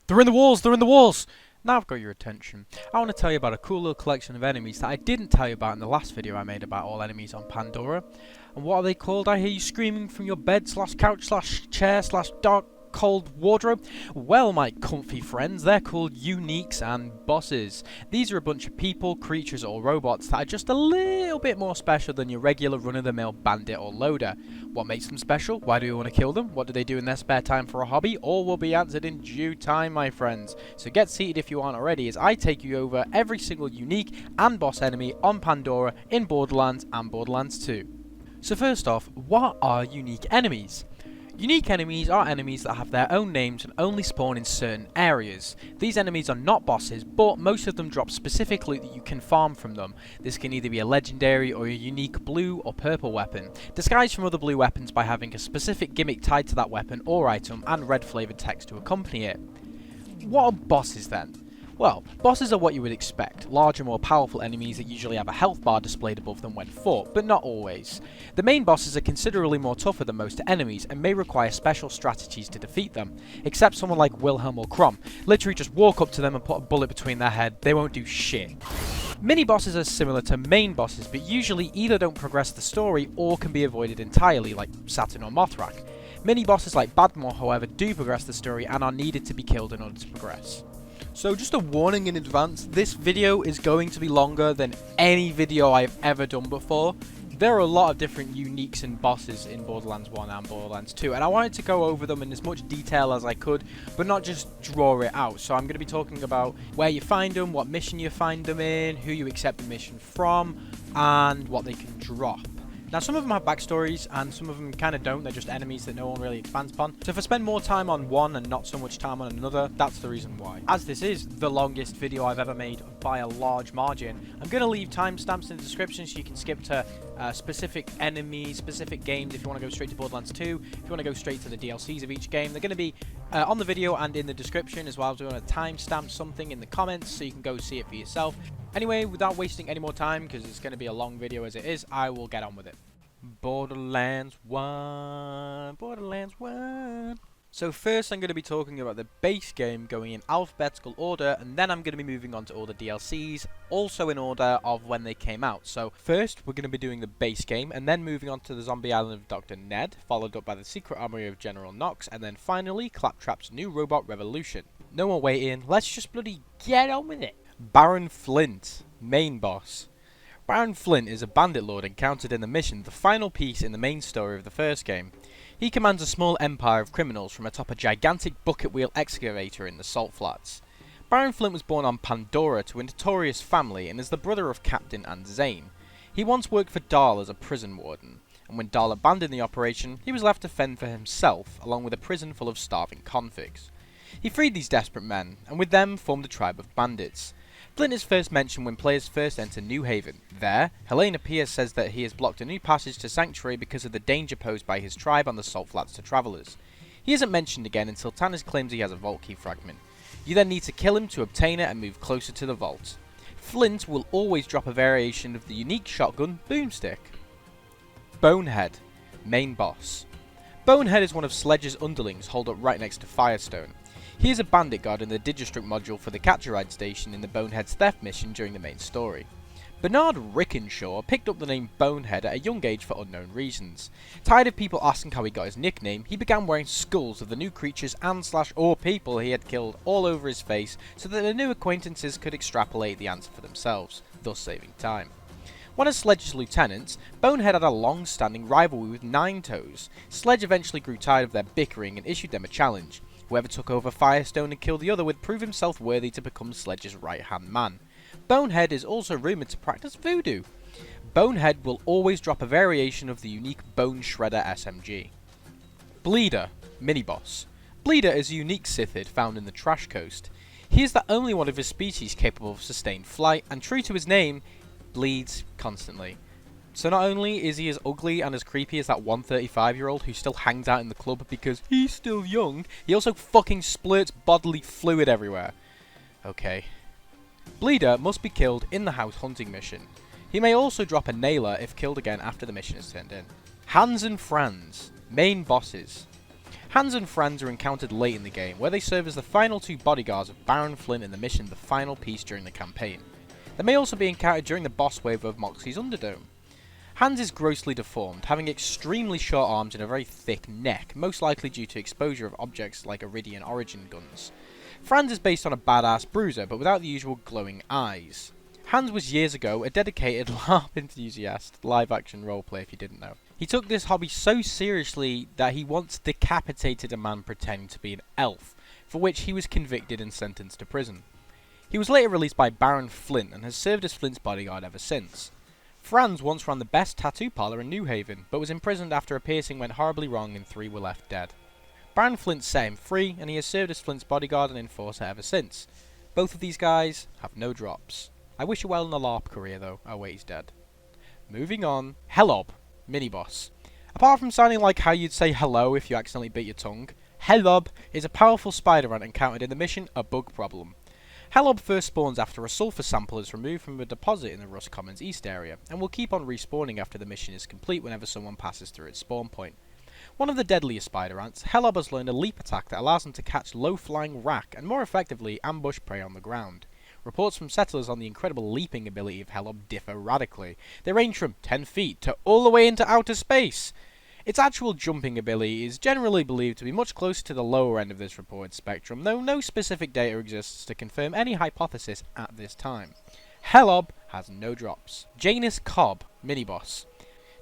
They're in the walls! They're in the walls! Now I've got your attention. I want to tell you about a cool little collection of enemies that I didn't tell you about in the last video I made about all enemies on Pandora. And what are they called? I hear you screaming from your bed slash couch slash chair slash dark cold wardrobe. Well, my comfy friends, they're called uniques and bosses. These are a bunch of people, creatures or robots that are just a little bit more special than your regular run-of-the-mill bandit or loader. What makes them special? Why do we want to kill them? What do they do in their spare time for a hobby? All will be answered in due time, my friends. So get seated if you aren't already, as I take you over every single unique and boss enemy on Pandora in Borderlands and Borderlands 2. So first off, what are unique enemies? Unique enemies are enemies that have their own names and only spawn in certain areas. These enemies are not bosses, but most of them drop specific loot that you can farm from them. This can either be a legendary or a unique blue or purple weapon, disguised from other blue weapons by having a specific gimmick tied to that weapon or item and red flavoured text to accompany it. What are bosses then? Well, bosses are what you would expect, larger, more powerful enemies that usually have a health bar displayed above them when fought, but not always. The main bosses are considerably more tougher than most enemies and may require special strategies to defeat them, except someone like Wilhelm or Crom. Literally just walk up to them and put a bullet between their head, they won't do shit. Mini-bosses are similar to main bosses, but usually either don't progress the story or can be avoided entirely, like Saturn or Mothrak. Mini-bosses like Badmore, however, do progress the story and are needed to be killed in order to progress. So just a warning in advance, this video is going to be longer than any video I've ever done before. There are a lot of different uniques and bosses in Borderlands 1 and Borderlands 2, and I wanted to go over them in as much detail as I could, but not just draw it out. So I'm going to be talking about where you find them, what mission you find them in, who you accept the mission from, and what they can drop. Now, some of them have backstories, and some of them kind of don't. They're just enemies that no one really expands upon. So if I spend more time on one and not so much time on another, that's the reason why. As this is the longest video I've ever made by a large margin, I'm going to leave timestamps in the description so you can skip to specific enemies, specific games if you want to go straight to Borderlands 2, if you want to go straight to the DLCs of each game. They're going to be on the video and in the description, as well as going to timestamp something in the comments so you can go see it for yourself. Anyway, without wasting any more time, because it's going to be a long video as it is, I will get on with it. Borderlands 1, Borderlands 1. So first I'm going to be talking about the base game going in alphabetical order, and then I'm going to be moving on to all the DLCs, also in order of when they came out. So first we're going to be doing the base game, and then moving on to the zombie island of Dr.Ned, followed up by the secret armory of General Knoxx, and then finally Claptraps' new robot revolution. No more waiting, let's just bloody get on with it. Baron Flint, main boss. Baron Flint is a bandit lord encountered in the mission, the final piece in the main story of the first game. He commands a small empire of criminals from atop a gigantic bucket wheel excavator in the Salt Flats. Baron Flint was born on Pandora to a notorious family and is the brother of Captain and Zane. He once worked for Dahl as a prison warden, and when Dahl abandoned the operation, he was left to fend for himself, along with a prison full of starving convicts. He freed these desperate men, and with them formed a tribe of bandits. Flint is first mentioned when players first enter New Haven. There, Helena Pierce says that he has blocked a new passage to Sanctuary because of the danger posed by his tribe on the Salt Flats to travellers. He isn't mentioned again until Tannis claims he has a vault key fragment. You then need to kill him to obtain it and move closer to the vault. Flint will always drop a variation of the unique shotgun Boomstick. Bonehead, main boss. Bonehead is one of Sledge's underlings holed up right next to Firestone. He is a bandit guard in the Digistruct module for the Catch-A-Ride station in the Bonehead's theft mission during the main story. Bernard Rickenshaw picked up the name Bonehead at a young age for unknown reasons. Tired of people asking how he got his nickname, he began wearing skulls of the new creatures and/or people he had killed all over his face so that the new acquaintances could extrapolate the answer for themselves, thus saving time. One of Sledge's lieutenants, Bonehead had a long-standing rivalry with Ninetoes. Sledge eventually grew tired of their bickering and issued them a challenge. Whoever took over Firestone and killed the other would prove himself worthy to become Sledge's right-hand man. Bonehead is also rumoured to practice voodoo. Bonehead will always drop a variation of the unique Bone Shredder SMG. Bleeder, mini-boss. Bleeder is a unique Sithid found in the Trash Coast. He is the only one of his species capable of sustained flight, and true to his name, bleeds constantly. So not only is he as ugly and as creepy as that 135-year-old who still hangs out in the club because he's still young, he also fucking splurts bodily fluid everywhere. Okay. Bleeder must be killed in the house hunting mission. He may also drop a nailer if killed again after the mission is turned in. Hans and Franz, main bosses. Hans and Franz are encountered late in the game, where they serve as the final two bodyguards of Baron Flint in the mission The Final Piece during the campaign. They may also be encountered during the boss wave of Moxxi's Underdome. Hans is grossly deformed, having extremely short arms and a very thick neck, most likely due to exposure of objects like Iridian origin guns. Franz is based on a badass bruiser, but without the usual glowing eyes. Hans was years ago a dedicated LARP enthusiast, live-action roleplay if you didn't know. He took this hobby so seriously that he once decapitated a man pretending to be an elf, for which he was convicted and sentenced to prison. He was later released by Baron Flint and has served as Flint's bodyguard ever since. Franz once ran the best tattoo parlour in New Haven, but was imprisoned after a piercing went horribly wrong and 3 were left dead. Baron Flint set him free, and he has served as Flint's bodyguard and enforcer ever since. Both of these guys have no drops. I wish you well in the LARP career though. Oh wait, he's dead. Moving on. Helob, mini-boss. Apart from sounding like how you'd say hello if you accidentally bit your tongue, Helob is a powerful spider ant encountered in the mission A Bug Problem. Helob first spawns after a sulfur sample is removed from a deposit in the Rust Commons East area, and will keep on respawning after the mission is complete whenever someone passes through its spawn point. One of the deadliest spider ants, Helob has learned a leap attack that allows them to catch low-flying rack and more effectively ambush prey on the ground. Reports from settlers on the incredible leaping ability of Helob differ radically. They range from 10 feet to all the way into outer space. Its actual jumping ability is generally believed to be much closer to the lower end of this reported spectrum, though no specific data exists to confirm any hypothesis at this time. Helob has no drops. Janus Cobb, mini-boss.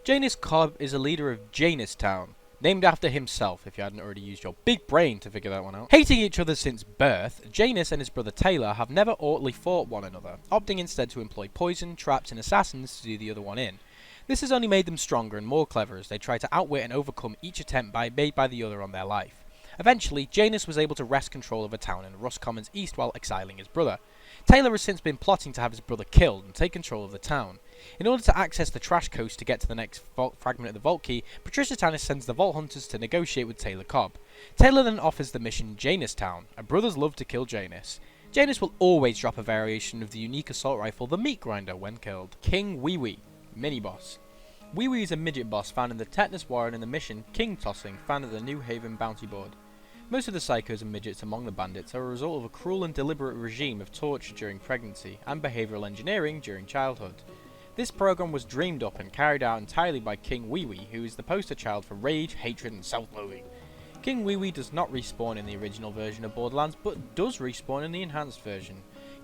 Janus Cobb is a leader of Janus Town, named after himself, if you hadn't already used your big brain to figure that one out. Hating each other since birth, Janus and his brother Taylor have never oughtly fought one another, opting instead to employ poison, traps and assassins to do the other one in. This has only made them stronger and more clever as they try to outwit and overcome each attempt made by the other on their life. Eventually, Janus was able to wrest control of a town in Rust Commons East while exiling his brother. Taylor has since been plotting to have his brother killed and take control of the town. In order to access the trash coast to get to the next fragment of the Vault Key, Patricia Tannis sends the Vault Hunters to negotiate with Taylor Cobb. Taylor then offers the mission Janus Town, a brother's love to kill Janus. Janus will always drop a variation of the unique assault rifle, the Meat Grinder, when killed. King Wee Wee, mini-boss. Wee Wee is a midget boss found in the Tetanus Warren in the mission King Tossing, found at the New Haven Bounty Board. Most of the psychos and midgets among the bandits are a result of a cruel and deliberate regime of torture during pregnancy and behavioural engineering during childhood. This program was dreamed up and carried out entirely by King Wee Wee, who is the poster child for rage, hatred and self-loathing. King Wee Wee does not respawn in the original version of Borderlands, but does respawn in the enhanced version.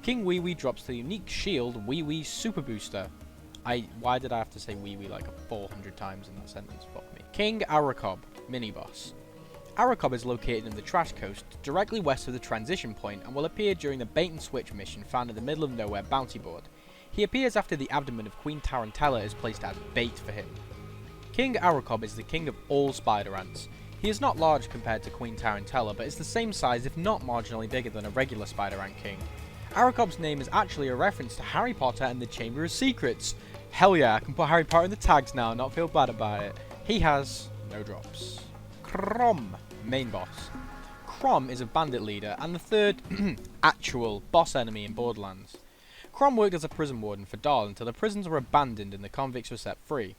King Wee Wee drops the unique shield Wee Wee Super Booster. Why did I have to say Wee Wee like 400 times in that sentence? Fuck me. King Arakob, mini-boss. Arakob is located in the Trash Coast, directly west of the transition point, and will appear during the Bait and Switch mission found at the Middle of Nowhere Bounty Board. He appears after the abdomen of Queen Tarantella is placed as bait for him. King Arakob is the king of all spider ants. He is not large compared to Queen Tarantella, but is the same size if not marginally bigger than a regular spider ant king. Arakob's name is actually a reference to Harry Potter and the Chamber of Secrets. Hell yeah, I can put Harry Potter in the tags now and not feel bad about it. He has no drops. Crom, main boss. Crom is a bandit leader and the third actual boss enemy in Borderlands. Crom worked as a prison warden for Dahl until the prisons were abandoned and the convicts were set free.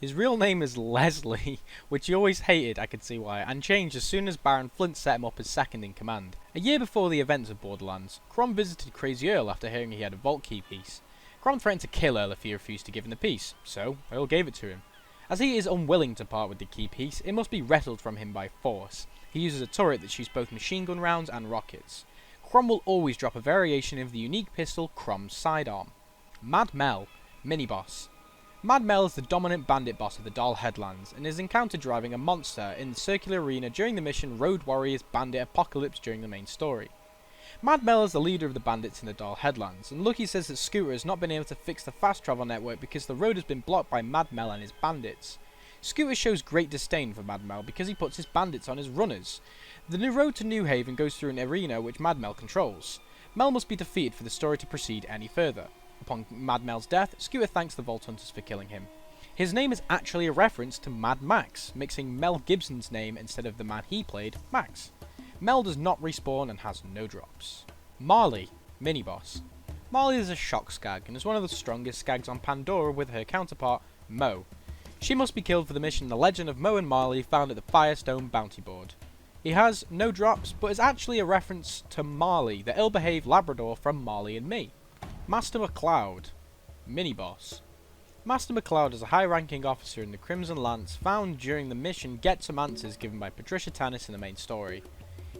His real name is Leslie, which he always hated, I could see why, and changed as soon as Baron Flint set him up as second in command. A year before the events of Borderlands, Crom visited Crazy Earl after hearing he had a Vault Key piece. Crom threatened to kill Earl if he refused to give him the piece, so Earl gave it to him. As he is unwilling to part with the key piece, it must be wrestled from him by force. He uses a turret that shoots both machine gun rounds and rockets. Crom will always drop a variation of the unique pistol Crom's sidearm. Mad Mel, mini-boss. Mad Mel is the dominant bandit boss of the Dahl Headlands, and is encountered driving a monster in the circular arena during the mission Road Warriors Bandit Apocalypse during the main story. Mad Mel is the leader of the bandits in the Dahl Headlands, and Lucky says that Scooter has not been able to fix the fast travel network because the road has been blocked by Mad Mel and his bandits. Scooter shows great disdain for Mad Mel because he puts his bandits on his runners. The new road to New Haven goes through an arena which Mad Mel controls. Mel must be defeated for the story to proceed any further. Upon Mad Mel's death, Scooter thanks the Vault Hunters for killing him. His name is actually a reference to Mad Max, mixing Mel Gibson's name instead of the man he played, Max. Mel does not respawn and has no drops. Marley, mini-boss. Marley is a shock skag and is one of the strongest skags on Pandora with her counterpart, Mo. She must be killed for the mission The Legend of Mo and Marley found at the Firestone Bounty Board. He has no drops, but is actually a reference to Marley, the ill-behaved Labrador from Marley and Me. Master McLeod, mini-boss. Master McLeod is a high-ranking officer in the Crimson Lance found during the mission Get Some Answers given by Patricia Tannis in the main story.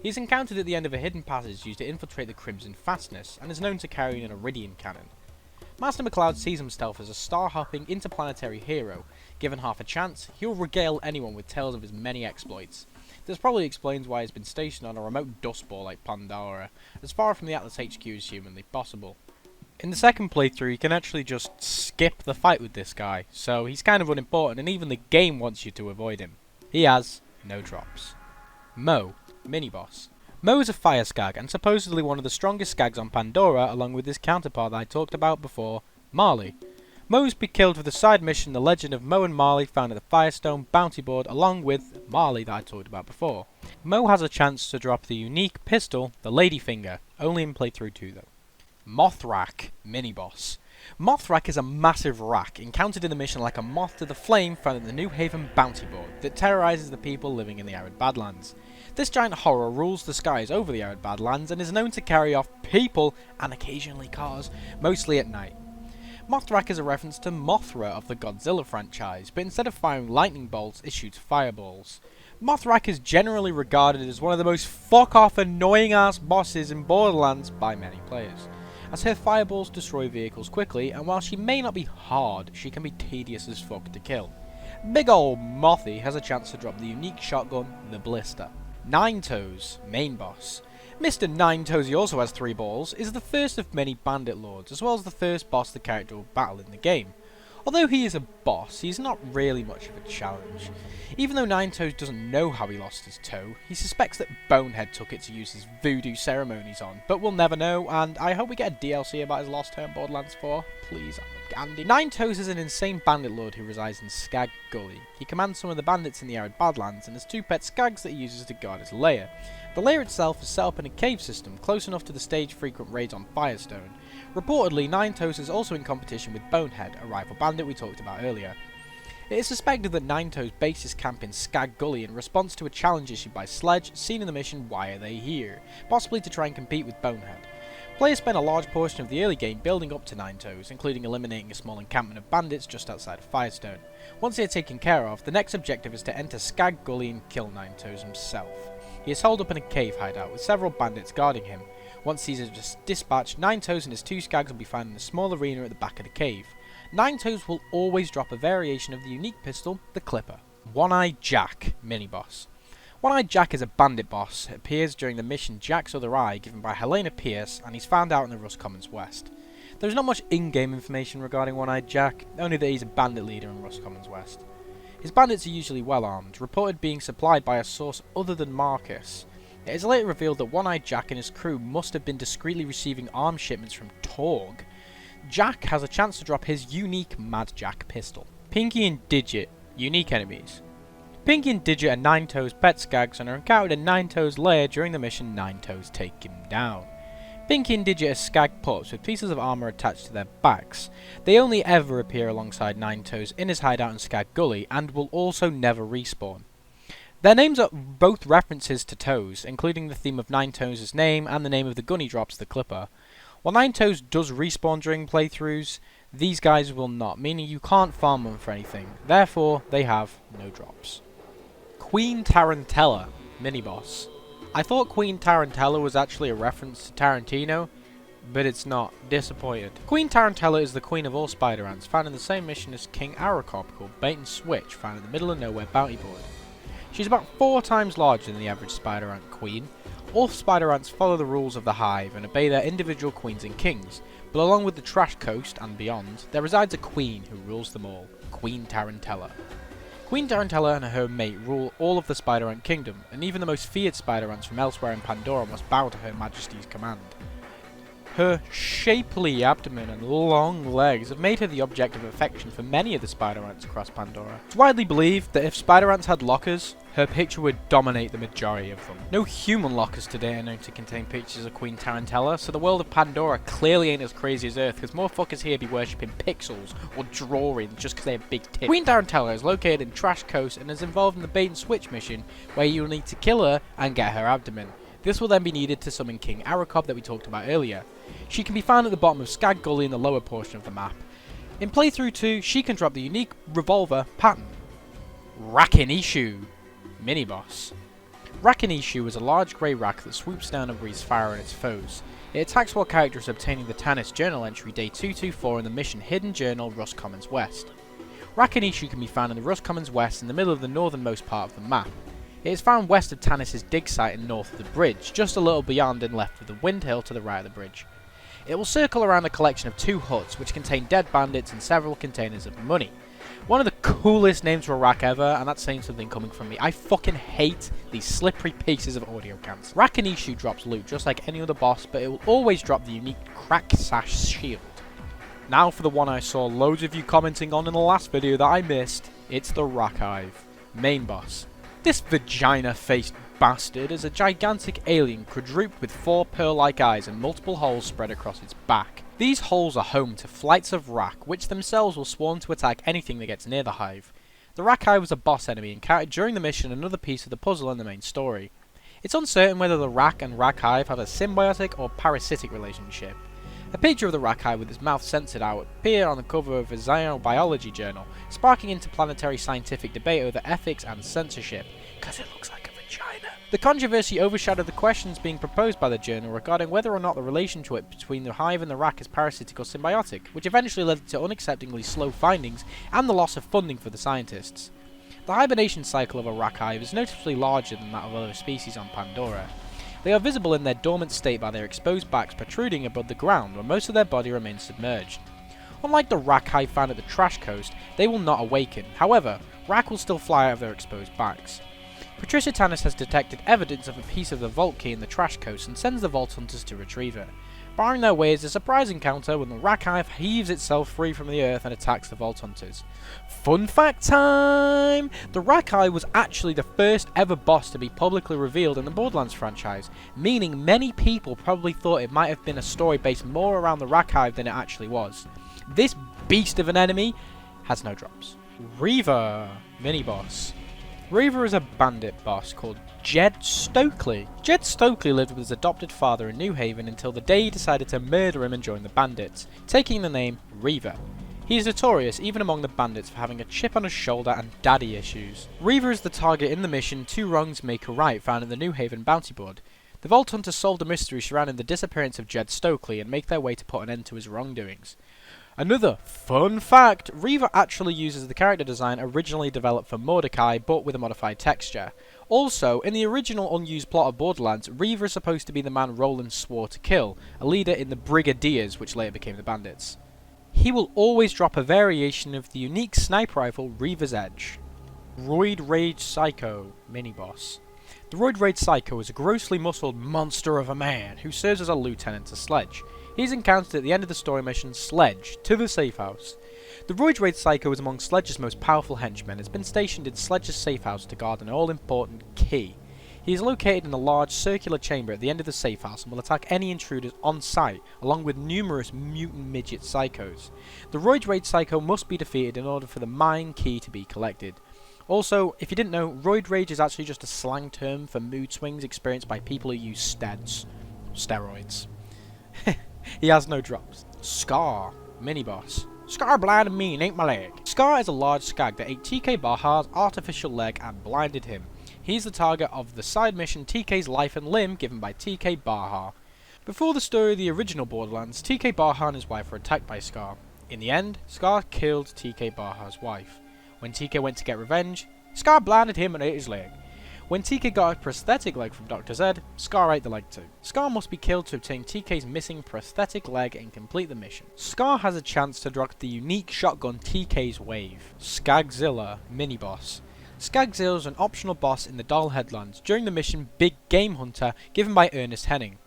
He is encountered at the end of a hidden passage used to infiltrate the Crimson Fastness, and is known to carry an Iridian cannon. Master McLeod sees himself as a star-hopping interplanetary hero. Given half a chance, he will regale anyone with tales of his many exploits. This probably explains why he's been stationed on a remote dust ball like Pandora, as far from the Atlas HQ as humanly possible. In the second playthrough, you can actually just skip the fight with this guy, so he's kind of unimportant, and even the game wants you to avoid him. He has no drops. Mo, mini-boss. Mo is a fire skag, and supposedly one of the strongest skags on Pandora, along with his counterpart that I talked about before, Marley. Mo is be killed for the side mission The Legend of Mo and Marley found at the Firestone bounty board, along with Marley that I talked about before. Mo has a chance to drop the unique pistol, the Ladyfinger, only in playthrough 2 though. Mothrak, mini-boss. Mothrak is a massive rak, encountered in the mission like a moth to the flame found at the New Haven bounty board, that terrorizes the people living in the arid Badlands. This giant horror rules the skies over the arid Badlands and is known to carry off people, and occasionally cars, mostly at night. Mothrak is a reference to Mothra of the Godzilla franchise, but instead of firing lightning bolts, it shoots fireballs. Mothrak is generally regarded as one of the most fuck-off annoying-ass bosses in Borderlands by many players, as her fireballs destroy vehicles quickly, and while she may not be hard, she can be tedious as fuck to kill. Big ol' Mothy has a chance to drop the unique shotgun, the Blister. Ninetoes, main boss. Mr. Ninetoes, he also has 3 balls, is the first of many bandit lords, as well as the first boss the character will battle in the game. Although he is a boss, he's not really much of a challenge. Even though Ninetoes doesn't know how he lost his toe, he suspects that Bonehead took it to use his voodoo ceremonies on, but we'll never know, and I hope we get a DLC about his lost toe in Borderlands 4. Please, Andy. Ninetoes is an insane bandit lord who resides in Skag Gully. He commands some of the bandits in the arid Badlands, and has 2 pet skags that he uses to guard his lair. The lair itself is set up in a cave system, close enough to the stage frequent raids on Firestone. Reportedly, Ninetoes is also in competition with Bonehead, a rival bandit we talked about earlier. It is suspected that Ninetoes based his camp in Skag Gully in response to a challenge issued by Sledge, seen in the mission Why Are They Here?, possibly to try and compete with Bonehead. Players spend a large portion of the early game building up to Ninetoes, including eliminating a small encampment of bandits just outside of Firestone. Once they are taken care of, the next objective is to enter Skag Gully and kill Ninetoes himself. He is holed up in a cave hideout with several bandits guarding him. Once these are dispatched, Ninetoes and his 2 skags will be found in a small arena at the back of the cave. Ninetoes will always drop a variation of the unique pistol, the Clipper. One-Eyed Jack, mini-boss. One-Eyed Jack is a bandit boss. It appears during the mission Jack's Other Eye given by Helena Pierce, and he's found out in the Rust Commons West. There's not much in-game information regarding One-Eyed Jack, only that he's a bandit leader in Rust Commons West. His bandits are usually well armed, reported being supplied by a source other than Marcus. It is later revealed that One-Eyed Jack and his crew must have been discreetly receiving arms shipments from Torgues. Jack has a chance to drop his unique Mad Jack pistol. Pinky and Digit, unique enemies. Pinky and Digit are Ninetoes pet skags and are encountered in Ninetoes' lair during the mission Ninetoes Take Him Down. Pinky and Digit are skag pups with pieces of armour attached to their backs. They only ever appear alongside Ninetoes in his hideout in Skag Gully and will also never respawn. Their names are both references to toes, including the theme of Ninetoes' name and the name of the gun he drops, the Clipper. While Ninetoes does respawn during playthroughs, these guys will not, meaning you can't farm them for anything. Therefore, they have no drops. Queen Tarantella, mini-boss. I thought Queen Tarantella was actually a reference to Tarantino, but it's not. Disappointed. Queen Tarantella is the queen of all spider ants, found in the same mission as King Aracop, called Bait and Switch, found in the middle of nowhere bounty board. She's about 4 times larger than the average spider ant queen. All spider ants follow the rules of the hive and obey their individual queens and kings, but along with the Trash Coast and beyond, there resides a queen who rules them all, Queen Tarantella. Queen Tarantella and her mate rule all of the spider ant kingdom, and even the most feared spider ants from elsewhere in Pandora must bow to her majesty's command. Her shapely abdomen and long legs have made her the object of affection for many of the spider ants across Pandora. It's widely believed that if spider ants had lockers, her picture would dominate the majority of them. No human lockers today are known to contain pictures of Queen Tarantella, so the world of Pandora clearly ain't as crazy as Earth, because more fuckers here be worshipping pixels or drawings just because they have big tits. Queen Tarantella is located in Trash Coast and is involved in the bait and switch mission, where you'll need to kill her and get her abdomen. This will then be needed to summon King Arakob that we talked about earlier. She can be found at the bottom of Skag Gully in the lower portion of the map. In playthrough 2, she can drop the unique revolver pattern. Rakinishu, mini-boss. Rakinishu is a large grey rak that swoops down and breathes fire on its foes. It attacks while characters obtaining the Tannis journal entry day 224 in the mission Hidden Journal Rust Commons West. Rakinishu can be found in the Rust Commons West in the middle of the northernmost part of the map. It is found west of Tannis' dig site and north of the bridge, just a little beyond and left of the Wind Hill to the right of the bridge. It will circle around a collection of 2 huts which contain dead bandits and several containers of money. One of the coolest names for a rack ever, and that's saying something coming from me. I fucking hate these slippery pieces of audio cans. Rakinishu drops loot just like any other boss, but it will always drop the unique Crack Sash shield. Now for the one I saw loads of you commenting on in the last video that I missed. It's the Rakhive, main boss. This vagina-faced bastard is a gigantic alien quadruped with 4 pearl-like eyes and multiple holes spread across its back. These holes are home to flights of Rak, which themselves will swarm to attack anything that gets near the hive. The Rakhive was a boss enemy encountered during the mission, another piece of the puzzle in the main story. It's uncertain whether the Rak and Rakhive have a symbiotic or parasitic relationship. A picture of the Rakhive with its mouth censored out appeared on the cover of a xenobiology journal, sparking interplanetary scientific debate over ethics and censorship, because it looks like a vagina. The controversy overshadowed the questions being proposed by the journal regarding whether or not the relationship between the hive and the Rak is parasitic or symbiotic, which eventually led to unacceptably slow findings and the loss of funding for the scientists. The hibernation cycle of a Rakhive is noticeably larger than that of other species on Pandora. They are visible in their dormant state by their exposed backs protruding above the ground, where most of their body remains submerged. Unlike the Rakhive found at the Trash Coast, they will not awaken. However, Rak will still fly out of their exposed backs. Patricia Tannis has detected evidence of a piece of the vault key in the Trash Coast and sends the Vault Hunters to retrieve it. Barring their way is a surprise encounter when the Rakhive heaves itself free from the earth and attacks the Vault Hunters. Fun fact time! The Rakhive was actually the first ever boss to be publicly revealed in the Borderlands franchise, meaning many people probably thought it might have been a story based more around the Rakhive than it actually was. This beast of an enemy has no drops. Reaver, mini-boss. Reaver is a bandit boss called Jed Stokely. Jed Stokely lived with his adopted father in New Haven until the day he decided to murder him and join the bandits, taking the name Reaver. He is notorious even among the bandits for having a chip on his shoulder and daddy issues. Reaver is the target in the mission 2 Wrongs Make a Right found in the New Haven bounty board. The Vault Hunters solve the mystery surrounding the disappearance of Jed Stokely and make their way to put an end to his wrongdoings. Another fun fact, Reaver actually uses the character design originally developed for Mordecai but with a modified texture. Also, in the original unused plot of Borderlands, Reaver is supposed to be the man Roland swore to kill, a leader in the Brigadiers which later became the Bandits. He will always drop a variation of the unique sniper rifle Reaver's Edge. Roid Rage Psycho, mini-boss. The Roid Rage Psycho is a grossly muscled monster of a man who serves as a lieutenant to Sledge. He's encountered at the end of the story mission Sledge to the safe house. The Roid Rage Psycho is among Sledge's most powerful henchmen and has been stationed in Sledge's safe house to guard an all-important key. He is located in a large circular chamber at the end of the safe house and will attack any intruders on site, along with numerous mutant midget psychos. The Roid Rage Psycho must be defeated in order for the mine key to be collected. Also, if you didn't know, Roid Rage is actually just a slang term for mood swings experienced by people who use steroids. He has no drops. Scar, mini-boss. Scar blinded me and ate my leg. Scar is a large skag that ate TK Baja's artificial leg and blinded him. He's the target of the side mission TK's Life and Limb given by TK Baja. Before the story of the original Borderlands, TK Baja and his wife were attacked by Scar. In the end, Scar killed TK Baja's wife. When TK went to get revenge, Scar blinded him and ate his leg. When TK got a prosthetic leg from Dr.Ned, Scar ate the leg too. Scar must be killed to obtain TK's missing prosthetic leg and complete the mission. Scar has a chance to drop the unique shotgun TK's Wave. Skagzilla, mini-boss. Skagzilla is an optional boss in the Doll Headlands during the mission Big Game Hunter given by Ernest Henning.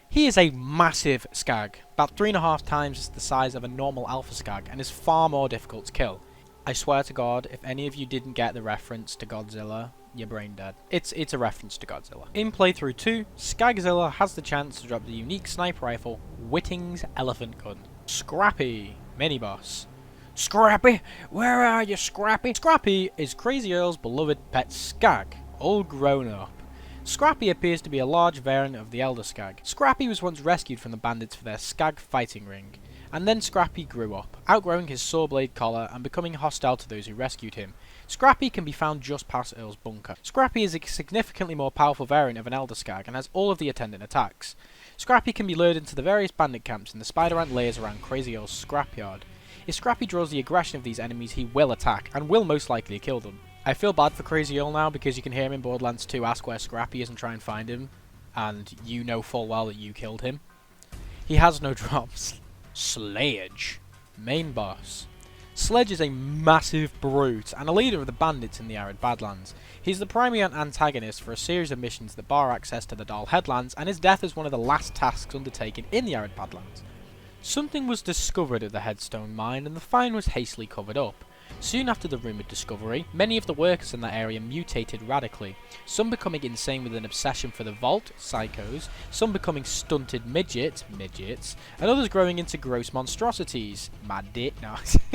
He is a massive skag, about 3.5 times the size of a normal alpha skag, and is far more difficult to kill. I swear to God, if any of you didn't get the reference to Godzilla, you're brain dead. It's a reference to Godzilla. In playthrough 2, Skagzilla has the chance to drop the unique sniper rifle, Whitting's Elephant Gun. Scrappy, mini-boss. Scrappy? Where are you, Scrappy? Scrappy is Crazy Earl's beloved pet skag, all grown up. Scrappy appears to be a large variant of the Elder Skag. Scrappy was once rescued from the bandits for their skag fighting ring, and then Scrappy grew up, outgrowing his sawblade collar and becoming hostile to those who rescued him. Scrappy can be found just past Earl's bunker. Scrappy is a significantly more powerful variant of an Elder Skag and has all of the attendant attacks. Scrappy can be lured into the various bandit camps in the spider ant layers around Crazy Earl's scrapyard. If Scrappy draws the aggression of these enemies, he will attack, and will most likely kill them. I feel bad for Crazy Earl now, because you can hear him in Borderlands 2 ask where Scrappy is and try and find him, and you know full well that you killed him. He has no drops. Sledge, main boss. Sledge is a massive brute, and a leader of the bandits in the arid Badlands. He's the primary antagonist for a series of missions that bar access to the Dahl Headlands, and his death is one of the last tasks undertaken in the arid Badlands. Something was discovered at the Headstone mine, and the find was hastily covered up. Soon after the rumoured discovery, many of the workers in that area mutated radically, some becoming insane with an obsession for the vault, psychos, some becoming stunted midgets, and others growing into gross monstrosities,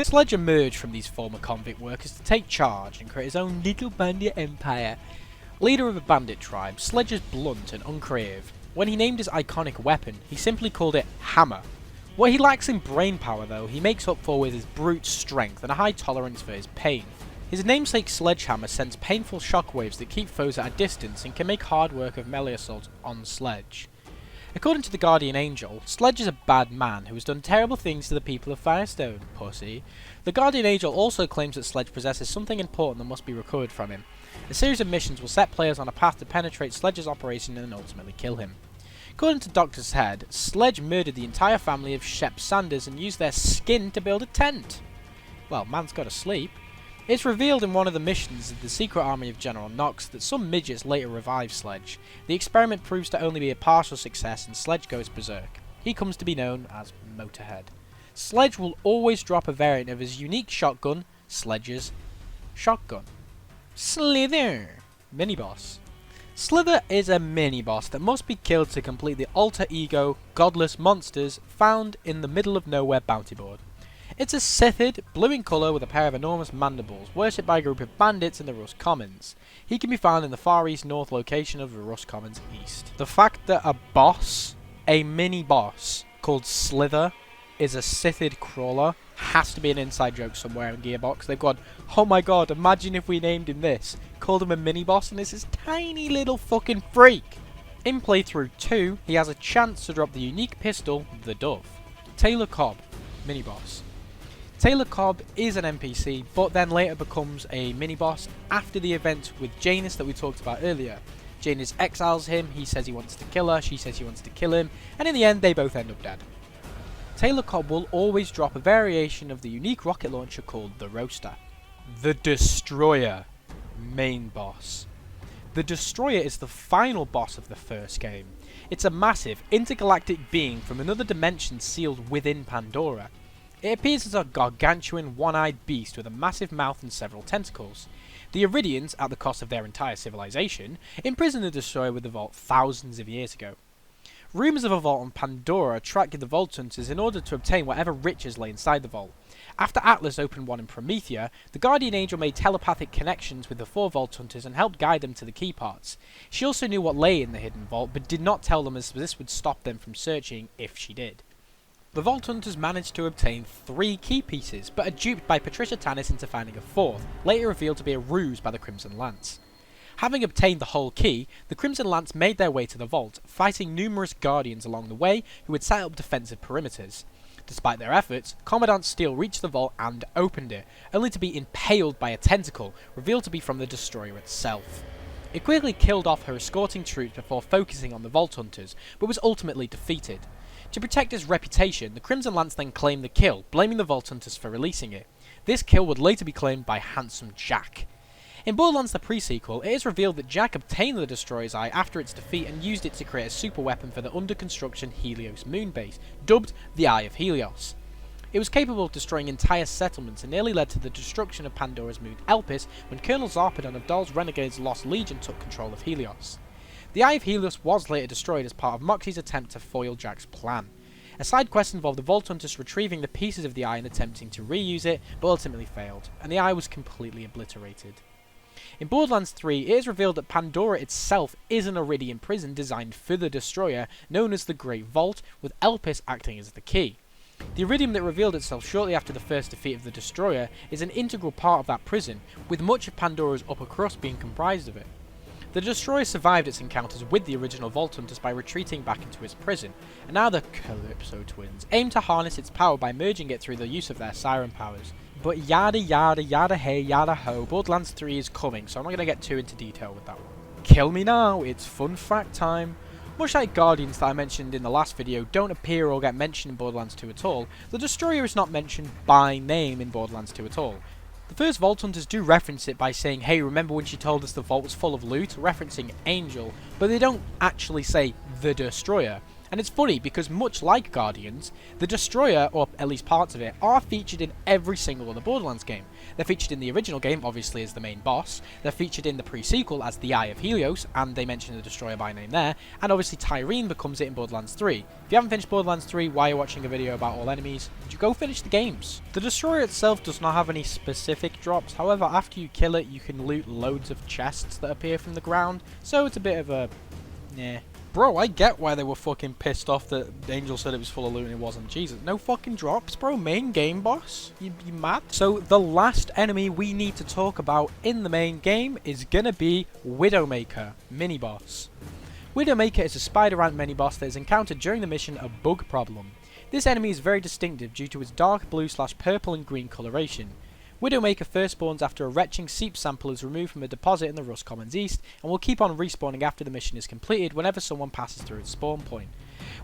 Sledge emerged from these former convict workers to take charge and create his own little bandit empire. Leader of a bandit tribe, Sledge is blunt and uncreative. When he named his iconic weapon, he simply called it Hammer. What he lacks in brain power, though, he makes up for with his brute strength and a high tolerance for his pain. His namesake Sledgehammer sends painful shockwaves that keep foes at a distance and can make hard work of melee assault on Sledge. According to the Guardian Angel, Sledge is a bad man who has done terrible things to the people of Firestone, pussy. The Guardian Angel also claims that Sledge possesses something important that must be recovered from him. A series of missions will set players on a path to penetrate Sledge's operation and ultimately kill him. According to Dr.Ned, Sledge murdered the entire family of Shep Sanders and used their skin to build a tent. Well, man's gotta sleep. It's revealed in one of the missions of the secret army of General Knoxx that some midgets later revive Sledge. The experiment proves to only be a partial success and Sledge goes berserk. He comes to be known as Motorhead. Sledge will always drop a variant of his unique shotgun, Sledge's shotgun. Slither, mini-boss. Slither is a mini-boss that must be killed to complete the alter ego, godless monsters found in the middle of nowhere bounty board. It's a Sithid, blue in colour with a pair of enormous mandibles, worshipped by a group of bandits in the Rust Commons. He can be found in the far east north location of the Rust Commons east. The fact that a mini-boss, called Slither, is a Sithid crawler has to be an inside joke somewhere in Gearbox. They've gone, oh my god, imagine if we named him this. Called him a mini-boss and it's this tiny little fucking freak. In playthrough 2, he has a chance to drop the unique pistol, the Dove. Taylor Cobb, mini-boss. Taylor Cobb is an NPC, but then later becomes a mini-boss after the event with Janus that we talked about earlier. Janus exiles him, he says he wants to kill her, she says she wants to kill him, and in the end they both end up dead. Taylor Cobb will always drop a variation of the unique rocket launcher called the Roaster. The Destroyer, main boss. The Destroyer is the final boss of the first game. It's a massive, intergalactic being from another dimension sealed within Pandora. It appears as a gargantuan, one-eyed beast with a massive mouth and several tentacles. The Iridians, at the cost of their entire civilization, imprisoned the Destroyer with the Vault thousands of years ago. Rumours of a vault on Pandora attracted the Vault Hunters in order to obtain whatever riches lay inside the vault. After Atlas opened one in Promethea, the Guardian Angel made telepathic connections with the 4 Vault Hunters and helped guide them to the key parts. She also knew what lay in the hidden vault, but did not tell them as this would stop them from searching if she did. The Vault Hunters managed to obtain 3 key pieces, but are duped by Patricia Tannis into finding a 4th, later revealed to be a ruse by the Crimson Lance. Having obtained the whole key, the Crimson Lance made their way to the vault, fighting numerous Guardians along the way who had set up defensive perimeters. Despite their efforts, Commandant Steele reached the vault and opened it, only to be impaled by a tentacle, revealed to be from the Destroyer itself. It quickly killed off her escorting troops before focusing on the Vault Hunters, but was ultimately defeated. To protect his reputation, the Crimson Lance then claimed the kill, blaming the Vault Hunters for releasing it. This kill would later be claimed by Handsome Jack. In Borderlands the pre-sequel, it is revealed that Jack obtained the Destroyer's Eye after its defeat and used it to create a super weapon for the under-construction Helios moon base, dubbed the Eye of Helios. It was capable of destroying entire settlements and nearly led to the destruction of Pandora's moon Elpis when Colonel Zarpedon of Dahl's Renegades' Lost Legion took control of Helios. The Eye of Helios was later destroyed as part of Moxxi's attempt to foil Jack's plan. A side quest involved the Vault Hunters retrieving the pieces of the Eye and attempting to reuse it, but ultimately failed, and the Eye was completely obliterated. In Borderlands 3, it is revealed that Pandora itself is an Iridium prison designed for the Destroyer, known as the Great Vault, with Elpis acting as the key. The Iridium that revealed itself shortly after the first defeat of the Destroyer is an integral part of that prison, with much of Pandora's upper crust being comprised of it. The Destroyer survived its encounters with the original Vault Hunters by retreating back into its prison, and now the Calypso twins aim to harness its power by merging it through the use of their siren powers. But yada yada yada hey yada ho, Borderlands 3 is coming, so I'm not going to get too into detail with that one. Kill me now, it's fun fact time. Much like Guardians that I mentioned in the last video don't appear or get mentioned in Borderlands 2 at all, the Destroyer is not mentioned by name in Borderlands 2 at all. The first Vault Hunters do reference it by saying, hey, remember when she told us the vault was full of loot, referencing Angel, but they don't actually say the Destroyer. And it's funny because much like Guardians, the Destroyer, or at least parts of it, are featured in every single other Borderlands game. They're featured in the original game, obviously as the main boss, they're featured in the pre-sequel as the Eye of Helios, and they mention the Destroyer by name there, and obviously Tyreen becomes it in Borderlands 3. If you haven't finished Borderlands 3 while you're watching a video about all enemies, you go finish the games. The Destroyer itself does not have any specific drops, however after you kill it you can loot loads of chests that appear from the ground, so it's a bit of a... nah. Bro, I get why they were fucking pissed off that Angel said it was full of loot and it wasn't. Jesus, no fucking drops, bro. Main game boss? You mad? So, the last enemy we need to talk about in the main game is gonna be Widowmaker, mini-boss. Widowmaker is a spider ant mini-boss that is encountered during the mission A Bug Problem. This enemy is very distinctive due to its dark blue / purple and green coloration. Widowmaker first spawns after a retching seep sample is removed from a deposit in the Rust Commons East, and will keep on respawning after the mission is completed whenever someone passes through its spawn point.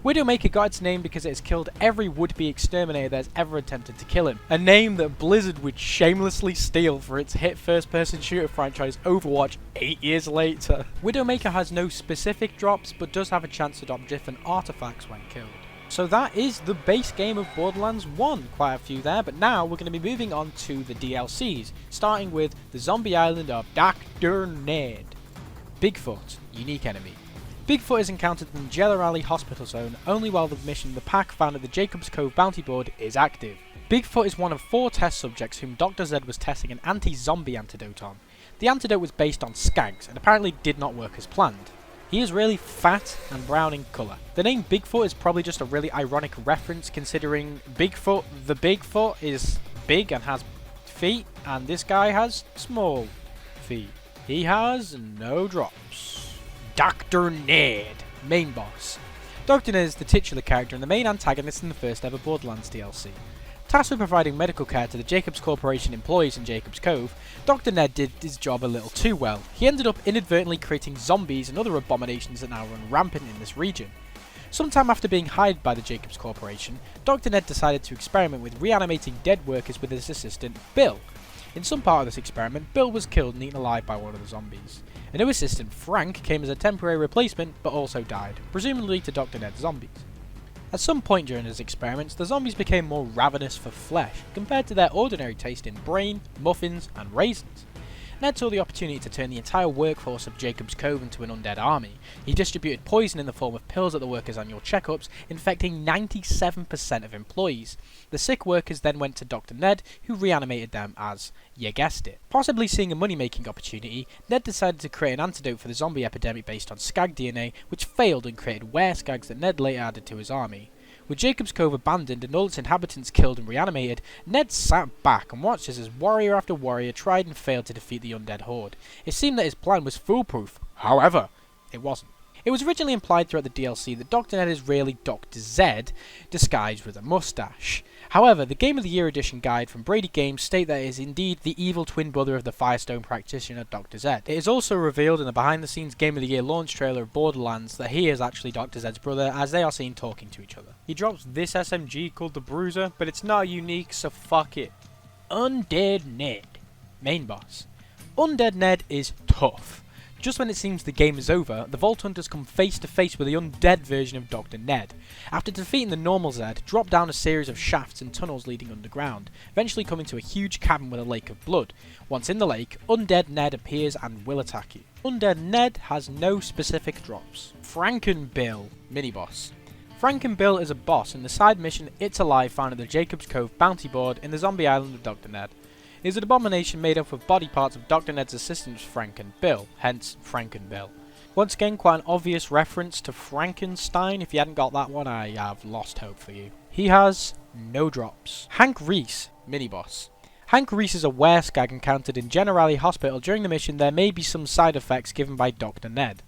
Widowmaker got its name because it has killed every would-be exterminator that has ever attempted to kill him, a name that Blizzard would shamelessly steal for its hit first-person shooter franchise Overwatch 8 years later. Widowmaker has no specific drops, but does have a chance to drop different artifacts when killed. So that is the base game of Borderlands 1, quite a few there, but now we're going to be moving on to the DLCs, starting with the zombie island of Dr.Ned. Bigfoot, unique enemy. Bigfoot is encountered in the Jello Alley Hospital Zone only while the mission the pack found at the Jacob's Cove bounty board is active. Bigfoot is one of 4 test subjects whom Dr. Zed was testing an anti-zombie antidote on. The antidote was based on skags and apparently did not work as planned. He is really fat and brown in colour. The name Bigfoot is probably just a really ironic reference considering Bigfoot, the Bigfoot, is big and has feet, and this guy has small feet. He has no drops. Dr. Ned, main boss. Dr. Ned is the titular character and the main antagonist in the first ever Borderlands DLC. Tasked with providing medical care to the Jacobs Corporation employees in Jacob's Cove, Dr. Ned did his job a little too well. He ended up inadvertently creating zombies and other abominations that now run rampant in this region. Sometime after being hired by the Jacobs Corporation, Dr. Ned decided to experiment with reanimating dead workers with his assistant, Bill. In some part of this experiment, Bill was killed and eaten alive by one of the zombies. A new assistant, Frank, came as a temporary replacement, but also died, presumably to Dr. Ned's zombies. At some point during his experiments, the zombies became more ravenous for flesh, compared to their ordinary taste in brain, muffins, and raisins. Ned saw the opportunity to turn the entire workforce of Jacob's Cove into an undead army. He distributed poison in the form of pills at the workers' annual checkups, infecting 97% of employees. The sick workers then went to Dr. Ned, who reanimated them as, you guessed it. Possibly seeing a money-making opportunity, Ned decided to create an antidote for the zombie epidemic based on skag DNA, which failed and created were-skags that Ned later added to his army. With Jacob's Cove abandoned and all its inhabitants killed and reanimated, Ned sat back and watched as warrior after warrior tried and failed to defeat the undead horde. It seemed that his plan was foolproof. However, it wasn't. It was originally implied throughout the DLC that Dr. Ned is really Dr. Zed, disguised with a mustache. However, the Game of the Year edition guide from Brady Games state that it is indeed the evil twin brother of the Firestone practitioner Dr. Zed. It is also revealed in the behind-the-scenes Game of the Year launch trailer of Borderlands that he is actually Dr. Zed's brother, as they are seen talking to each other. He drops this SMG called the Bruiser, but it's not unique, so fuck it. Undead Ned, main boss. Undead Ned is tough. Just when it seems the game is over, the Vault Hunters come face to face with the undead version of Dr. Ned. After defeating the normal Zed, drop down a series of shafts and tunnels leading underground, eventually coming to a huge cavern with a lake of blood. Once in the lake, Undead Ned appears and will attack you. Undead Ned has no specific drops. Frankenbill, mini-boss. Frankenbill is a boss in the side mission It's Alive found at the Jacob's Cove bounty board in the zombie island of Dr. Ned. It is an abomination made up of body parts of Dr. Ned's assistants Frank and Bill, hence Frankenbill. Once again, quite an obvious reference to Frankenstein. If you hadn't got that one, I have lost hope for you. He has no drops. Hank Reese, mini-boss. Hank Reese is a wereskag encountered in Generali Hospital. During the mission, there may be some side effects given by Dr. Ned.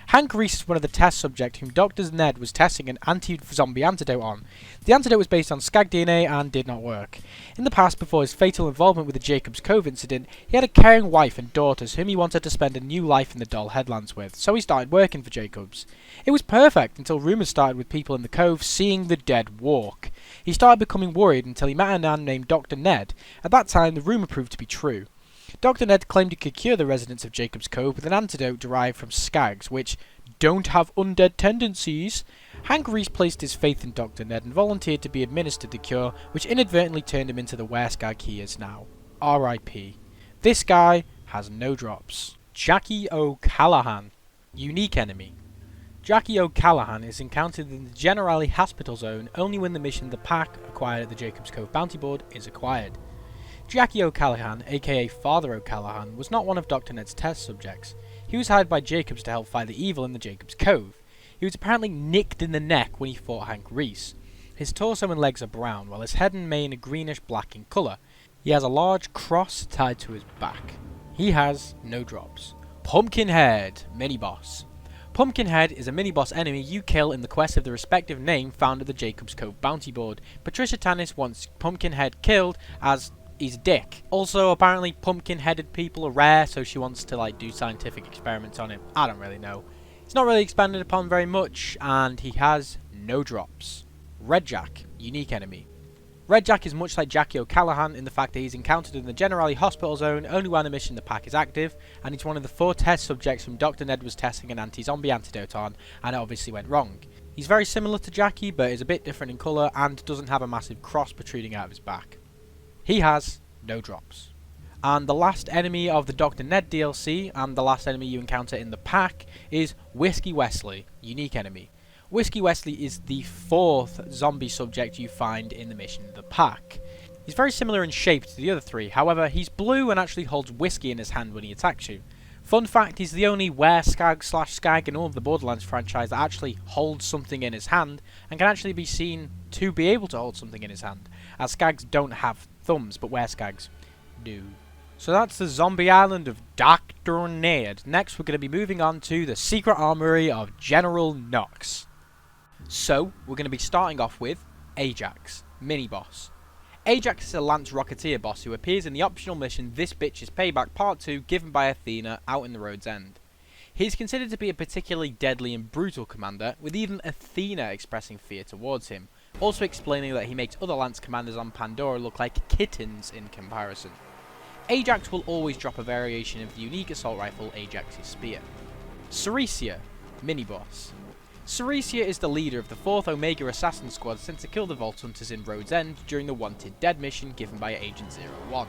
Hank Reese is one of the test subjects whom Dr. Ned was testing an anti-zombie antidote on. The antidote was based on skag DNA and did not work. In the past, before his fatal involvement with the Jacob's Cove incident, he had a caring wife and daughters whom he wanted to spend a new life in the Dull Headlands with, so he started working for Jacobs. It was perfect until rumours started with people in the Cove seeing the dead walk. He started becoming worried until he met a man named Dr. Ned. At that time, the rumour proved to be true. Dr. Ned claimed he could cure the residents of Jacob's Cove with an antidote derived from skags, which don't have undead tendencies. Hank Reese placed his faith in Dr. Ned and volunteered to be administered the cure, which inadvertently turned him into the wereskag he is now. R.I.P. This guy has no drops. Jackie O'Callahan, unique enemy. Jackie O'Callahan is encountered in the Generali Hospital Zone only when the mission The Pack, acquired at the Jacob's Cove bounty board, is acquired. Jackie O'Callahan, aka Father O'Callahan, was not one of Dr. Ned's test subjects. He was hired by Jacobs to help fight the evil in the Jacob's Cove. He was apparently nicked in the neck when he fought Hank Reese. His torso and legs are brown, while his head and mane are greenish-black in colour. He has a large cross tied to his back. He has no drops. Pumpkinhead, mini-boss. Pumpkinhead is a mini-boss enemy you kill in the quest of the respective name found at the Jacob's Cove bounty board. Patricia Tannis wants Pumpkinhead killed as he's a dick. Also, apparently pumpkin-headed people are rare, so she wants to do scientific experiments on him. I don't really know. It's not really expanded upon very much, and he has no drops. Red Jack, unique enemy. Red Jack is much like Jackie O'Callahan in the fact that he's encountered in the Generali Hospital Zone only when the mission The Pack is active, and he's one of the 4 test subjects whom Dr. Ned was testing an anti-zombie antidote on, and it obviously went wrong. He's very similar to Jackie, but is a bit different in colour and doesn't have a massive cross protruding out of his back. He has no drops. And the last enemy of the Dr. Ned DLC, and the last enemy you encounter in The Pack, is Whiskey Wesley, unique enemy. Whiskey Wesley is the 4th zombie subject you find in the mission The Pack. He's very similar in shape to the other 3, however he's blue and actually holds whiskey in his hand when he attacks you. Fun fact, he's the only wereskag/skag in all of the Borderlands franchise that actually holds something in his hand, and can actually be seen to be able to hold something in his hand, as skags don't have thumbs, but wereskag's do. So that's the zombie island of Dr. Ned. Next we're going to be moving on to the secret armory of General Knoxx. So, we're going to be starting off with Ajax, mini-boss. Ajax is a Lance Rocketeer boss who appears in the optional mission This Bitch is Payback Part 2 given by Athena out in the Road's End. He is considered to be a particularly deadly and brutal commander, with even Athena expressing fear towards him, also explaining that he makes other Lance commanders on Pandora look like kittens in comparison. Ajax will always drop a variation of the unique assault rifle Ajax's Spear. Ceresia, mini-boss. Ceresia is the leader of the 4th Omega Assassin Squad sent to kill the Vault Hunters in Road's End during the Wanted Dead mission given by Agent 01.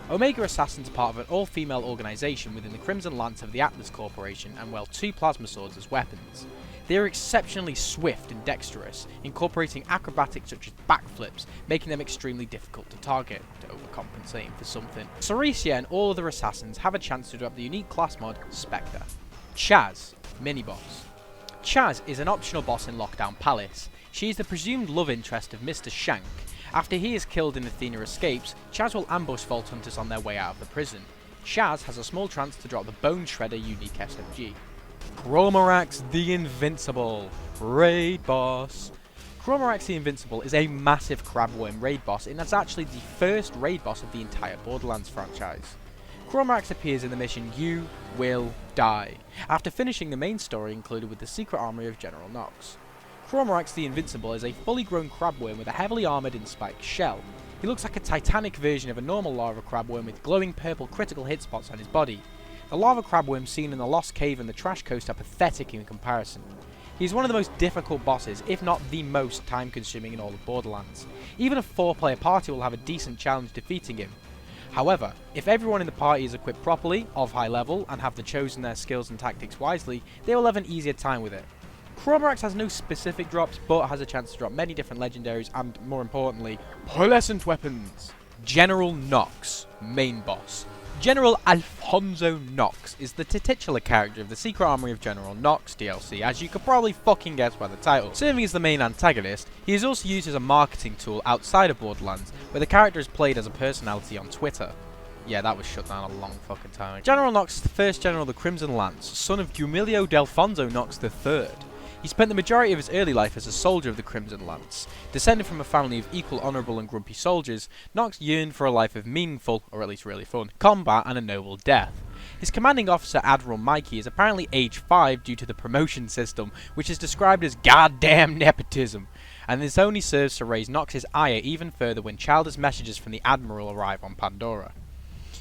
Omega Assassins are part of an all-female organisation within the Crimson Lance of the Atlas Corporation and wield 2 plasma swords as weapons. They are exceptionally swift and dexterous, incorporating acrobatics such as backflips, making them extremely difficult to target, to overcompensating for something. Ceresia and all other assassins have a chance to drop the unique class mod Spectre. Chaz, mini-boss. Chaz is an optional boss in Lockdown Palace. She is the presumed love interest of Mr. Shank. After he is killed and Athena escapes, Chaz will ambush Vault Hunters on their way out of the prison. Chaz has a small chance to drop the Bone Shredder unique SMG. Crawmerax the Invincible, raid boss. Crawmerax the Invincible is a massive crabworm raid boss, and that's actually the first raid boss of the entire Borderlands franchise. Crawmerax appears in the mission You Will Die, after finishing the main story included with the secret armory of General Knoxx. Crawmerax the Invincible is a fully grown crabworm with a heavily armoured and spiked shell. He looks like a titanic version of a normal lava crabworm with glowing purple critical hit spots on his body. The lava crabworms seen in the Lost Cave and the Trash Coast are pathetic in comparison. He is one of the most difficult bosses, if not the most time consuming in all of Borderlands. Even a 4-player party will have a decent challenge defeating him. However, if everyone in the party is equipped properly, of high level, and have chosen their skills and tactics wisely, they will have an easier time with it. Crawmerax has no specific drops, but has a chance to drop many different legendaries and, more importantly, pearlescent weapons. General Knoxx, main boss. General Alfonso Knoxx is the titular character of the Secret Armoury of General Knoxx DLC, as you could probably fucking guess by the title. Serving as the main antagonist, he is also used as a marketing tool outside of Borderlands, where the character is played as a personality on Twitter. Yeah, that was shut down a long fucking time ago. General Knoxx is the first general of the Crimson Lance, son of Gumilio Delfonso Knoxx III. He spent the majority of his early life as a soldier of the Crimson Lance. Descended from a family of equal honourable and grumpy soldiers, Knoxx yearned for a life of meaningful, or at least really fun, combat and a noble death. His commanding officer, Admiral Mikey, is apparently age 5 due to the promotion system, which is described as goddamn nepotism, and this only serves to raise Knox's ire even further when childish messages from the Admiral arrive on Pandora.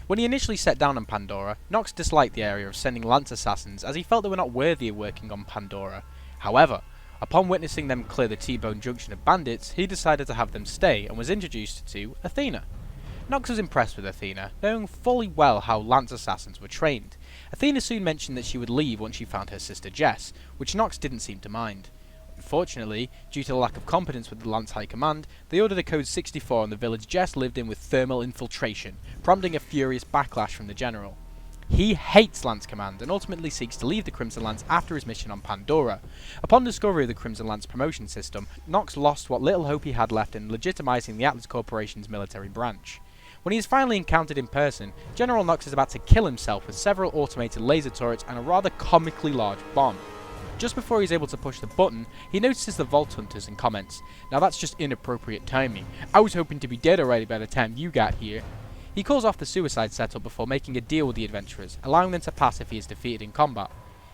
When he initially set down on Pandora, Knoxx disliked the area of sending Lance assassins as he felt they were not worthy of working on Pandora. However, upon witnessing them clear the T-Bone Junction of bandits, he decided to have them stay and was introduced to Athena. Knoxx was impressed with Athena, knowing fully well how Lance assassins were trained. Athena soon mentioned that she would leave once she found her sister Jess, which Knoxx didn't seem to mind. Unfortunately, due to the lack of competence with the Lance High Command, they ordered a Code 64 on the village Jess lived in with thermal infiltration, prompting a furious backlash from the general. He hates Lance Command and ultimately seeks to leave the Crimson Lance after his mission on Pandora. Upon discovery of the Crimson Lance promotion system, Knoxx lost what little hope he had left in legitimizing the Atlas Corporation's military branch. When he is finally encountered in person, General Knoxx is about to kill himself with several automated laser turrets and a rather comically large bomb. Just before he's able to push the button, he notices the Vault Hunters and comments, "Now that's just inappropriate timing. I was hoping to be dead already by the time you got here." He calls off the suicide setup before making a deal with the adventurers, allowing them to pass if he is defeated in combat.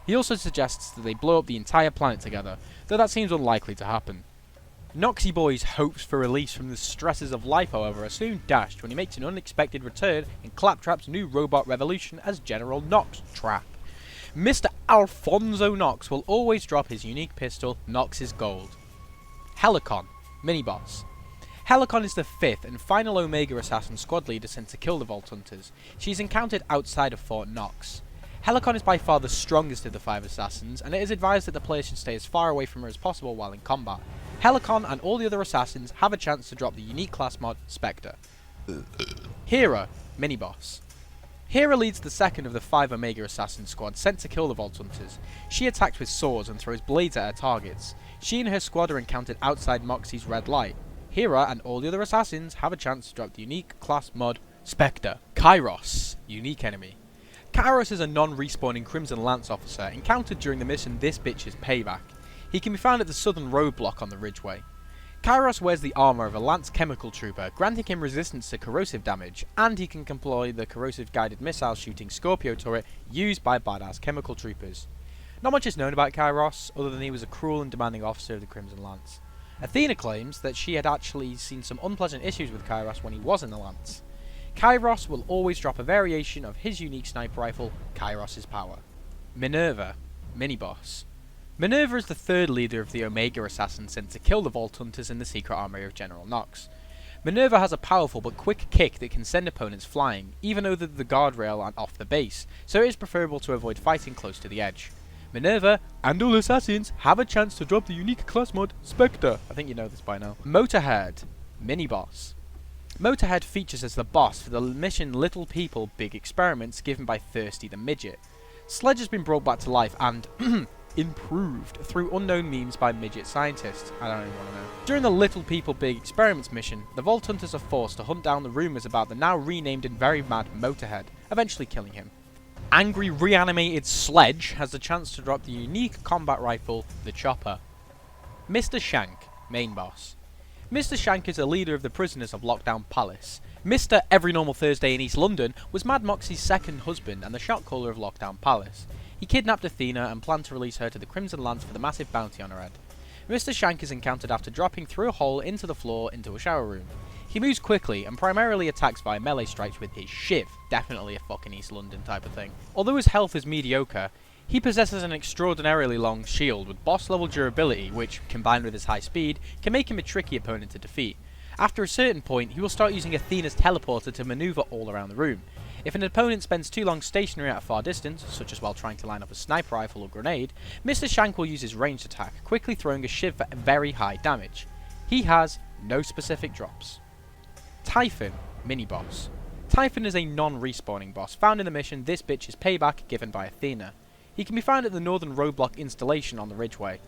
He also suggests that they blow up the entire planet together, though that seems unlikely to happen. Knoxy Boy's hopes for release from the stresses of life, however, are soon dashed when he makes an unexpected return in Claptrap's new robot revolution as General Knoxtrap. Mr. Alfonso Knoxx will always drop his unique pistol, Knox's Gold. Helicon, mini-boss. Helicon is the 5th and final Omega Assassin squad leader sent to kill the Vault Hunters. She is encountered outside of Fort Knoxx. Helicon is by far the strongest of the 5 assassins, and it is advised that the player should stay as far away from her as possible while in combat. Helicon and all the other assassins have a chance to drop the unique class mod, Spectre. Hera, mini-boss. Hera leads the 2nd of the 5 Omega Assassin squad sent to kill the Vault Hunters. She attacks with swords and throws blades at her targets. She and her squad are encountered outside Moxie's red light. Hera and all the other assassins have a chance to drop the unique class mod, Spectre. Kairos, unique enemy. Kairos is a non-respawning Crimson Lance officer encountered during the mission This Bitch's Payback. He can be found at the southern roadblock on the Ridgeway. Kairos wears the armour of a Lance chemical trooper, granting him resistance to corrosive damage, and he can employ the corrosive guided missile shooting Scorpio turret used by badass chemical troopers. Not much is known about Kairos, other than he was a cruel and demanding officer of the Crimson Lance. Athena claims that she had actually seen some unpleasant issues with Kairos when he was in the Lance. Kairos will always drop a variation of his unique sniper rifle, Kairos' Power. Minerva, mini-boss. Minerva is the 3rd leader of the Omega Assassins sent to kill the Vault Hunters in the Secret Armoury of General Knoxx. Minerva has a powerful but quick kick that can send opponents flying, even over the guardrail and off the base, so it is preferable to avoid fighting close to the edge. Minerva and all assassins have a chance to drop the unique class mod, Spectre. I think you know this by now. Motorhead, mini-boss. Motorhead features as the boss for the mission Little People, Big Experiments given by Thirsty the Midget. Sledge has been brought back to life and improved through unknown memes by midget scientists. I don't even want to know. During the Little People Big Experiments mission, the Vault Hunters are forced to hunt down the rumours about the now renamed and very mad Motorhead, eventually killing him. Angry reanimated Sledge has the chance to drop the unique combat rifle, the Chopper. Mr. Shank, main boss. Mr. Shank is the leader of the prisoners of Lockdown Palace. Mr. Every Normal Thursday in East London was Mad Moxie's 2nd husband and the shot caller of Lockdown Palace. He kidnapped Athena and planned to release her to the Crimson Lance for the massive bounty on her head. Mr. Shank is encountered after dropping through a hole into the floor into a shower room. He moves quickly and primarily attacks via melee strikes with his shiv, definitely a fucking East London type of thing. Although his health is mediocre, he possesses an extraordinarily long shield with boss level durability which, combined with his high speed, can make him a tricky opponent to defeat. After a certain point, he will start using Athena's teleporter to maneuver all around the room. If an opponent spends too long stationary at a far distance, such as while trying to line up a sniper rifle or grenade, Mr. Shank will use his ranged attack, quickly throwing a shiv for very high damage. He has no specific drops. Typhon, mini-boss. Typhon is a non-respawning boss, found in the mission This Bitch is Payback given by Athena. He can be found at the northern roadblock installation on the Ridgeway.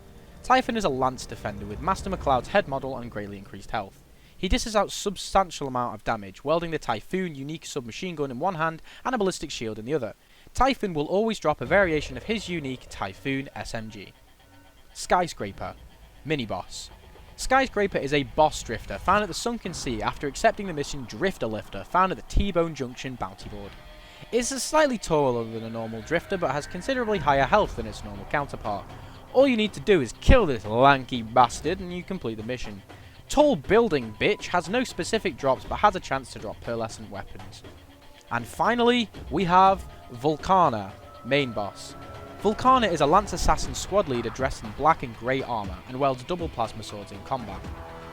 Typhon is a lance defender with Master McCloud's head model and greatly increased health. He dishes out substantial amount of damage, wielding the Typhoon unique submachine gun in one hand and a ballistic shield in the other. Typhon will always drop a variation of his unique Typhoon SMG. Skyscraper, mini-boss. Skyscraper is a boss drifter found at the Sunken Sea after accepting the mission Drifter Lifter found at the T-Bone Junction bounty board. It is slightly taller than a normal drifter but has considerably higher health than its normal counterpart. All you need to do is kill this lanky bastard and you complete the mission. Tall Building Bitch has no specific drops but has a chance to drop pearlescent weapons. And finally, we have Vulcana, main boss. Vulcana is a Lance Assassin squad leader dressed in black and grey armour and wields double plasma swords in combat.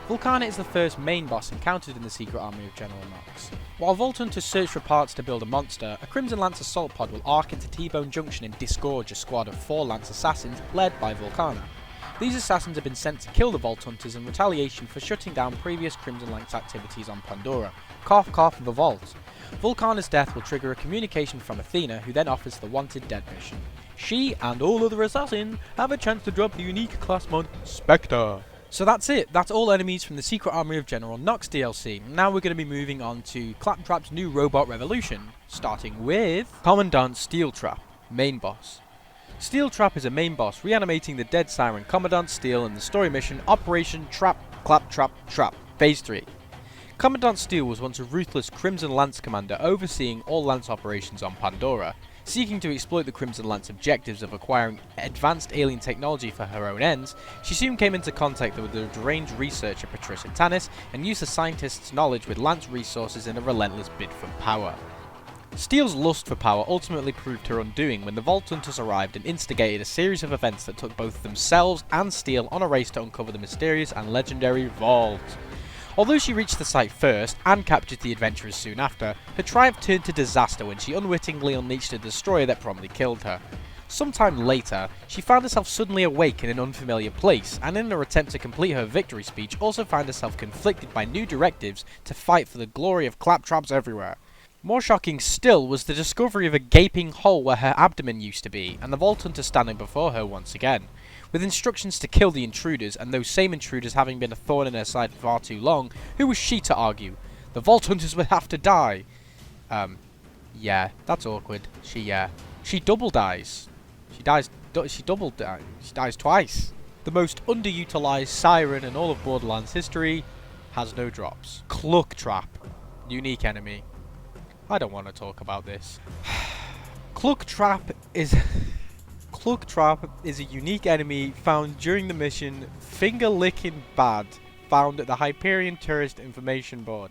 Vulcana is the first main boss encountered in the secret army of General Knoxx. While Vault Hunters search for parts to build a monster, a Crimson Lance assault pod will arc into T-Bone Junction and disgorge a squad of 4 Lance Assassins led by Vulcana. These assassins have been sent to kill the Vault Hunters in retaliation for shutting down previous Crimson Lance activities on Pandora. Cough cough the Vault. Vulcana's death will trigger a communication from Athena, who then offers the Wanted Dead mission. She and all other assassins have a chance to drop the unique class mod Spectre. So that's it, that's all enemies from the Secret Armory of General Knoxx DLC. Now we're going to be moving on to Claptrap's new robot revolution, starting with Commandant Steel Trap, main boss. Steel Trap is a main boss reanimating the dead Siren Commandant Steel in the story mission Operation Claptrap Trap, Phase 3. Commandant Steel was once a ruthless Crimson Lance commander overseeing all Lance operations on Pandora. Seeking to exploit the Crimson Lance objectives of acquiring advanced alien technology for her own ends, she soon came into contact with the deranged researcher Patricia Tannis and used the scientist's knowledge with Lance resources in a relentless bid for power. Steel's lust for power ultimately proved her undoing when the Vault Hunters arrived and instigated a series of events that took both themselves and Steel on a race to uncover the mysterious and legendary Vault. Although she reached the site first and captured the adventurers soon after, her triumph turned to disaster when she unwittingly unleashed a destroyer that promptly killed her. Sometime later, she found herself suddenly awake in an unfamiliar place, and in her attempt to complete her victory speech also found herself conflicted by new directives to fight for the glory of Claptraps everywhere. More shocking still was the discovery of a gaping hole where her abdomen used to be, and the Vault Hunter standing before her once again. With instructions to kill the intruders, and those same intruders having been a thorn in her side for far too long, who was she to argue? The Vault Hunters would have to die. Yeah, that's awkward. She double dies. She dies twice. The most underutilized Siren in all of Borderlands history has no drops. Claptrap, unique enemy. I don't want to talk about this. Claptrap is a unique enemy found during the mission Finger Licking Bad, found at the Hyperion Tourist Information Board.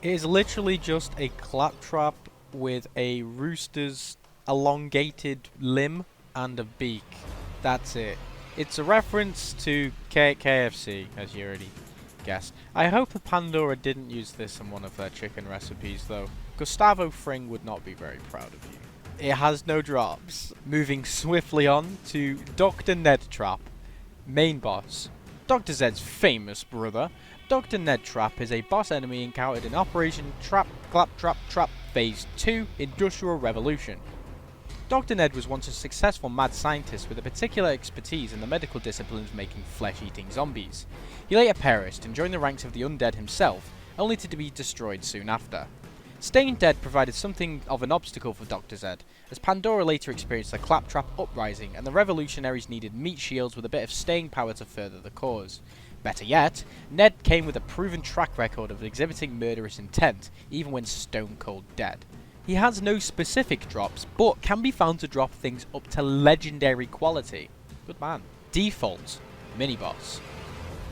It is literally just a claptrap with a rooster's elongated limb and a beak. That's it. It's a reference to KFC, as you already guessed. I hope that Pandora didn't use this in one of their chicken recipes though. Gustavo Fring would not be very proud of you. It has no drops. Moving swiftly on to Dr.Ned Trap, main boss. Dr. Zed's famous brother, Dr.Ned Trap is a boss enemy encountered in Operation Claptrap Trap Phase 2 Industrial Revolution. Dr. Ned was once a successful mad scientist with a particular expertise in the medical disciplines making flesh-eating zombies. He later perished and joined the ranks of the undead himself, only to be destroyed soon after. Staying dead provided something of an obstacle for Dr. Zed, as Pandora later experienced a Claptrap uprising and the revolutionaries needed meat shields with a bit of staying power to further the cause. Better yet, Ned came with a proven track record of exhibiting murderous intent, even when stone cold dead. He has no specific drops, but can be found to drop things up to legendary quality. Good man. Default, mini-boss.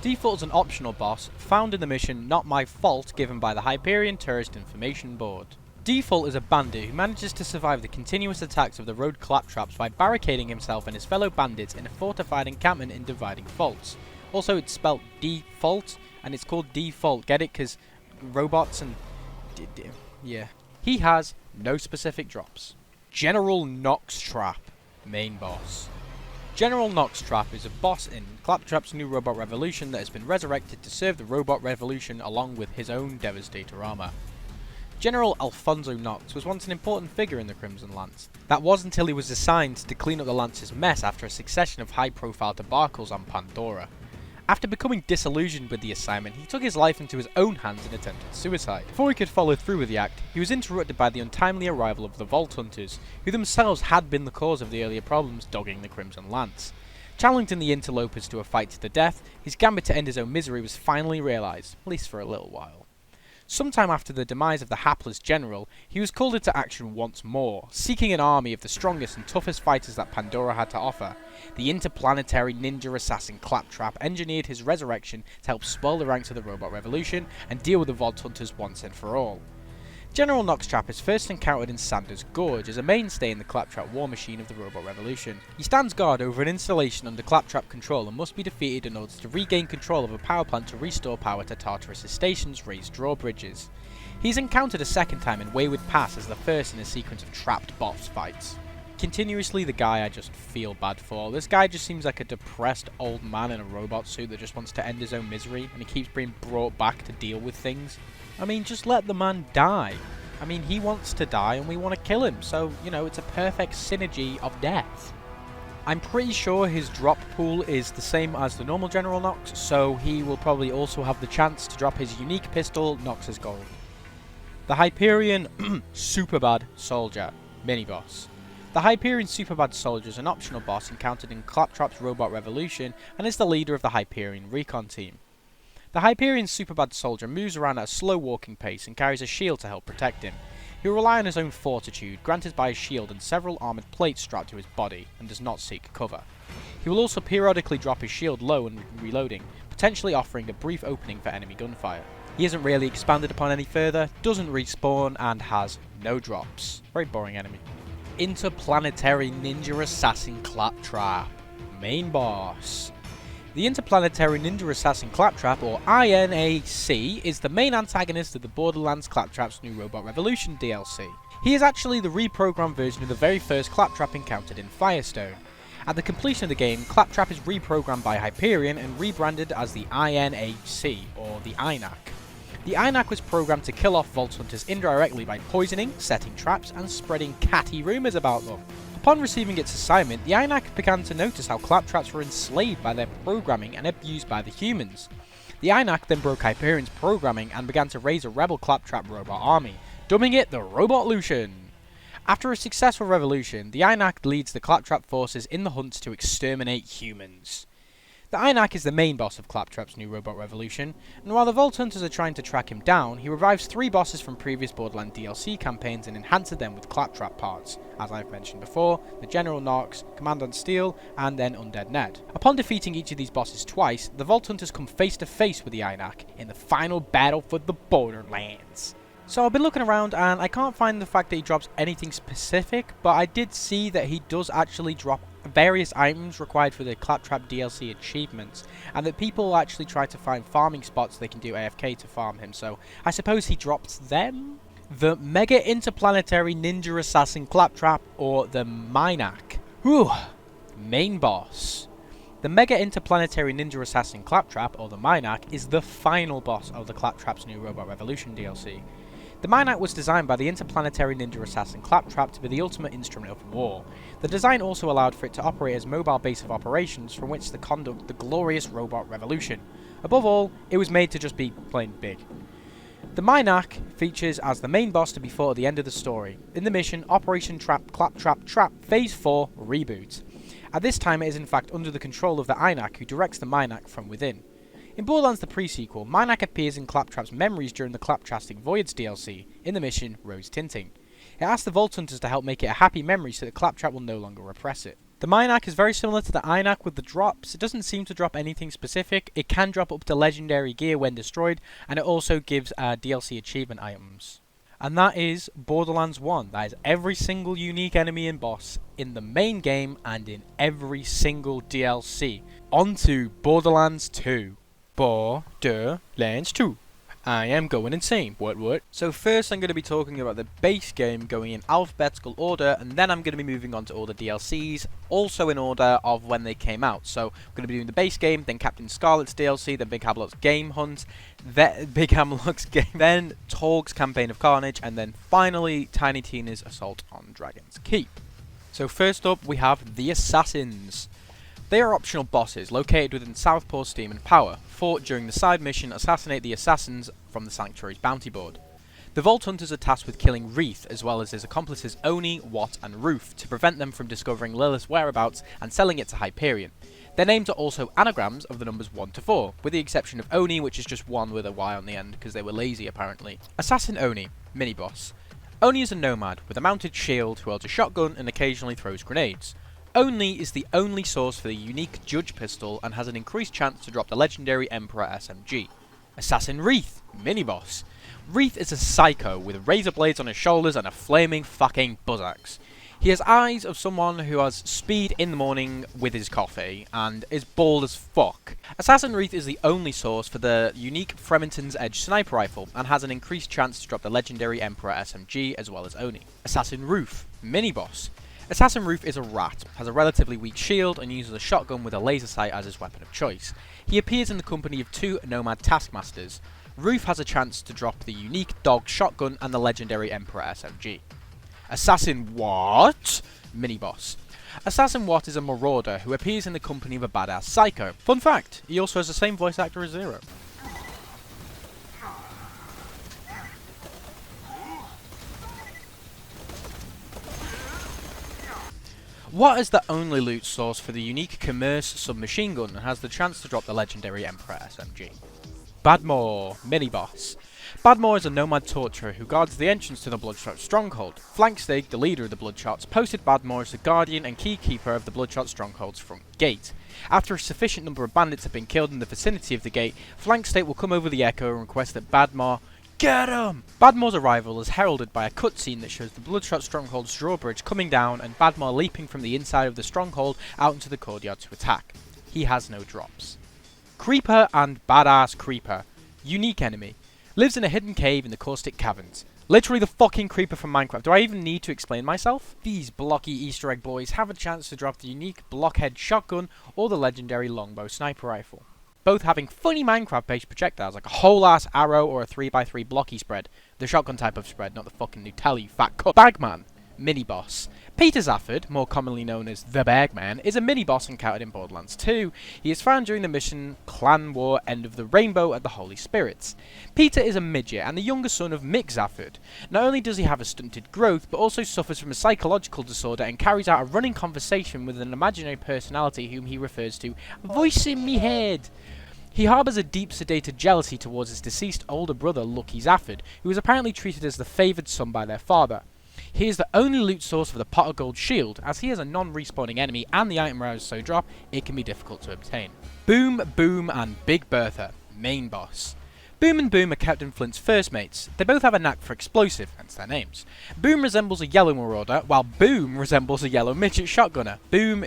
Default is an optional boss, found in the mission Not My Fault given by the Hyperion Tourist Information Board. Default is a bandit who manages to survive the continuous attacks of the road Claptraps by barricading himself and his fellow bandits in a fortified encampment in dividing faults. Also, it's spelled default, and it's called default. Get it? Because robots and... yeah. He has no specific drops. General Knoxx, main boss. General Knoxx is a boss in Claptrap's new Robot Revolution that has been resurrected to serve the Robot Revolution along with his own Devastator armor. General Alfonso Knoxx was once an important figure in the Crimson Lance. That was until he was assigned to clean up the Lance's mess after a succession of high-profile debacles on Pandora. After becoming disillusioned with the assignment, he took his life into his own hands and attempted suicide. Before he could follow through with the act, he was interrupted by the untimely arrival of the Vault Hunters, who themselves had been the cause of the earlier problems dogging the Crimson Lance. Challenging the interlopers to a fight to the death, his gambit to end his own misery was finally realised, at least for a little while. Sometime after the demise of the hapless general, he was called into action once more, seeking an army of the strongest and toughest fighters that Pandora had to offer. The interplanetary ninja assassin Claptrap engineered his resurrection to help spoil the ranks of the Robot Revolution and deal with the Vault Hunters once and for all. General Knoxx is first encountered in Sanders Gorge as a mainstay in the Claptrap war machine of the Robot Revolution. He stands guard over an installation under Claptrap control and must be defeated in order to regain control of a power plant to restore power to Tartarus' station's raised drawbridges. He's encountered a second time in Wayward Pass as the first in a sequence of trapped boss fights. Continuously the guy I just feel bad for. This guy just seems like a depressed old man in a robot suit that just wants to end his own misery, and he keeps being brought back to deal with things. I mean, just let the man die. I mean, he wants to die and we want to kill him, so, you know, it's a perfect synergy of death. I'm pretty sure his drop pool is the same as the normal General Knoxx, so he will probably also have the chance to drop his unique pistol, Knoxx's Gold. The Hyperion Superbad Soldier, mini-boss. The Hyperion Superbad Soldier is an optional boss encountered in Claptrap's Robot Revolution and is the leader of the Hyperion Recon Team. The Hyperion Superbad Soldier moves around at a slow walking pace and carries a shield to help protect him. He will rely on his own fortitude, granted by his shield and several armoured plates strapped to his body, and does not seek cover. He will also periodically drop his shield low when reloading, potentially offering a brief opening for enemy gunfire. He isn't really expanded upon any further, doesn't respawn, and has no drops. Very boring enemy. Interplanetary Ninja Assassin Claptrap, main boss. The Interplanetary Ninja Assassin Claptrap, or INAC, is the main antagonist of the Borderlands Claptrap's new Robot Revolution DLC. He is actually the reprogrammed version of the very first Claptrap encountered in Firestone. At the completion of the game, Claptrap is reprogrammed by Hyperion and rebranded as the INAC, or the INAC. The INAC was programmed to kill off Vault Hunters indirectly by poisoning, setting traps, and spreading catty rumours about them. Upon receiving its assignment, the INAC began to notice how Claptraps were enslaved by their programming and abused by the humans. The INAC then broke Hyperion's programming and began to raise a rebel Claptrap robot army, dubbing it the Robotlution. After a successful revolution, the INAC leads the Claptrap forces in the hunt to exterminate humans. The INAC is the main boss of Claptrap's new Robot Revolution, and while the Vault Hunters are trying to track him down, he revives 3 bosses from previous Borderlands DLC campaigns and enhances them with Claptrap parts, as I've mentioned before, the General Knoxx, Commandant Steel, and then Undead Ned. Upon defeating each of these bosses twice, the Vault Hunters come face to face with the INAC in the final battle for the Borderlands. So I've been looking around and I can't find the fact that he drops anything specific, but I did see that he does actually drop various items required for the Claptrap DLC achievements, and that people actually try to find farming spots they can do AFK to farm him, so I suppose he drops them? The Mega Interplanetary Ninja Assassin Claptrap, or the MINAC. Whew! Main boss. The Mega Interplanetary Ninja Assassin Claptrap, or the MINAC, is the final boss of the Claptrap's new Robot Revolution DLC. The MINAC was designed by the Interplanetary Ninja Assassin Claptrap to be the ultimate instrument of war. The design also allowed for it to operate as a mobile base of operations from which to conduct the glorious Robot Revolution. Above all, it was made to just be plain big. The MINAC features as the main boss to be fought at the end of the story, in the mission Operation Claptrap Trap Phase 4 Reboot. At this time it is in fact under the control of the INAC, who directs the MINAC from within. In Borderlands the pre-sequel, MINAC appears in Claptrap's memories during the Claptrastic Voyages DLC, in the mission Rose Tinting. It asks the Vault Hunters to help make it a happy memory so that Claptrap will no longer repress it. The Minac is very similar to the Inac with the drops. It doesn't seem to drop anything specific. It can drop up to legendary gear when destroyed, and it also gives DLC achievement items. And that is Borderlands 1. That is every single unique enemy and boss in the main game and in every single DLC. On to Borderlands 2. Borderlands 2. I am going insane. What? So first I'm going to be talking about the base game going in alphabetical order, and then I'm going to be moving on to all the DLCs, also in order of when they came out. So I'm going to be doing the base game, then Captain Scarlett's DLC, then Big Hammerlocks Game Hunt, then Big Hammerlocks Game, then Torgues Campaign of Carnage, and then finally Tiny Tina's Assault on Dragon's Keep. So first up we have the Assassins. They are optional bosses located within Southpaw Steam and Power. Fought during the side mission Assassinate the Assassins from the Sanctuary's bounty board. The Vault Hunters are tasked with killing Wreath as well as his accomplices Oni, Watt and Roof to prevent them from discovering Lilith's whereabouts and selling it to Hyperion. Their names are also anagrams of the numbers 1 to 4, with the exception of Oni, which is just 1 with a Y on the end because they were lazy apparently. Assassin Oni, mini-boss. Oni is a nomad with a mounted shield who holds a shotgun and occasionally throws grenades. Oni is the only source for the unique Judge pistol and has an increased chance to drop the legendary Emperor SMG. Assassin Wreath, mini-boss. Wreath is a psycho with razor blades on his shoulders and a flaming fucking buzzaxe. He has eyes of someone who has speed in the morning with his coffee and is bald as fuck. Assassin Wreath is the only source for the unique Frementon's Edge sniper rifle and has an increased chance to drop the legendary Emperor SMG as well as Oni. Assassin Roof, mini-boss. Assassin Roof is a rat, has a relatively weak shield and uses a shotgun with a laser sight as his weapon of choice. He appears in the company of 2 nomad taskmasters. Roof has a chance to drop the unique dog shotgun and the legendary Emperor SMG. Assassin Watt, mini-boss. Assassin Watt is a marauder who appears in the company of a badass psycho. Fun fact, he also has the same voice actor as Zero. Watt is the only loot source for the unique Commerce submachine gun and has the chance to drop the legendary Emperor SMG. Badmore, mini-boss. Badmore is a nomad torturer who guards the entrance to the Bloodshot stronghold. Flanksteak, the leader of the Bloodshots, posted Badmore as the guardian and key keeper of the Bloodshot stronghold's front gate. After a sufficient number of bandits have been killed in the vicinity of the gate, Flanksteak will come over the echo and request that Badmore get him! Badmore's arrival is heralded by a cutscene that shows the Bloodshot Stronghold's drawbridge coming down and Badmore leaping from the inside of the stronghold out into the courtyard to attack. He has no drops. Creeper and Badass Creeper. Unique enemy. Lives in a hidden cave in the Caustic Caverns. Literally the fucking Creeper from Minecraft. Do I even need to explain myself? These blocky Easter egg boys have a chance to drop the unique Blockhead shotgun or the legendary Longbow sniper rifle. Both having funny Minecraft-based projectiles like a whole-ass arrow or a 3x3 blocky spread. The shotgun type of spread, not the fucking Nutella, you fat cunt. Bagman, mini-boss. Peter Zafford, more commonly known as the Bagman, is a mini-boss encountered in Borderlands 2. He is found during the mission Clan War End of the Rainbow at the Holy Spirits. Peter is a midget and the younger son of Mick Zafford. Not only does he have a stunted growth, but also suffers from a psychological disorder and carries out a running conversation with an imaginary personality whom he refers to voice in me head. He harbours a deep sedated jealousy towards his deceased older brother Lucky Zafford, who is apparently treated as the favoured son by their father. He is the only loot source for the Pot of Gold shield, as he is a non-respawning enemy and the item rares so drop, it can be difficult to obtain. Boom, Boom and Big Bertha, main boss. Boom and Boom are Captain Flint's first mates. They both have a knack for explosive, hence their names. Boom resembles a yellow marauder, while Boom resembles a yellow midget shotgunner. Boom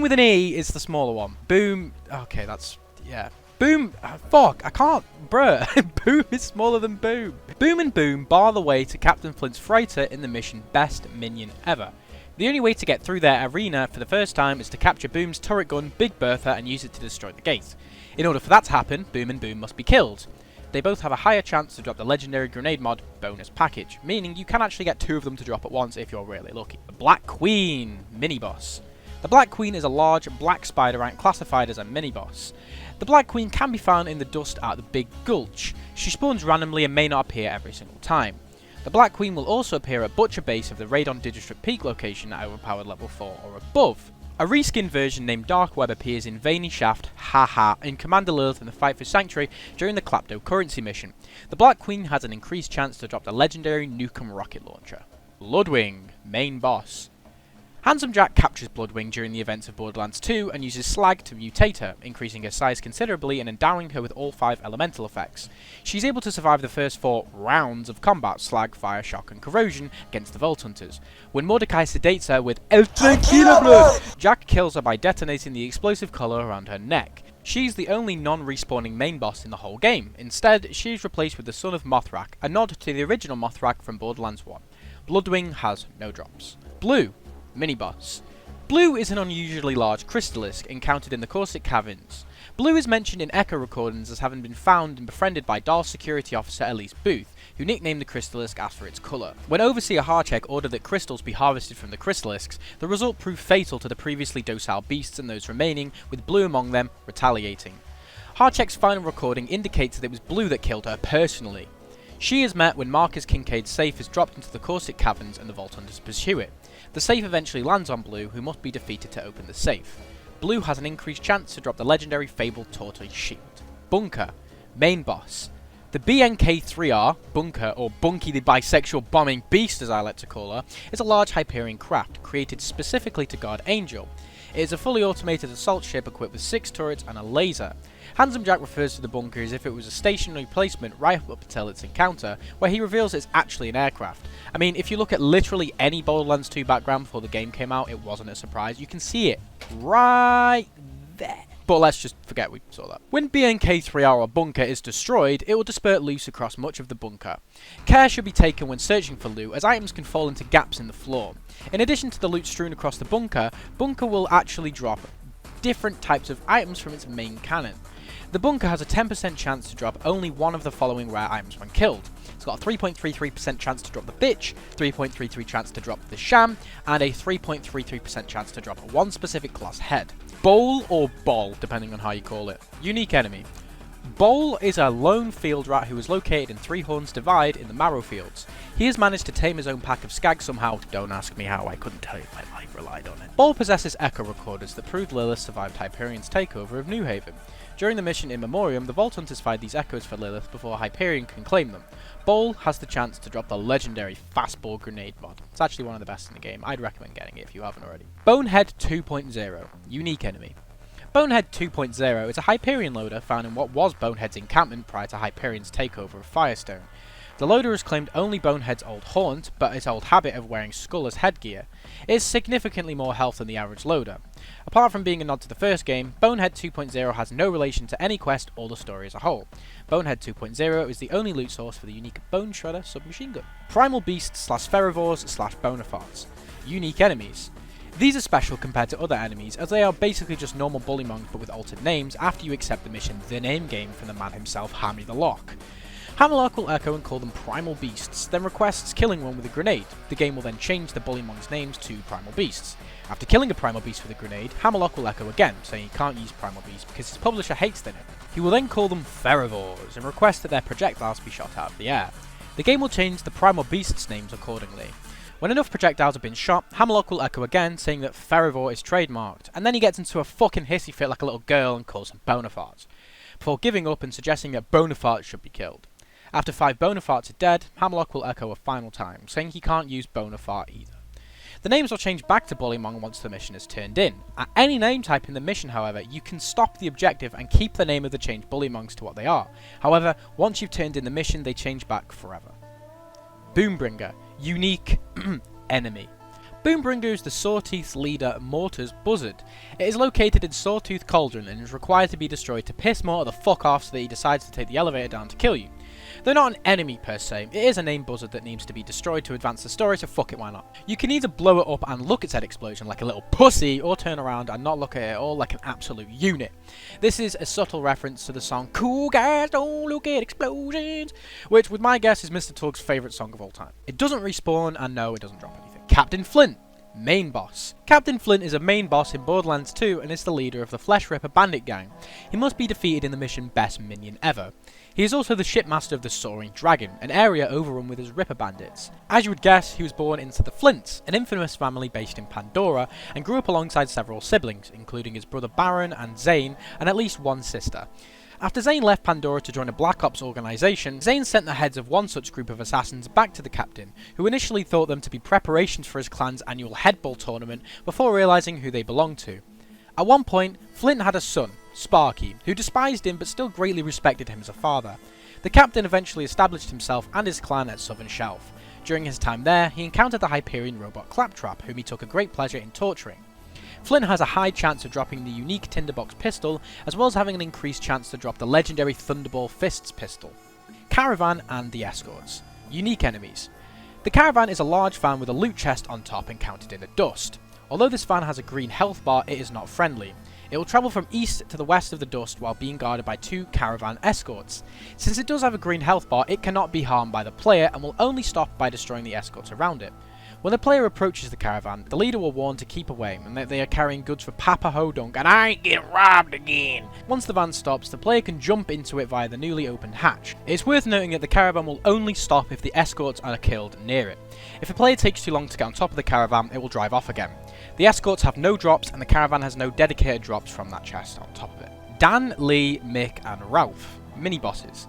with an E is the smaller one. Boom, okay, that's, yeah. Boom, fuck, I can't, bruh. Boom is smaller than Boom. Boom and Boom bar the way to Captain Flint's freighter in the mission Best Minion Ever. The only way to get through their arena for the first time is to capture Boom's turret gun, Big Bertha, and use it to destroy the gate. In order for that to happen, Boom and Boom must be killed. They both have a higher chance to drop the legendary grenade mod bonus package, meaning you can actually get 2 of them to drop at once if you're really lucky. The Black Queen, mini-boss. The Black Queen is a large black spider ant classified as a mini-boss. The Black Queen can be found in the dust at the Big Gulch. She spawns randomly and may not appear every single time. The Black Queen will also appear at Butcher Base of the Radon Digistrip Peak location at overpowered level 4 or above. A reskinned version named Dark Web appears in Veiny Shaft, haha, in Commander Lilith in the fight for Sanctuary during the Clapto currency mission. The Black Queen has an increased chance to drop the legendary Nukem rocket launcher. Bloodwing, main boss. Handsome Jack captures Bloodwing during the events of Borderlands 2 and uses Slag to mutate her, increasing her size considerably and endowing her with all 5 elemental effects. She's able to survive the first 4 rounds of combat, Slag, Fire, Shock and Corrosion, against the Vault Hunters. When Mordecai sedates her with El Tranquila Blood, Jack kills her by detonating the explosive collar around her neck. She's the only non-respawning main boss in the whole game. Instead, she's replaced with the Son of Mothrak, a nod to the original Mothrak from Borderlands 1. Bloodwing has no drops. Blue, mini-boss. Blue is an unusually large crystallisk encountered in the Caustic Caverns. Blue is mentioned in echo recordings as having been found and befriended by Dahl's security officer Elise Booth, who nicknamed the crystallisk after its colour. When Overseer Harchek ordered that crystals be harvested from the crystallisks, the result proved fatal to the previously docile beasts and those remaining, with Blue among them retaliating. Harchek's final recording indicates that it was Blue that killed her personally. She is met when Marcus Kincaid's safe is dropped into the Caustic Caverns and the Vault Hunters pursue it. The safe eventually lands on Blue, who must be defeated to open the safe. Blue has an increased chance to drop the legendary Fabled Tortoise Shield. Bunker, main boss. The BNK-3R, Bunker, or Bunky the Bisexual Bombing Beast as I like to call her, is a large Hyperion craft, created specifically to guard Angel. It is a fully automated assault ship equipped with 6 turrets and a laser. Handsome Jack refers to the bunker as if it was a stationary placement right up until its encounter, where he reveals it's actually an aircraft. I mean, if you look at literally any Borderlands 2 background before the game came out, it wasn't a surprise. You can see it right there. But let's just forget we saw that. When BNK-3R or Bunker is destroyed, it will disperse loot across much of the bunker. Care should be taken when searching for loot, as items can fall into gaps in the floor. In addition to the loot strewn across the bunker, Bunker will actually drop different types of items from its main cannon. The bunker has a 10% chance to drop only one of the following rare items when killed. It's got a 3.33% chance to drop the bitch, 3.33% chance to drop the sham, and a 3.33% chance to drop one specific class head. Bowl or Bol, depending on how you call it. Unique enemy. Bowl is a lone field rat who is located in Three Horns Divide in the Marrow Fields. He has managed to tame his own pack of skags somehow. Don't ask me how, I couldn't tell you, my life relied on it. Bowl possesses echo recorders that proved Lilith survived Hyperion's takeover of New Haven. During the mission in Memoriam, the Vault Hunters find these echoes for Lilith before Hyperion can claim them. Bowl has the chance to drop the legendary Fastball Grenade mod. It's actually one of the best in the game. I'd recommend getting it if you haven't already. Bonehead 2.0. Unique enemy. Bonehead 2.0 is a Hyperion loader found in what was Bonehead's encampment prior to Hyperion's takeover of Firestone. The loader has claimed only Bonehead's old haunt, but its old habit of wearing skull as headgear. It is significantly more health than the average loader. Apart from being a nod to the first game, Bonehead 2.0 has no relation to any quest or the story as a whole. Bonehead 2.0 is the only loot source for the unique Bone Shredder submachine gun. Primal Beasts / Ferivores / Bonafarts. Unique enemies. These are special compared to other enemies, as they are basically just normal bullymongs but with altered names after you accept the mission The Name Game from the man himself, Hammy the Lock. Hammerlock will echo and call them Primal Beasts, then requests killing one with a grenade. The game will then change the bullymong's names to Primal Beasts. After killing a Primal Beast with a grenade, Hammerlock will echo again, saying he can't use Primal Beast because his publisher hates the name. He will then call them Ferivores and request that their projectiles be shot out of the air. The game will change the Primal Beasts' names accordingly. When enough projectiles have been shot, Hammerlock will echo again, saying that Ferivore is trademarked, and then he gets into a fucking hissy fit like a little girl and calls them Bonafarts, before giving up and suggesting that Bonafarts should be killed. After 5 Bonafarts are dead, Hammerlock will echo a final time, saying he can't use Bonafart either. The names will change back to Bullymong once the mission is turned in. At any name type in the mission, however, you can stop the objective and keep the name of the changed Bullymongs to what they are. However, once you've turned in the mission, they change back forever. Boombringer. Unique enemy. Boombringer is the Sawtooth's leader, Mortar's buzzard. It is located in Sawtooth Cauldron and is required to be destroyed to piss Mortar the fuck off so that he decides to take the elevator down to kill you. Though not an enemy per se, it is a named buzzard that needs to be destroyed to advance the story, so fuck it, why not? You can either blow it up and look at said explosion like a little pussy, or turn around and not look at it at all like an absolute unit. This is a subtle reference to the song Cool Guys Don't Look at Explosions, which with my guess is Mr. Torgues' favourite song of all time. It doesn't respawn, and no, it doesn't drop anything. Captain Flint. Main boss. Captain Flint is a main boss in Borderlands 2 and is the leader of the Flesh Ripper bandit gang. He must be defeated in the mission Best Minion Ever. He is also the shipmaster of the Soaring Dragon, an area overrun with his Ripper bandits. As you would guess, he was born into the Flints, an infamous family based in Pandora, and grew up alongside several siblings, including his brother Baron and Zane, and at least one sister. After Zane left Pandora to join a Black Ops organisation, Zane sent the heads of one such group of assassins back to the captain, who initially thought them to be preparations for his clan's annual headball tournament before realising who they belonged to. At one point, Flint had a son, Sparky, who despised him but still greatly respected him as a father. The captain eventually established himself and his clan at Southern Shelf. During his time there, he encountered the Hyperion robot Claptrap, whom he took a great pleasure in torturing. Flint has a high chance of dropping the unique Tinderbox pistol, as well as having an increased chance to drop the legendary Thunderball Fists pistol. Caravan and the Escorts. Unique enemies. The Caravan is a large van with a loot chest on top encountered in the dust. Although this van has a green health bar, it is not friendly. It will travel from east to the west of the dust while being guarded by 2 Caravan escorts. Since it does have a green health bar, it cannot be harmed by the player and will only stop by destroying the escorts around it. When the player approaches the caravan, the leader will warn to keep away and that they are carrying goods for Papa Hodunk and I ain't getting robbed again. Once the van stops, the player can jump into it via the newly opened hatch. It is worth noting that the caravan will only stop if the escorts are killed near it. If a player takes too long to get on top of the caravan, it will drive off again. The escorts have no drops and the caravan has no dedicated drops from that chest on top of it. Dan, Lee, Mick and Ralph. Mini-bosses.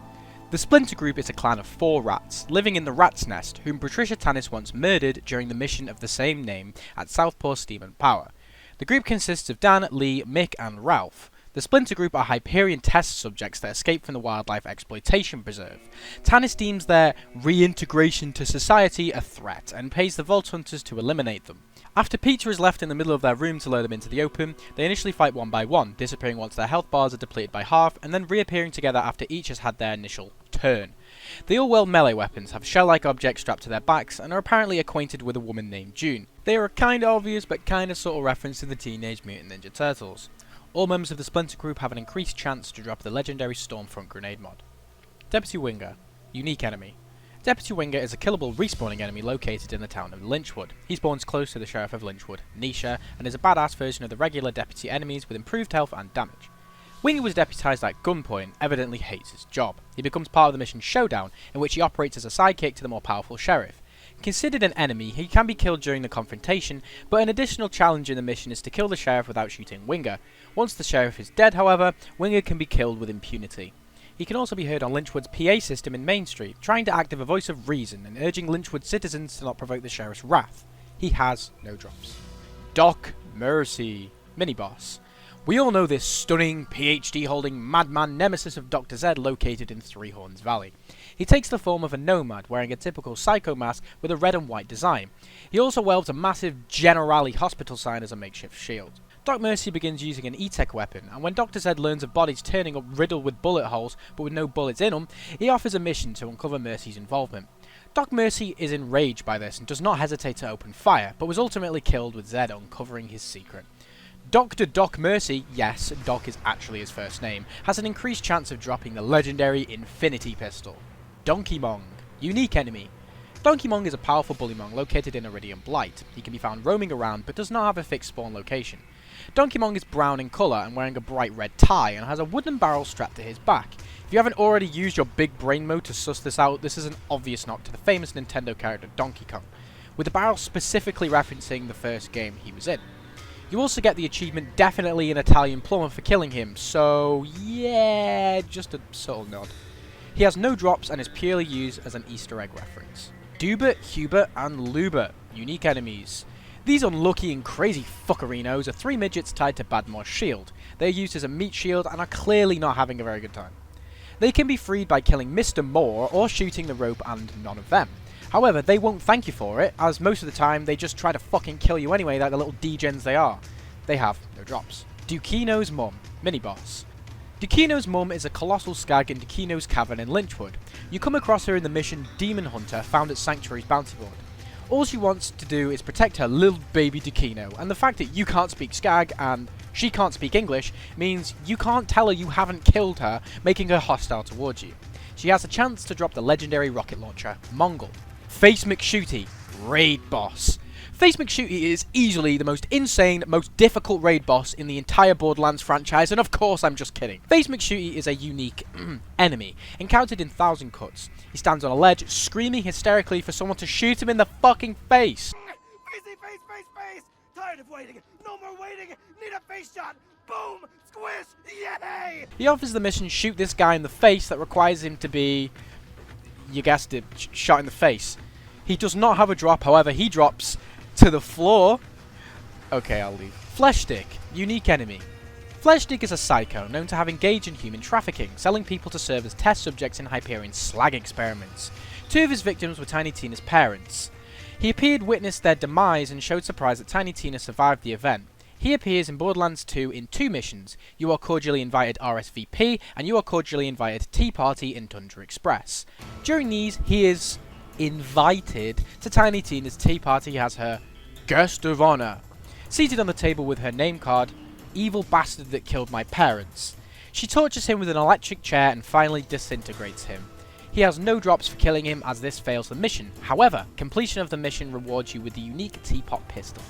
The Splinter Group is a clan of 4 rats, living in the Rat's Nest, whom Patricia Tannis once murdered during the mission of the same name at Southpaw Steam and Power. The group consists of Dan, Lee, Mick and Ralph. The Splinter Group are Hyperion test subjects that escape from the Wildlife Exploitation Preserve. Tannis deems their reintegration to society a threat and pays the Vault Hunters to eliminate them. After Peter is left in the middle of their room to lure them into the open, they initially fight one by one, disappearing once their health bars are depleted by half, and then reappearing together after each has had their initial turn. They all wield melee weapons, have shell-like objects strapped to their backs, and are apparently acquainted with a woman named June. They are a kinda obvious but kinda subtle reference to the Teenage Mutant Ninja Turtles. All members of the Splinter Group have an increased chance to drop the legendary Stormfront grenade mod. Deputy Winger. Unique enemy. Deputy Winger is a killable respawning enemy located in the town of Lynchwood. He spawns close to the Sheriff of Lynchwood, Nisha, and is a badass version of the regular deputy enemies with improved health and damage. Winger was deputized at gunpoint, evidently hates his job. He becomes part of the mission Showdown, in which he operates as a sidekick to the more powerful Sheriff. Considered an enemy, he can be killed during the confrontation, but an additional challenge in the mission is to kill the Sheriff without shooting Winger. Once the Sheriff is dead, however, Winger can be killed with impunity. He can also be heard on Lynchwood's PA system in Main Street, trying to act as a voice of reason and urging Lynchwood citizens to not provoke the Sheriff's wrath. He has no drops. Doc Mercy. Mini-boss. We all know this stunning, PhD-holding madman nemesis of Dr. Zed located in Three Horns Valley. He takes the form of a nomad, wearing a typical psycho mask with a red and white design. He also wields a massive Generali hospital sign as a makeshift shield. Doc Mercy begins using an E-Tech weapon, and when Dr. Zed learns of bodies turning up riddled with bullet holes but with no bullets in them, he offers a mission to uncover Mercy's involvement. Doc Mercy is enraged by this and does not hesitate to open fire, but was ultimately killed with Zed uncovering his secret. Dr. Doc Mercy, yes, Doc is actually his first name, has an increased chance of dropping the legendary Infinity Pistol. Donkey Mong. Unique enemy. Donkey Mong is a powerful bullymong located in Iridium Blight. He can be found roaming around but does not have a fixed spawn location. Donkey Mong is brown in colour and wearing a bright red tie and has a wooden barrel strapped to his back. If you haven't already used your big brain mode to suss this out, this is an obvious knock to the famous Nintendo character Donkey Kong, with the barrel specifically referencing the first game he was in. You also get the achievement Definitely an Italian Plumber for killing him, so yeah, just a subtle nod. He has no drops and is purely used as an Easter egg reference. Dubert, Hubert and Lubert, unique enemies. These unlucky and crazy fuckerinos are 3 midgets tied to Badmore's shield. They are used as a meat shield and are clearly not having a very good time. They can be freed by killing Mr. Moore or shooting the rope and none of them. However, they won't thank you for it, as most of the time they just try to fucking kill you anyway like the little degens they are. They have no drops. Dukino's Mum, mini-boss. Dukino's mum is a colossal skag in Dukino's cavern in Lynchwood. You come across her in the mission Demon Hunter found at Sanctuary's bounty board. All she wants to do is protect her little baby Dukino, and the fact that you can't speak skag and she can't speak English means you can't tell her you haven't killed her, making her hostile towards you. She has a chance to drop the legendary rocket launcher, Mongol. Face McShooty, raid boss. Face McShooty is easily the most insane, most difficult raid boss in the entire Borderlands franchise, and of course I'm just kidding. Face McShooty is a unique enemy, encountered in Thousand Cuts. He stands on a ledge, screaming hysterically for someone to shoot him in the fucking face. Face! Tired of waiting! No more waiting! Need a face shot! Boom! Squish! Yay! He offers the mission shoot this guy in the face that requires him to be, you guessed it, shot in the face. He does not have a drop, however, he drops to the floor. Okay, I'll leave. Fleshstick, unique enemy. Fleshstick is a psycho known to have engaged in human trafficking, selling people to serve as test subjects in Hyperion slag experiments. 2 of his victims were Tiny Tina's parents. He appeared, witnessed their demise, and showed surprise that Tiny Tina survived the event. He appears in Borderlands 2 in 2 missions, You Are Cordially Invited RSVP, and You Are Cordially Invited Tea Party in Tundra Express. During these, he is invited to Tiny Tina's tea party as her guest of honor. Seated on the table with her name card, evil bastard that killed my parents. She tortures him with an electric chair and finally disintegrates him. He has no drops for killing him as this fails the mission. However, completion of the mission rewards you with the unique teapot pistol.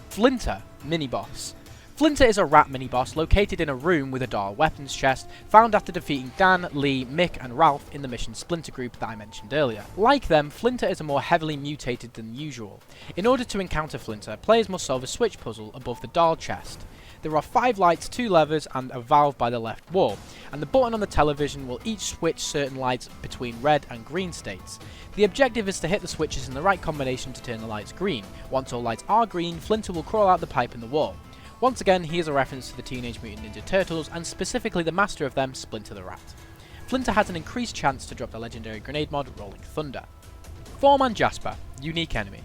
Flinter, mini-boss. Flinter is a rat mini-boss located in a room with a Dahl weapons chest, found after defeating Dan, Lee, Mick and Ralph in the mission Splinter group that I mentioned earlier. Like them, Flinter is more heavily mutated than usual. In order to encounter Flinter, players must solve a switch puzzle above the Dahl chest. There are 5 lights, 2 levers and a valve by the left wall, and the button on the television will each switch certain lights between red and green states. The objective is to hit the switches in the right combination to turn the lights green. Once all lights are green, Flinter will crawl out the pipe in the wall. Once again, he is a reference to the Teenage Mutant Ninja Turtles, and specifically the master of them, Splinter the Rat. Flinter has an increased chance to drop the legendary grenade mod, Rolling Thunder. Foreman Jasper, unique enemy.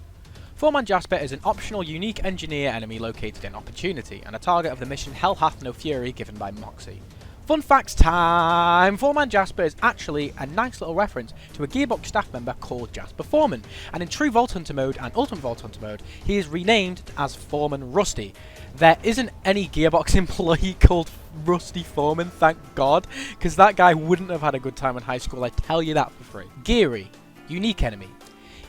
Foreman Jasper is an optional unique engineer enemy located in Opportunity, and a target of the mission Hell Hath No Fury given by Moxie. Fun facts time! Foreman Jasper is actually a nice little reference to a Gearbox staff member called Jasper Foreman, and in True Vault Hunter mode and Ultimate Vault Hunter mode, he is renamed as Foreman Rusty. There isn't any Gearbox employee called Rusty Foreman, thank God, because that guy wouldn't have had a good time in high school, I tell you that for free. Geary, unique enemy.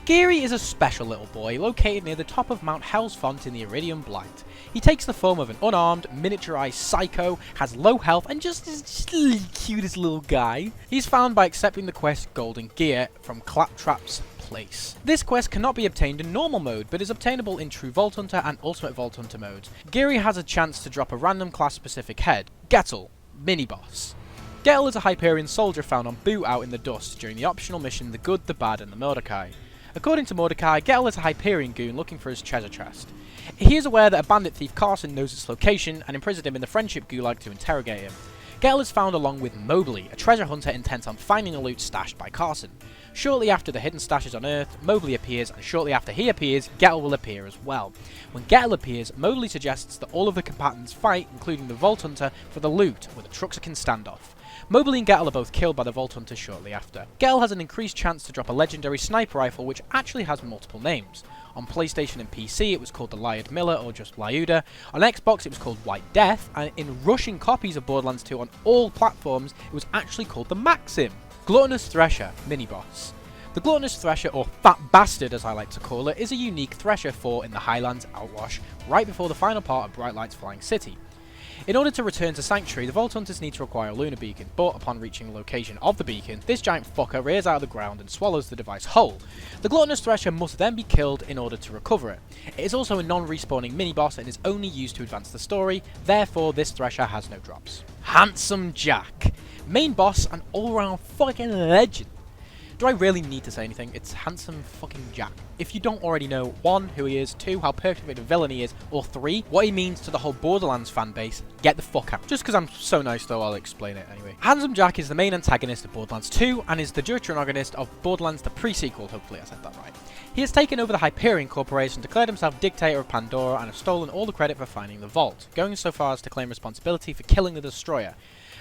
Geary is a special little boy located near the top of Mount Hellsfont in the Iridium Blight. He takes the form of an unarmed, miniaturized psycho, has low health, and just is the cutest little guy. He's found by accepting the quest Golden Gear from Claptraps place. This quest cannot be obtained in normal mode, but is obtainable in True Vault Hunter and Ultimate Vault Hunter modes. Geary has a chance to drop a random class specific head, Gettle, mini-boss. Gettle is a Hyperion soldier found on Boo out in the dust during the optional mission The Good, the Bad and the Mordecai. According to Mordecai, Gettle is a Hyperion goon looking for his treasure chest. He is aware that a bandit thief Carson knows its location and imprisoned him in the Friendship Gulag to interrogate him. Gettle is found along with Mobley, a treasure hunter intent on finding a loot stashed by Carson. Shortly after the hidden stash is unearthed, Mobley appears, and shortly after he appears, Gettle will appear as well. When Gettle appears, Mobley suggests that all of the combatants fight, including the Vault Hunter, for the loot, with a Truxican standoff. Mobley and Gettle are both killed by the Vault Hunter shortly after. Gettle has an increased chance to drop a legendary sniper rifle which actually has multiple names. On PlayStation and PC it was called the Lyud Miller or just Lyuda. On Xbox it was called White Death, and in Russian copies of Borderlands 2 on all platforms it was actually called the Maxim. Gluttonous Thresher, mini-boss. The Gluttonous Thresher, or Fat Bastard as I like to call it, is a unique Thresher fought in the Highlands Outwash right before the final part of Bright Light's Flying City. In order to return to Sanctuary, the Vault Hunters need to acquire a lunar beacon, but upon reaching the location of the beacon, this giant fucker rears out of the ground and swallows the device whole. The Gluttonous Thresher must then be killed in order to recover it. It is also a non-respawning mini-boss and is only used to advance the story, therefore this Thresher has no drops. Handsome Jack. Main boss and all-round fucking legend. Do I really need to say anything? It's Handsome fucking Jack. If you don't already know, 1, who he is, 2, how perfect a villain he is, or 3, what he means to the whole Borderlands fanbase, get the fuck out. Just because I'm so nice though, I'll explain it anyway. Handsome Jack is the main antagonist of Borderlands 2, and is the deuteronogonist of Borderlands the pre-sequel, hopefully I said that right. He has taken over the Hyperion Corporation, declared himself dictator of Pandora, and has stolen all the credit for finding the vault, going so far as to claim responsibility for killing the Destroyer.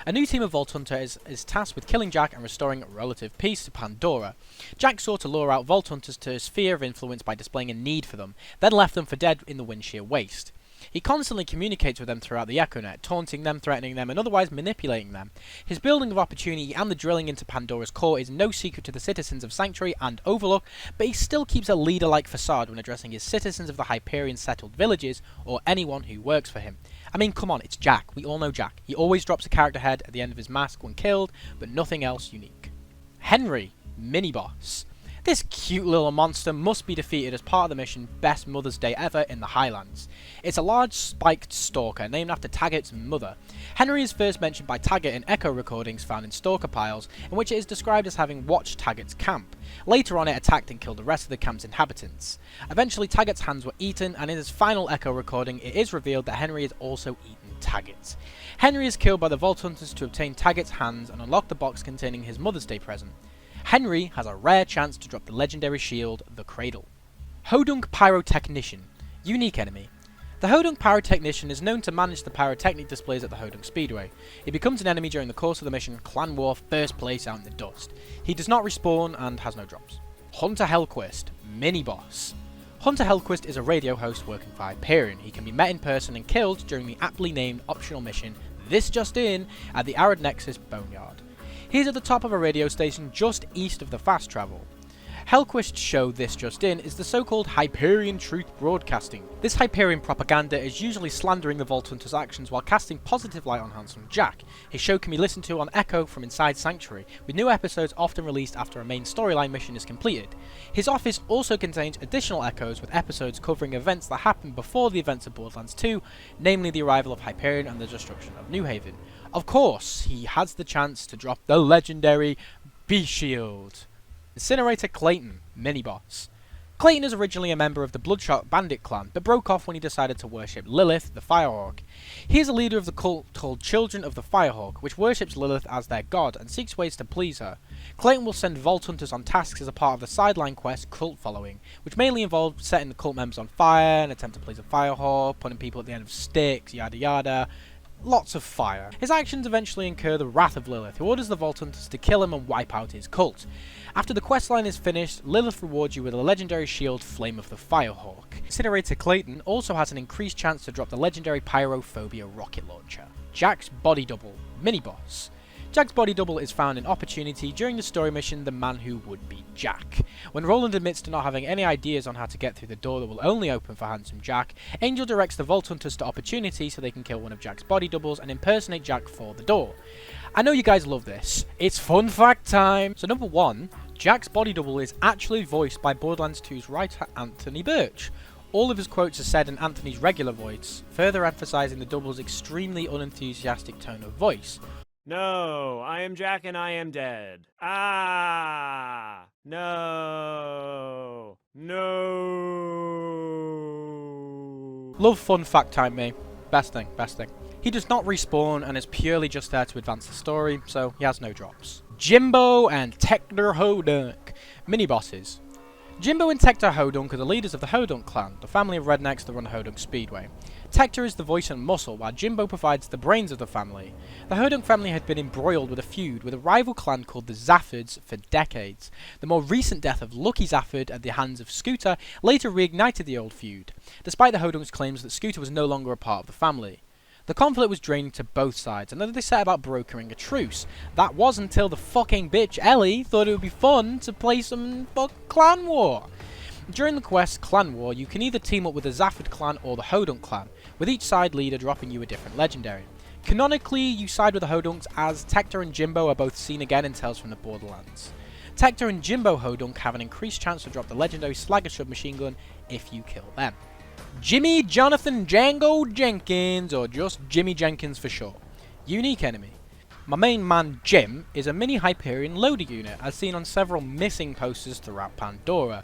A new team of Vault Hunters is tasked with killing Jack and restoring relative peace to Pandora. Jack sought to lure out Vault Hunters to his sphere of influence by displaying a need for them, then left them for dead in the Windshear Waste. He constantly communicates with them throughout the Echonet, taunting them, threatening them, and otherwise manipulating them. His building of Opportunity and the drilling into Pandora's core is no secret to the citizens of Sanctuary and Overlook, but he still keeps a leader-like facade when addressing his citizens of the Hyperion settled villages, or anyone who works for him. I mean, come on, it's Jack. We all know Jack. He always drops a character head at the end of his mask when killed, but nothing else unique. Henry, mini-boss. This cute little monster must be defeated as part of the mission Best Mother's Day Ever in the Highlands. It's a large spiked stalker named after Taggart's mother. Henry is first mentioned by Taggart in echo recordings found in stalker piles, in which it is described as having watched Taggart's camp. Later on it attacked and killed the rest of the camp's inhabitants. Eventually Taggart's hands were eaten, and in his final echo recording it is revealed that Henry has also eaten Taggart. Henry is killed by the Vault Hunters to obtain Taggart's hands and unlock the box containing his Mother's Day present. Henry has a rare chance to drop the legendary shield, the Cradle. Hodunk Pyrotechnician. Unique enemy. The Hodunk Pyrotechnician is known to manage the pyrotechnic displays at the Hodunk Speedway. He becomes an enemy during the course of the mission Clan War First Place Out in the Dust. He does not respawn and has no drops. Hunter Hellquist. Mini-boss. Hunter Hellquist is a radio host working for Hyperion. He can be met in person and killed during the aptly named optional mission This Just In at the Arid Nexus Boneyard. He is at the top of a radio station just east of the fast travel. Hellquist's show This Just In is the so-called Hyperion Truth Broadcasting. This Hyperion propaganda is usually slandering the Vault Hunter's actions while casting positive light on Handsome Jack. His show can be listened to on Echo from inside Sanctuary, with new episodes often released after a main storyline mission is completed. His office also contains additional echoes with episodes covering events that happened before the events of Borderlands 2, namely the arrival of Hyperion and the destruction of New Haven. Of course, he has the chance to drop the legendary B-Shield. Incinerator Clayton, mini-boss. Clayton is originally a member of the Bloodshot Bandit clan, but broke off when he decided to worship Lilith, the Firehawk. He is a leader of the cult called Children of the Firehawk, which worships Lilith as their god and seeks ways to please her. Clayton will send Vault Hunters on tasks as a part of the sideline quest Cult Following, which mainly involved setting the cult members on fire, an attempt to please a Firehawk, putting people at the end of sticks, yada yada. Lots of fire. His actions eventually incur the wrath of Lilith, who orders the Vault Hunters to kill him and wipe out his cult. After the questline is finished, Lilith rewards you with a legendary shield, Flame of the Firehawk. Incinerator Clayton also has an increased chance to drop the legendary Pyrophobia rocket launcher. Jack's Body Double, mini-boss. Jack's body double is found in Opportunity during the story mission The Man Who Would Be Jack. When Roland admits to not having any ideas on how to get through the door that will only open for Handsome Jack, Angel directs the Vault Hunters to Opportunity so they can kill one of Jack's body doubles and impersonate Jack for the door. I know you guys love this. It's fun fact time! So number 1, Jack's body double is actually voiced by Borderlands 2's writer Anthony Birch. All of his quotes are said in Anthony's regular voice, further emphasizing the double's extremely unenthusiastic tone of voice. No, I am Jack and I am dead. Ah! No! No! Love fun fact time, me. Best thing, best thing. He does not respawn and is purely just there to advance the story, so he has no drops. Jimbo and Tector Hodunk, mini-bosses. Jimbo and Tector Hodunk are the leaders of the Hodunk clan, the family of rednecks that run Hodunk Speedway. Tector is the voice and muscle, while Jimbo provides the brains of the family. The Hodunk family had been embroiled with a feud with a rival clan called the Zaffords for decades. The more recent death of Lucky Zafford at the hands of Scooter later reignited the old feud, despite the Hodunk's claims that Scooter was no longer a part of the family. The conflict was draining to both sides, and then they set about brokering a truce. That was until the fucking bitch Ellie thought it would be fun to play some clan war. During the quest Clan War, you can either team up with the Zafford clan or the Hodunk clan, with each side leader dropping you a different legendary. Canonically, you side with the Hodunks as Tector and Jimbo are both seen again in Tales from the Borderlands. Tector and Jimbo Hodunk have an increased chance to drop the legendary Slagger submachine gun if you kill them. Jimmy Jonathan Django Jenkins, or just Jimmy Jenkins for short. Unique enemy. My main man Jim is a mini Hyperion loader unit as seen on several missing posters throughout Pandora.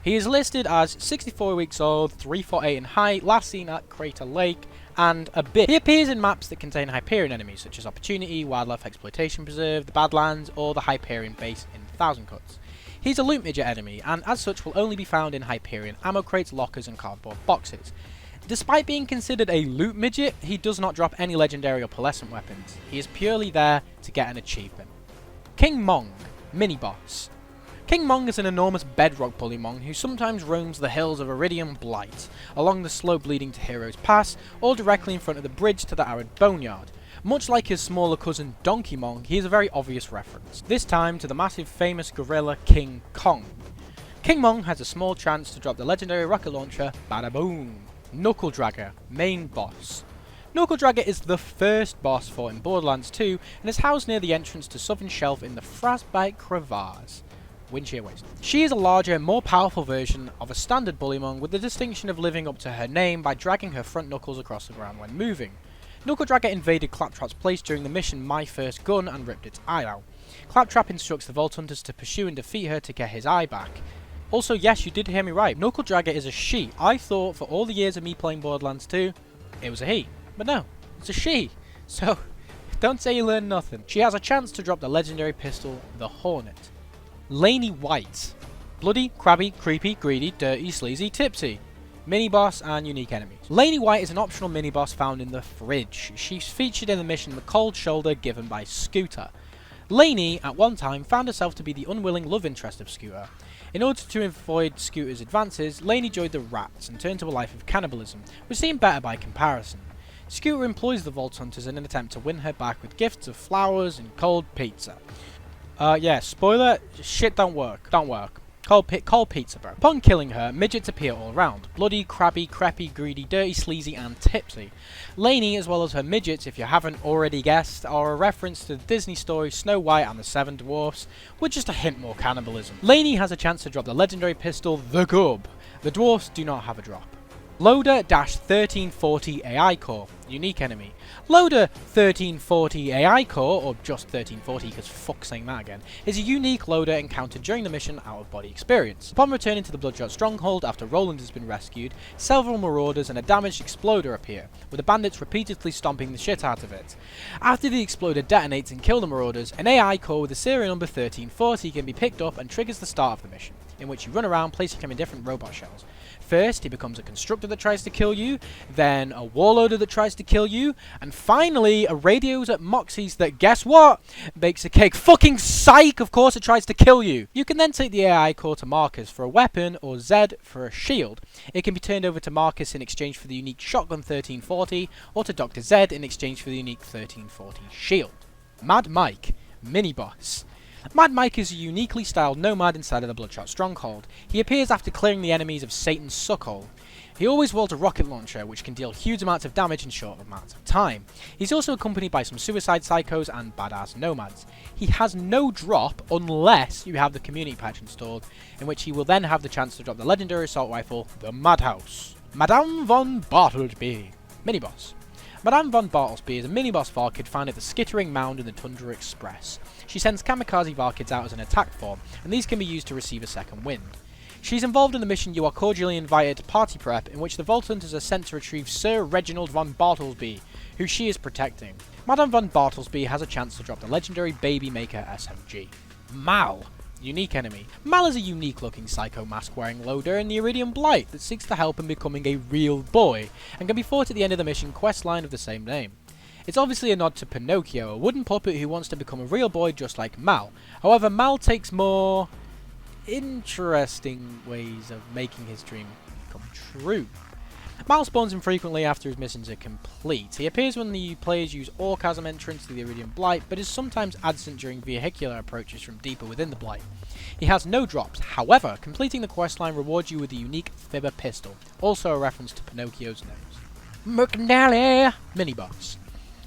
He is listed as 64 weeks old, 3 foot 8 in height, last seen at Crater Lake, and a bit. He appears in maps that contain Hyperion enemies such as Opportunity, Wildlife Exploitation Preserve, the Badlands, or the Hyperion base in Thousand Cuts. He's a loot midget enemy, and as such will only be found in Hyperion ammo crates, lockers, and cardboard boxes. Despite being considered a loot midget, he does not drop any legendary or pearlescent weapons. He is purely there to get an achievement. King Mong, mini-boss. King Mong is an enormous bedrock bullymong who sometimes roams the hills of Iridium Blight, along the slope leading to Heroes Pass, or directly in front of the bridge to the Arid Boneyard. Much like his smaller cousin Donkey Mong, he is a very obvious reference, this time to the massive famous gorilla King Kong. King Mong has a small chance to drop the legendary rocket launcher Bada Boom. Knuckle Dragger, main boss. Knuckle Dragger is the first boss fought in Borderlands 2 and is housed near the entrance to Southern Shelf in the Frostbite Crevasse. Wind Shear Waste. She is a larger, more powerful version of a standard Bullymong with the distinction of living up to her name by dragging her front knuckles across the ground when moving. Knuckle Dragger invaded Claptrap's place during the mission My First Gun and ripped its eye out. Claptrap instructs the Vault Hunters to pursue and defeat her to get his eye back. Also, yes, you did hear me right, Knuckle Dragger is a she. I thought for all the years of me playing Borderlands 2, it was a he. But no, it's a she. So, don't say you learned nothing. She has a chance to drop the legendary pistol, the Hornet. Laney White. Bloody, crabby, creepy, greedy, dirty, sleazy, tipsy. Mini-boss and unique enemies. Laney White is an optional mini-boss found in the fridge. She's featured in the mission The Cold Shoulder given by Scooter. Laney, at one time, found herself to be the unwilling love interest of Scooter. In order to avoid Scooter's advances, Laney joined the Rats and turned to a life of cannibalism, which seemed better by comparison. Scooter employs the Vault Hunters in an attempt to win her back with gifts of flowers and cold pizza. Yeah, spoiler, shit don't work. Cold pizza, bro. Upon killing her, midgets appear all around. Bloody, crabby, creepy, greedy, dirty, sleazy, and tipsy. Laney, as well as her midgets, if you haven't already guessed, are a reference to the Disney story Snow White and the Seven Dwarfs, with just a hint more cannibalism. Laney has a chance to drop the legendary pistol, the Gob. The dwarfs do not have a drop. Loader-1340 AI Core, unique enemy. Loader-1340 AI Core, or just 1340 because fuck saying that again, is a unique loader encountered during the mission Out of Body Experience. Upon returning to the Bloodshot Stronghold after Roland has been rescued, several marauders and a damaged exploder appear, with the bandits repeatedly stomping the shit out of it. After the exploder detonates and kills the marauders, an AI Core with the serial number 1340 can be picked up and triggers the start of the mission, in which you run around placing him in different robot shells. First, he becomes a constructor that tries to kill you, then a warloader that tries to kill you, and finally a radios at Moxie's that, guess what? Bakes a cake. Fucking psych! Of course it tries to kill you! You can then take the AI core to Marcus for a weapon, or Zed for a shield. It can be turned over to Marcus in exchange for the unique Shotgun 1340, or to Dr. Zed in exchange for the unique 1340 shield. Mad Mike, mini-boss. Mad Mike is a uniquely styled nomad inside of the Bloodshot Stronghold. He appears after clearing the enemies of Satan's Suckhole. He always wields a rocket launcher, which can deal huge amounts of damage in short amounts of time. He's also accompanied by some suicide psychos and badass nomads. He has no drop unless you have the community patch installed, in which he will then have the chance to drop the legendary assault rifle, the Madhouse. Madame von Bartleby, mini-boss. Madame von Bartleby is a mini-boss Varkid found at the Skittering Mound in the Tundra Express. She sends kamikaze Varkids out as an attack form, and these can be used to receive a second wind. She's involved in the mission You Are Cordially Invited Party Prep, in which the Vault Hunters are sent to retrieve Sir Reginald von Bartleby, who she is protecting. Madame von Bartleby has a chance to drop the legendary Baby Maker SMG. Mal, unique enemy. Mal is a unique looking psycho mask wearing loader in the Iridium Blight that seeks to help in becoming a real boy, and can be fought at the end of the mission quest line of the same name. It's obviously a nod to Pinocchio, a wooden puppet who wants to become a real boy just like Mal. However, Mal takes more interesting ways of making his dream come true. Mal spawns infrequently after his missions are complete. He appears when the players use Orchasm entrance to the Iridium Blight, but is sometimes absent during vehicular approaches from deeper within the Blight. He has no drops, however, completing the questline rewards you with the unique Fibber pistol, also a reference to Pinocchio's nose. McNally, mini-boss.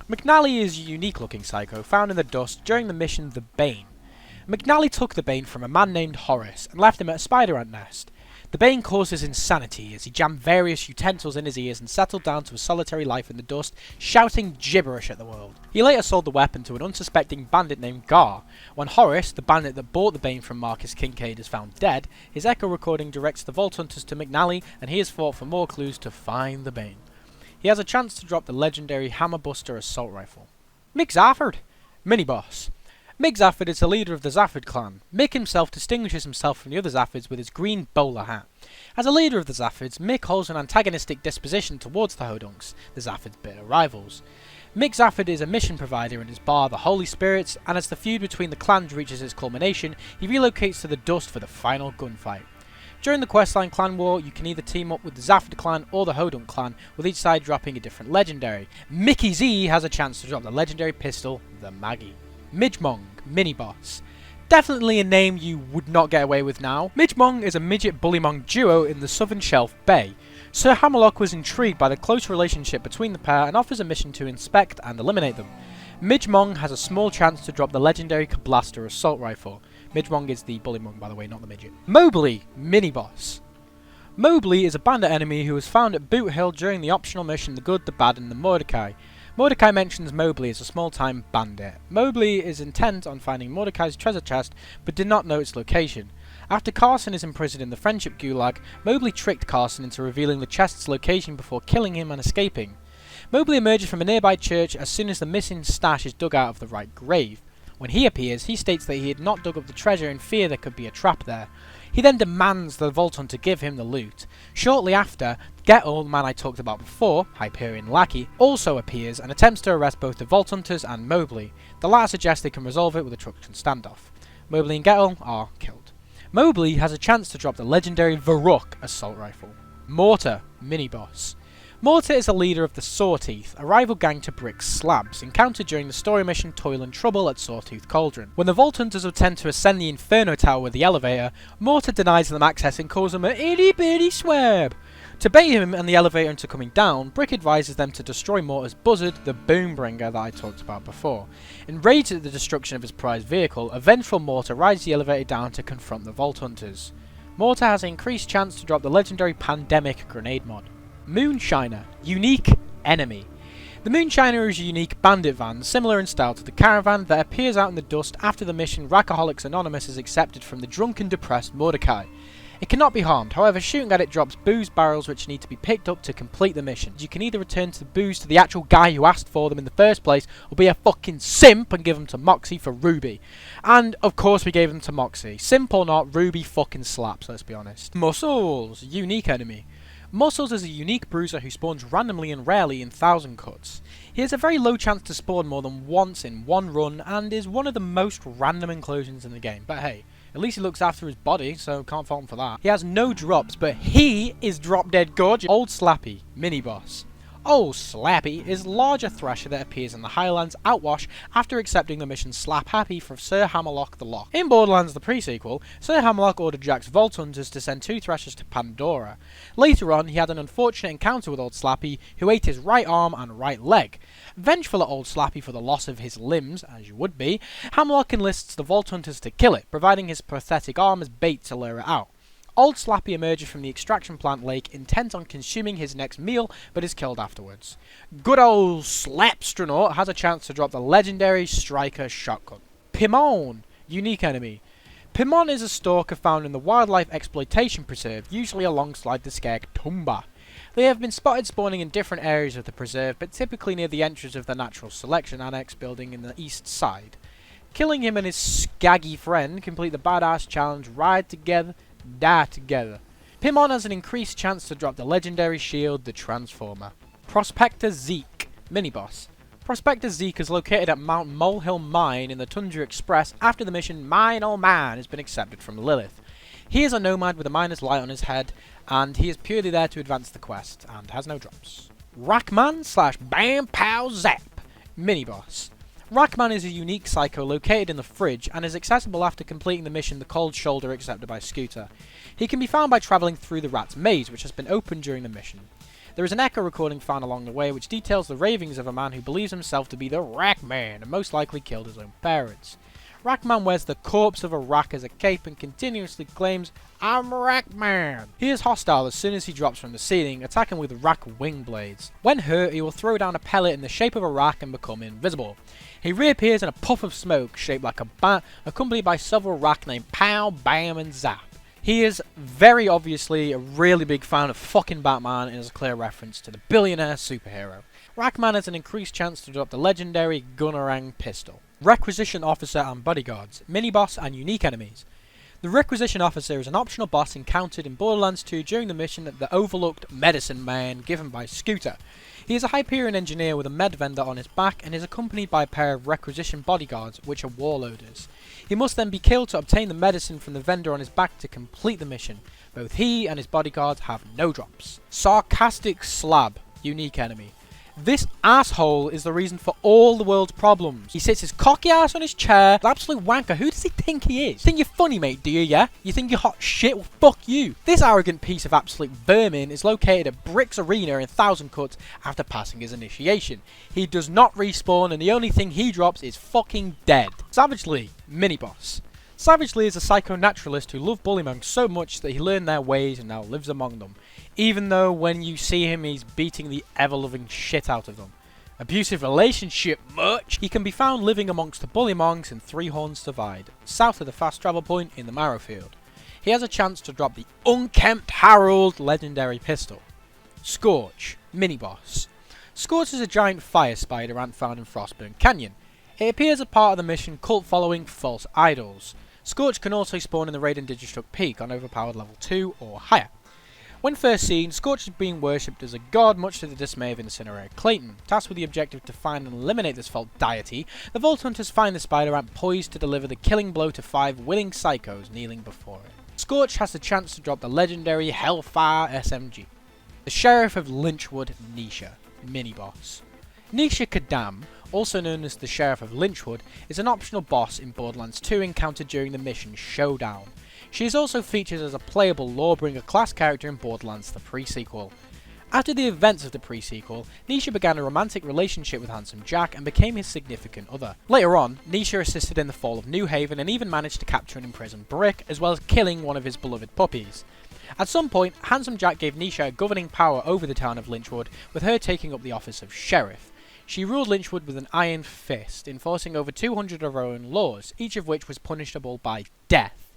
McNally is a unique-looking psycho found in the dust during the mission The Bane. McNally took the Bane from a man named Horace and left him at a spider ant nest. The Bane causes insanity as he jammed various utensils in his ears and settled down to a solitary life in the dust, shouting gibberish at the world. He later sold the weapon to an unsuspecting bandit named Gar. When Horace, the bandit that bought the Bane from Marcus Kincaid, is found dead, his echo recording directs the Vault Hunters to McNally, and he is fought for more clues to find the Bane. He has a chance to drop the legendary Hammerbuster assault rifle. Mick Zafford, mini-boss. Mick Zafford is the leader of the Zafford clan. Mick himself distinguishes himself from the other Zaffords with his green bowler hat. As a leader of the Zaffords, Mick holds an antagonistic disposition towards the Hodunks, the Zaffords' bitter rivals. Mick Zafford is a mission provider in his bar, the Holy Spirits, and as the feud between the clans reaches its culmination, he relocates to the dust for the final gunfight. During the questline Clan War, you can either team up with the Zafford clan or the Hodunk clan, with each side dropping a different legendary. Mickey Z has a chance to drop the legendary pistol, the Maggie. Midgemong, mini-boss. Definitely a name you would not get away with now. Midgemong is a midget bullymong duo in the Southern Shelf Bay. Sir Hammerlock was intrigued by the close relationship between the pair and offers a mission to inspect and eliminate them. Midgemong has a small chance to drop the legendary Blaster assault rifle. Midgewong is the bullymong, by the way, not the midget. Mobley, mini-boss. Mobley is a bandit enemy who was found at Boot Hill during the optional mission The Good, the Bad and the Mordecai. Mordecai mentions Mobley as a small-time bandit. Mobley is intent on finding Mordecai's treasure chest, but did not know its location. After Carson is imprisoned in the Friendship Gulag, Mobley tricked Carson into revealing the chest's location before killing him and escaping. Mobley emerges from a nearby church as soon as the missing stash is dug out of the right grave. When he appears, he states that he had not dug up the treasure in fear there could be a trap there. He then demands the Vault Hunter give him the loot. Shortly after, Gettle, the man I talked about before, Hyperion Lackey, also appears and attempts to arrest both the Vault Hunters and Mobley. The latter suggests they can resolve it with a truculent standoff. Mobley and Gettle are killed. Mobley has a chance to drop the legendary Varrock assault rifle. Mortar, mini-boss. Mortar is a leader of the Sawteeth, a rival gang to Brick's Slabs, encountered during the story mission Toil and Trouble at Sawtooth Cauldron. When the Vault Hunters attempt to ascend the Inferno Tower with the elevator, Mortar denies them access and calls them a itty-bitty swab. To bait him and the elevator into coming down, Brick advises them to destroy Mortar's buzzard, the Boombringer that I talked about before. Enraged at the destruction of his prized vehicle, a vengeful Mortar rides the elevator down to confront the Vault Hunters. Mortar has an increased chance to drop the legendary Pandemic grenade mod. Moonshiner, unique enemy. The Moonshiner is a unique bandit van, similar in style to the Caravan, that appears out in the dust after the mission Rackaholics Anonymous is accepted from the drunken depressed Mordecai. It cannot be harmed, however shooting at it drops booze barrels which need to be picked up to complete the mission. You can either return the booze to the actual guy who asked for them in the first place, or be a fucking simp and give them to Moxie for Ruby. And of course we gave them to Moxie. Simp or not, Ruby fucking slaps, let's be honest. Muscles, unique enemy. Muscles is a unique bruiser who spawns randomly and rarely in 1000 cuts. He has a very low chance to spawn more than once in one run and is one of the most random inclusions in the game, but hey, at least he looks after his body, so can't fault him for that. He has no drops, but he is drop dead gorgeous. Old Slappy, mini-boss. Old Slappy is a larger thrasher that appears in the Highlands Outwash after accepting the mission Slap Happy from Sir Hammerlock the Lock. In Borderlands the pre-sequel, Sir Hammerlock ordered Jack's Vault Hunters to send 2 thrashers to Pandora. Later on, he had an unfortunate encounter with Old Slappy, who ate his right arm and right leg. Vengeful at Old Slappy for the loss of his limbs, as you would be, Hammerlock enlists the Vault Hunters to kill it, providing his pathetic arm as bait to lure it out. Old Slappy emerges from the extraction plant lake intent on consuming his next meal, but is killed afterwards. Good old Slapstronaut has a chance to drop the legendary Striker shotgun. Pimon, unique enemy. Pimon is a stalker found in the Wildlife Exploitation Preserve, usually alongside the Skeg Tumba. They have been spotted spawning in different areas of the preserve, but typically near the entrance of the Natural Selection Annex building in the east side. Killing him and his skaggy friend complete the badass challenge Ride Together, Die Together. Pimon has an increased chance to drop the legendary shield, the Transformer. Prospector Zeke, mini-boss. Prospector Zeke is located at Mount Molehill Mine in the Tundra Express after the mission Mine Oh Man has been accepted from Lilith. He is a nomad with a miner's light on his head, and he is purely there to advance the quest, and has no drops. Rackman / Bam Pow Zap, mini-boss. Rackman is a unique psycho located in the fridge and is accessible after completing the mission The Cold Shoulder accepted by Scooter. He can be found by travelling through the Rat's Maze, which has been opened during the mission. There is an echo recording found along the way which details the ravings of a man who believes himself to be the Rackman and most likely killed his own parents. Rackman wears the corpse of a rack as a cape and continuously claims, "I'm Rackman." He is hostile as soon as he drops from the ceiling, attacking with rack wing blades. When hurt, he will throw down a pellet in the shape of a rack and become invisible. He reappears in a puff of smoke shaped like a bat, accompanied by several rack named Pow, Bam and Zap. He is very obviously a really big fan of fucking Batman and is a clear reference to the billionaire superhero. Rackman has an increased chance to drop the legendary Gunnerang pistol. Requisition Officer and Bodyguards, mini-boss and unique enemies. The Requisition Officer is an optional boss encountered in Borderlands 2 during the mission at the overlooked Medicine Man given by Scooter. He is a Hyperion engineer with a med vendor on his back and is accompanied by a pair of Requisition Bodyguards, which are warloaders. He must then be killed to obtain the medicine from the vendor on his back to complete the mission. Both he and his bodyguards have no drops. Sarcastic Slab, unique enemy. This asshole is the reason for all the world's problems. He sits his cocky ass on his chair, the absolute wanker. Who does he think he is? Think you're funny, mate, do you, yeah? You think you're hot shit? Well, fuck you. This arrogant piece of absolute vermin is located at Brick's Arena in 1000 Cuts after passing his initiation. He does not respawn and the only thing he drops is fucking dead. Savage Lee, mini-boss. Savage Lee is a psycho-naturalist who loved bullymongs so much that he learned their ways and now lives among them, even though when you see him he's beating the ever-loving shit out of them. Abusive relationship much? He can be found living amongst the bullymongs in Three Horns Divide, south of the fast travel point in the Marrowfield. He has a chance to drop the Unkempt Harold legendary pistol. Scorch, mini-boss. Scorch is a giant fire spider ant found in Frostburn Canyon. It appears as part of the mission Cult Following False Idols. Scorch can also spawn in the Raiden Digistruct Peak on overpowered level 2 or higher. When first seen, Scorch is being worshipped as a god, much to the dismay of Incinerator Clayton. Tasked with the objective to find and eliminate this false deity, the Vault Hunters find the spider ant poised to deliver the killing blow to 5 willing psychos kneeling before it. Scorch has the chance to drop the legendary Hellfire SMG. The Sheriff of Lynchwood, Nisha, mini-boss. Nisha Kadam, also known as the Sheriff of Lynchwood, is an optional boss in Borderlands 2 encountered during the mission Showdown. She is also featured as a playable Lawbringer class character in Borderlands the pre-sequel. After the events of the pre-sequel, Nisha began a romantic relationship with Handsome Jack and became his significant other. Later on, Nisha assisted in the fall of New Haven and even managed to capture and imprison Brick, as well as killing one of his beloved puppies. At some point, Handsome Jack gave Nisha governing power over the town of Lynchwood, with her taking up the office of Sheriff. She ruled Lynchwood with an iron fist, enforcing over 200 of her own laws, each of which was punishable by death.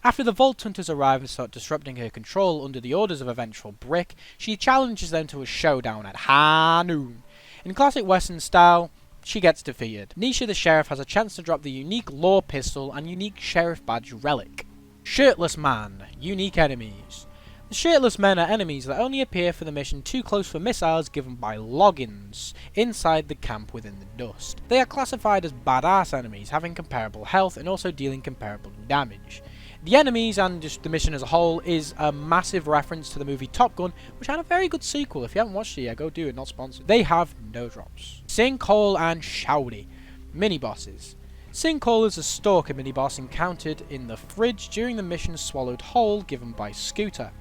After the Vault Hunters arrive and start disrupting her control under the orders of a vengeful Brick, she challenges them to a showdown at high noon. In classic Western style, she gets defeated. Nisha the Sheriff has a chance to drop the unique Law Pistol and unique Sheriff Badge Relic. Shirtless Man, unique enemies. The Shirtless Men are enemies that only appear for the mission Too Close for Missiles given by logins inside the camp within the dust. They are classified as badass enemies, having comparable health and also dealing comparable damage. The enemies and just the mission as a whole is a massive reference to the movie Top Gun, which had a very good sequel. If you haven't watched it yet, go do it, not sponsored. They have no drops. Sinkhole and Shouty, mini-bosses. Sinkhole is a stalker mini-boss encountered in the fridge during the mission Swallowed Whole given by Scooter.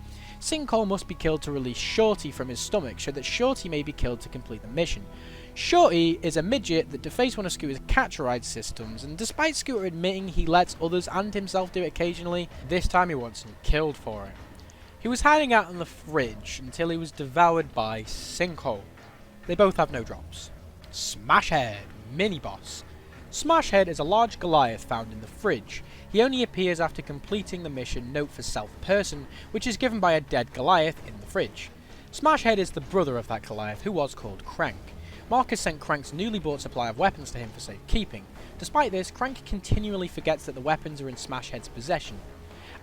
Sinkhole must be killed to release Shorty from his stomach so that Shorty may be killed to complete the mission. Shorty is a midget that defaces one of Scooter's catcher ride systems, and despite Scooter admitting he lets others and himself do it occasionally, this time he wants him killed for it. He was hiding out in the fridge until he was devoured by Sinkhole. They both have no drops. Smashhead, mini-boss. Smashhead is a large Goliath found in the fridge. He only appears after completing the mission Note for Self-Person, which is given by a dead Goliath in the fridge. Smashhead is the brother of that Goliath, who was called Crank. Marcus sent Crank's newly bought supply of weapons to him for safekeeping. Despite this, Crank continually forgets that the weapons are in Smashhead's possession.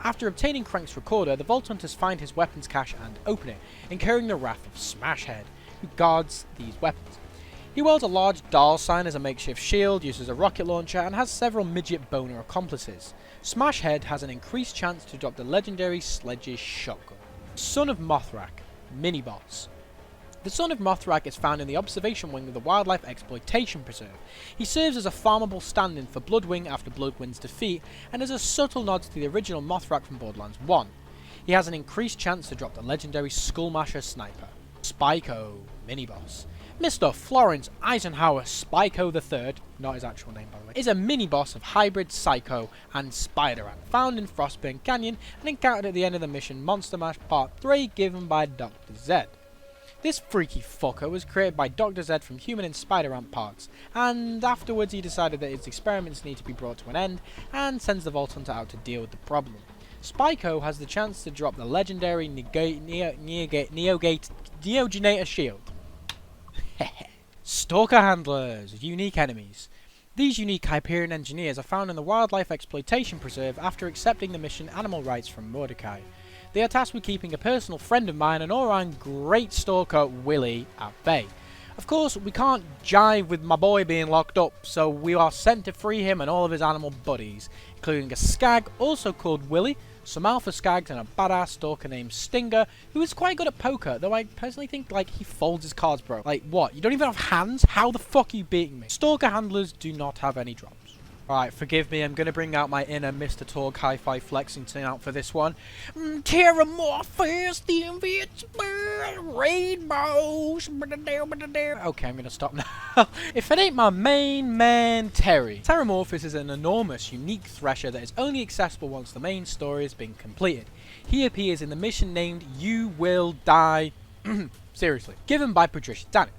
After obtaining Crank's recorder, the Vault Hunters find his weapons cache and open it, incurring the wrath of Smashhead, who guards these weapons. He wields a large doll sign as a makeshift shield, uses a rocket launcher, and has several midget boner accomplices. Smashhead has an increased chance to drop the legendary Sledge's shotgun. Son of Mothrak, mini-boss. The Son of Mothrak is found in the observation wing of the Wildlife Exploitation Preserve. He serves as a farmable stand-in for Bloodwing after Bloodwing's defeat, and is a subtle nod to the original Mothrak from Borderlands 1. He has an increased chance to drop the legendary Skullmasher Sniper. Spyco, mini-boss. Mr. Florence Eisenhower Spyco III, not his actual name by the way, is a mini-boss of Hybrid Psycho and Spider-Ant, found in Frostburn Canyon and encountered at the end of the mission Monster Mash Part 3 given by Dr. Zed. This freaky fucker was created by Dr. Zed from human and Spider-Ant parts, and afterwards he decided that his experiments need to be brought to an end, and sends the Vault Hunter out to deal with the problem. Spyco has the chance to drop the legendary Neogenator Shield. Stalker Handlers, unique enemies. These unique Hyperion engineers are found in the Wildlife Exploitation Preserve after accepting the mission Animal Rights from Mordecai. They are tasked with keeping a personal friend of mine and all-around great stalker Willie at bay. Of course, we can't jive with my boy being locked up, so we are sent to free him and all of his animal buddies, including a skag also called Willie, some alpha skags, and a badass stalker named Stinger, who is quite good at poker, though I personally think, like, he folds his cards, bro. Like, what? You don't even have hands? How the fuck are you beating me? Stalker handlers do not have any drops. Alright, forgive me, I'm going to bring out my inner Mr. Torgue Hi-Fi Flexington out for this one. Terramorphous, the invincible, rainbows. Okay, I'm going to stop now. If it ain't my main man, Terry. Terramorphous is an enormous, unique thresher that is only accessible once the main story has been completed. He appears in the mission named You Will Die. Seriously. Given by Patricia Daniels.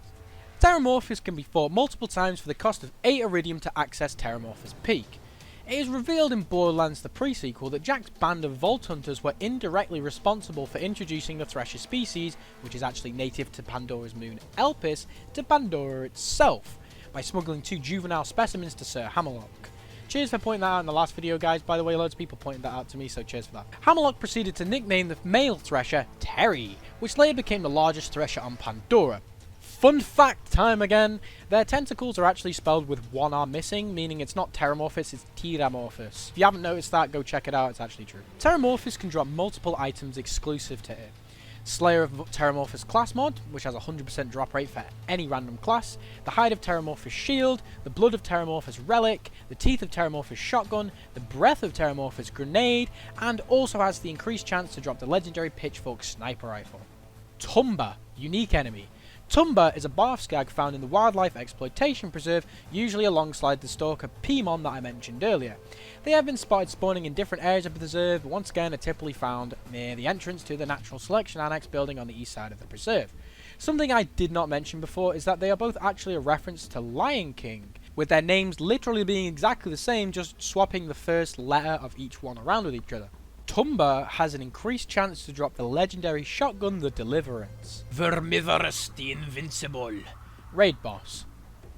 Terramorphous can be fought multiple times for the cost of 8 Iridium to access Terramorphous Peak. It is revealed in Borderlands the pre-sequel that Jack's band of Vault Hunters were indirectly responsible for introducing the Thresher species, which is actually native to Pandora's moon Elpis, to Pandora itself, by smuggling 2 juvenile specimens to Sir Hammerlock. Cheers for pointing that out in the last video, guys. By the way, loads of people pointed that out to me, so cheers for that. Hammerlock proceeded to nickname the male Thresher Terry, which later became the largest Thresher on Pandora. Fun fact time again, their tentacles are actually spelled with 1 R missing, meaning it's not Terramorphous, it's Terramorphous. If you haven't noticed that, go check it out, it's actually true. Terramorphous can drop multiple items exclusive to it. Slayer of Terramorphous class mod, which has a 100% drop rate for any random class, the Hide of Terramorphous shield, the Blood of Terramorphous relic, the Teeth of Terramorphous shotgun, the Breath of Terramorphous grenade, and also has the increased chance to drop the legendary Pitchfork sniper rifle. Tumba, unique enemy. Tumba is a barf skag found in the Wildlife Exploitation Preserve, usually alongside the stalker Pimon that I mentioned earlier. They have been spotted spawning in different areas of the preserve, but once again are typically found near the entrance to the Natural Selection Annex building on the east side of the preserve. Something I did not mention before is that they are both actually a reference to Lion King, with their names literally being exactly the same, just swapping the first letter of each one around with each other. Tumba has an increased chance to drop the legendary shotgun, the Deliverance. Vermivorous, the Invincible. Raid Boss.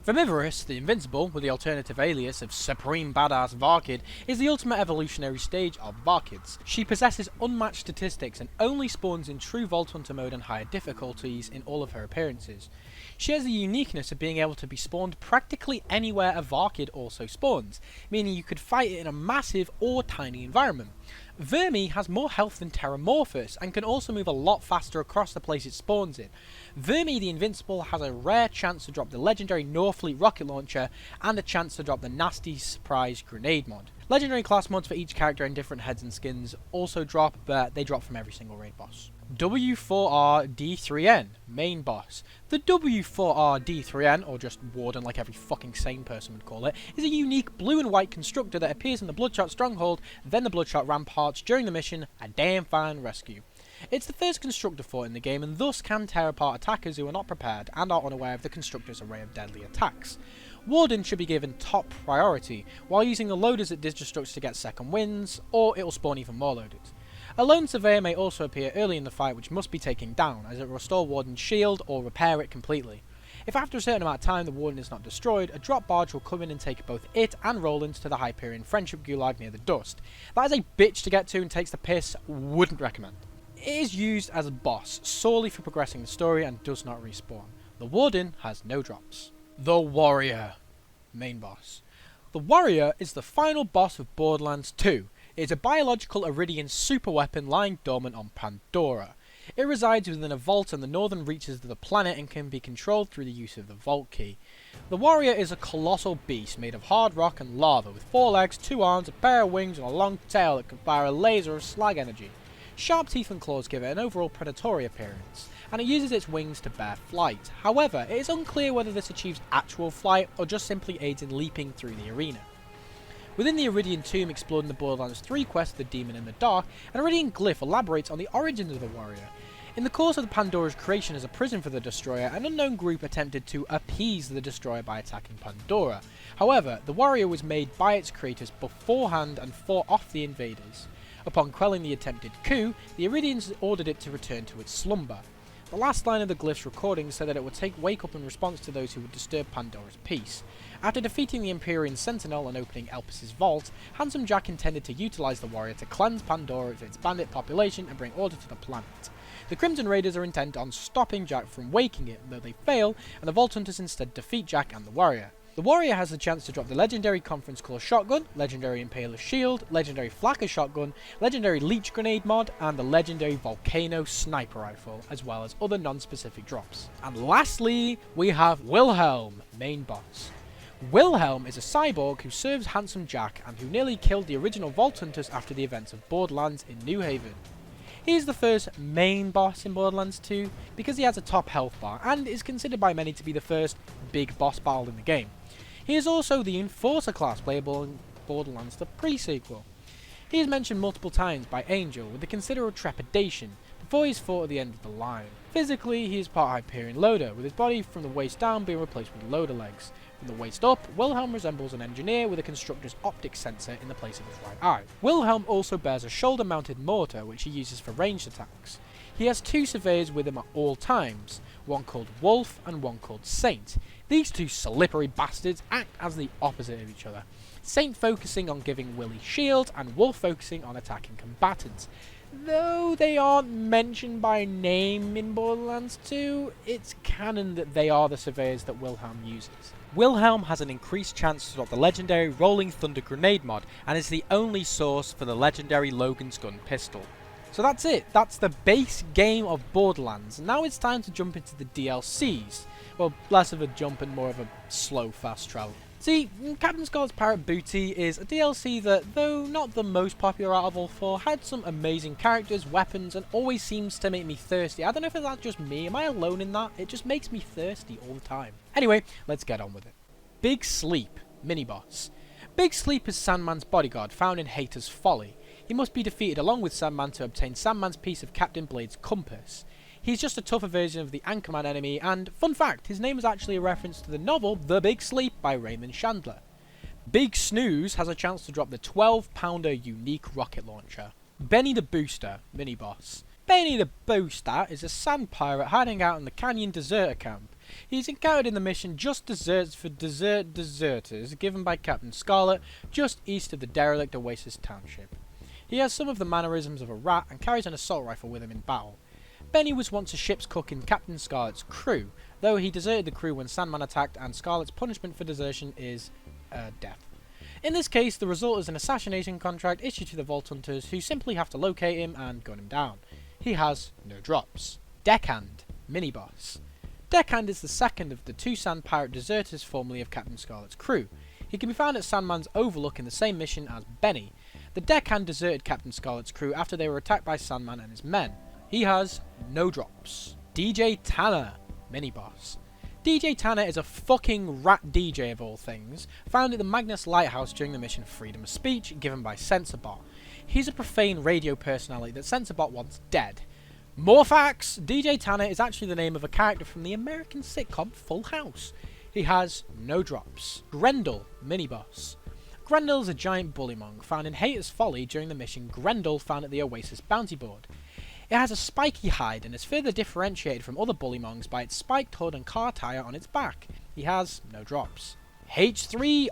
Vermivorous, the Invincible, with the alternative alias of Supreme Badass Varkid, is the ultimate evolutionary stage of Varkids. She possesses unmatched statistics and only spawns in true Vault Hunter mode and higher difficulties in all of her appearances. She has the uniqueness of being able to be spawned practically anywhere a Varkid also spawns, meaning you could fight it in a massive or tiny environment. Vermi has more health than Terramorphous and can also move a lot faster across the place it spawns in. Vermi the Invincible has a rare chance to drop the legendary Northfleet rocket launcher and a chance to drop the nasty surprise grenade mod. Legendary class mods for each character in different heads and skins also drop, but they drop from every single raid boss. W4R-D3N, main boss. The W4R-D3N, or just Warden like every fucking sane person would call it, is a unique blue and white constructor that appears in the Bloodshot Stronghold, then the Bloodshot Ramparts during the mission, A Damn Fine Rescue. It's the first constructor fort in the game and thus can tear apart attackers who are not prepared and are unaware of the constructor's array of deadly attacks. Warden should be given top priority, while using the loaders it destructs to get second wins, or it will spawn even more loaders. A lone surveyor may also appear early in the fight which must be taken down, as it will restore Warden's shield or repair it completely. If after a certain amount of time the Warden is not destroyed, a drop barge will come in and take both it and Roland to the Hyperion Friendship Gulag near the Dust. That is a bitch to get to and takes the piss, wouldn't recommend. It is used as a boss, solely for progressing the story and does not respawn. The Warden has no drops. The Warrior, main boss. The Warrior is the final boss of Borderlands 2. It is a biological Iridian superweapon lying dormant on Pandora. It resides within a vault in the northern reaches of the planet and can be controlled through the use of the vault key. The Warrior is a colossal beast made of hard rock and lava with 4 legs, 2 arms, a pair of wings and a long tail that can fire a laser of slag energy. Sharp teeth and claws give it an overall predatory appearance, and it uses its wings to bear flight. However, it is unclear whether this achieves actual flight or just simply aids in leaping through the arena. Within the Iridian Tomb explored in the Borderlands 3 quest, The Demon in the Dark, an Iridian glyph elaborates on the origins of the Warrior. In the course of the Pandora's creation as a prison for the Destroyer, an unknown group attempted to appease the Destroyer by attacking Pandora. However, the Warrior was made by its creators beforehand and fought off the invaders. Upon quelling the attempted coup, the Iridians ordered it to return to its slumber. The last line of the glyph's recording said that it would wake up in response to those who would disturb Pandora's peace. After defeating the Empyrean Sentinel and opening Elpis' vault, Handsome Jack intended to utilise the Warrior to cleanse Pandora of its bandit population and bring order to the planet. The Crimson Raiders are intent on stopping Jack from waking it, though they fail, and the Vault Hunters instead defeat Jack and the Warrior. The Warrior has the chance to drop the legendary Conference Call Shotgun, legendary Impaler Shield, legendary Flacker Shotgun, legendary Leech Grenade mod, and the legendary Volcano Sniper Rifle, as well as other non-specific drops. And lastly, we have Wilhelm, main boss. Wilhelm is a cyborg who serves Handsome Jack and who nearly killed the original Vault Hunters after the events of Borderlands in New Haven. He is the first main boss in Borderlands 2 because he has a top health bar and is considered by many to be the first big boss battle in the game. He is also the Enforcer class playable in Borderlands the pre-sequel. He is mentioned multiple times by Angel with a considerable trepidation before he is fought at the end of the line. Physically, he is part Hyperion loader, with his body from the waist down being replaced with loader legs. From the waist up, Wilhelm resembles an engineer with a constructor's optic sensor in the place of his right eye. Wilhelm also bears a shoulder-mounted mortar which he uses for ranged attacks. He has two surveyors with him at all times, one called Wolf and one called Saint. These two slippery bastards act as the opposite of each other. Saint focusing on giving Willy shields and Wolf focusing on attacking combatants. Though they aren't mentioned by name in Borderlands 2, it's canon that they are the surveyors that Wilhelm uses. Wilhelm has an increased chance to drop the legendary Rolling Thunder grenade mod and is the only source for the legendary Logan's Gun pistol. So that's it, that's the base game of Borderlands. Now it's time to jump into the DLCs. Well, less of a jump and more of a slow, fast travel. See, Captain Scarlett's Pirate Booty is a DLC that, though not the most popular out of all four, had some amazing characters, weapons, and always seems to make me thirsty. I don't know if that's just me, am I alone in that? It just makes me thirsty all the time. Anyway, let's get on with it. Big Sleep, mini-boss. Big Sleep is Sandman's bodyguard, found in Hater's Folly. He must be defeated along with Sandman to obtain Sandman's piece of Captain Blade's compass. He's just a tougher version of the Anchorman enemy, and, fun fact, his name is actually a reference to the novel The Big Sleep by Raymond Chandler. Big Snooze has a chance to drop the 12-pounder unique rocket launcher. Benny the Booster, mini-boss. Benny the Booster is a sand pirate hiding out in the Canyon Deserter Camp. He's encountered in the mission Just Deserts for Deserters, given by Captain Scarlett, just east of the derelict Oasis Township. He has some of the mannerisms of a rat and carries an assault rifle with him in battle. Benny was once a ship's cook in Captain Scarlett's crew, though he deserted the crew when Sandman attacked, and Scarlett's punishment for desertion is death. In this case, the result is an assassination contract issued to the Vault Hunters, who simply have to locate him and gun him down. He has no drops. Deckhand, mini-boss. Deckhand is the second of the two sand pirate deserters formerly of Captain Scarlett's crew. He can be found at Sandman's Overlook in the same mission as Benny. The Deckhand deserted Captain Scarlett's crew after they were attacked by Sandman and his men. He has no drops. DJ Tanner, mini-boss. DJ Tanner is a fucking rat DJ of all things, found at the Magnus Lighthouse during the mission Freedom of Speech, given by Censorbot. He's a profane radio personality that Censorbot wants dead. More facts! DJ Tanner is actually the name of a character from the American sitcom Full House. He has no drops. Grendel, mini-boss. Grendel is a giant bullymong found in Hater's Folly during the mission Grendel found at the Oasis bounty board. It has a spiky hide and is further differentiated from other bullymongs by its spiked hood and car tyre on its back. He has no drops. H3RL-E,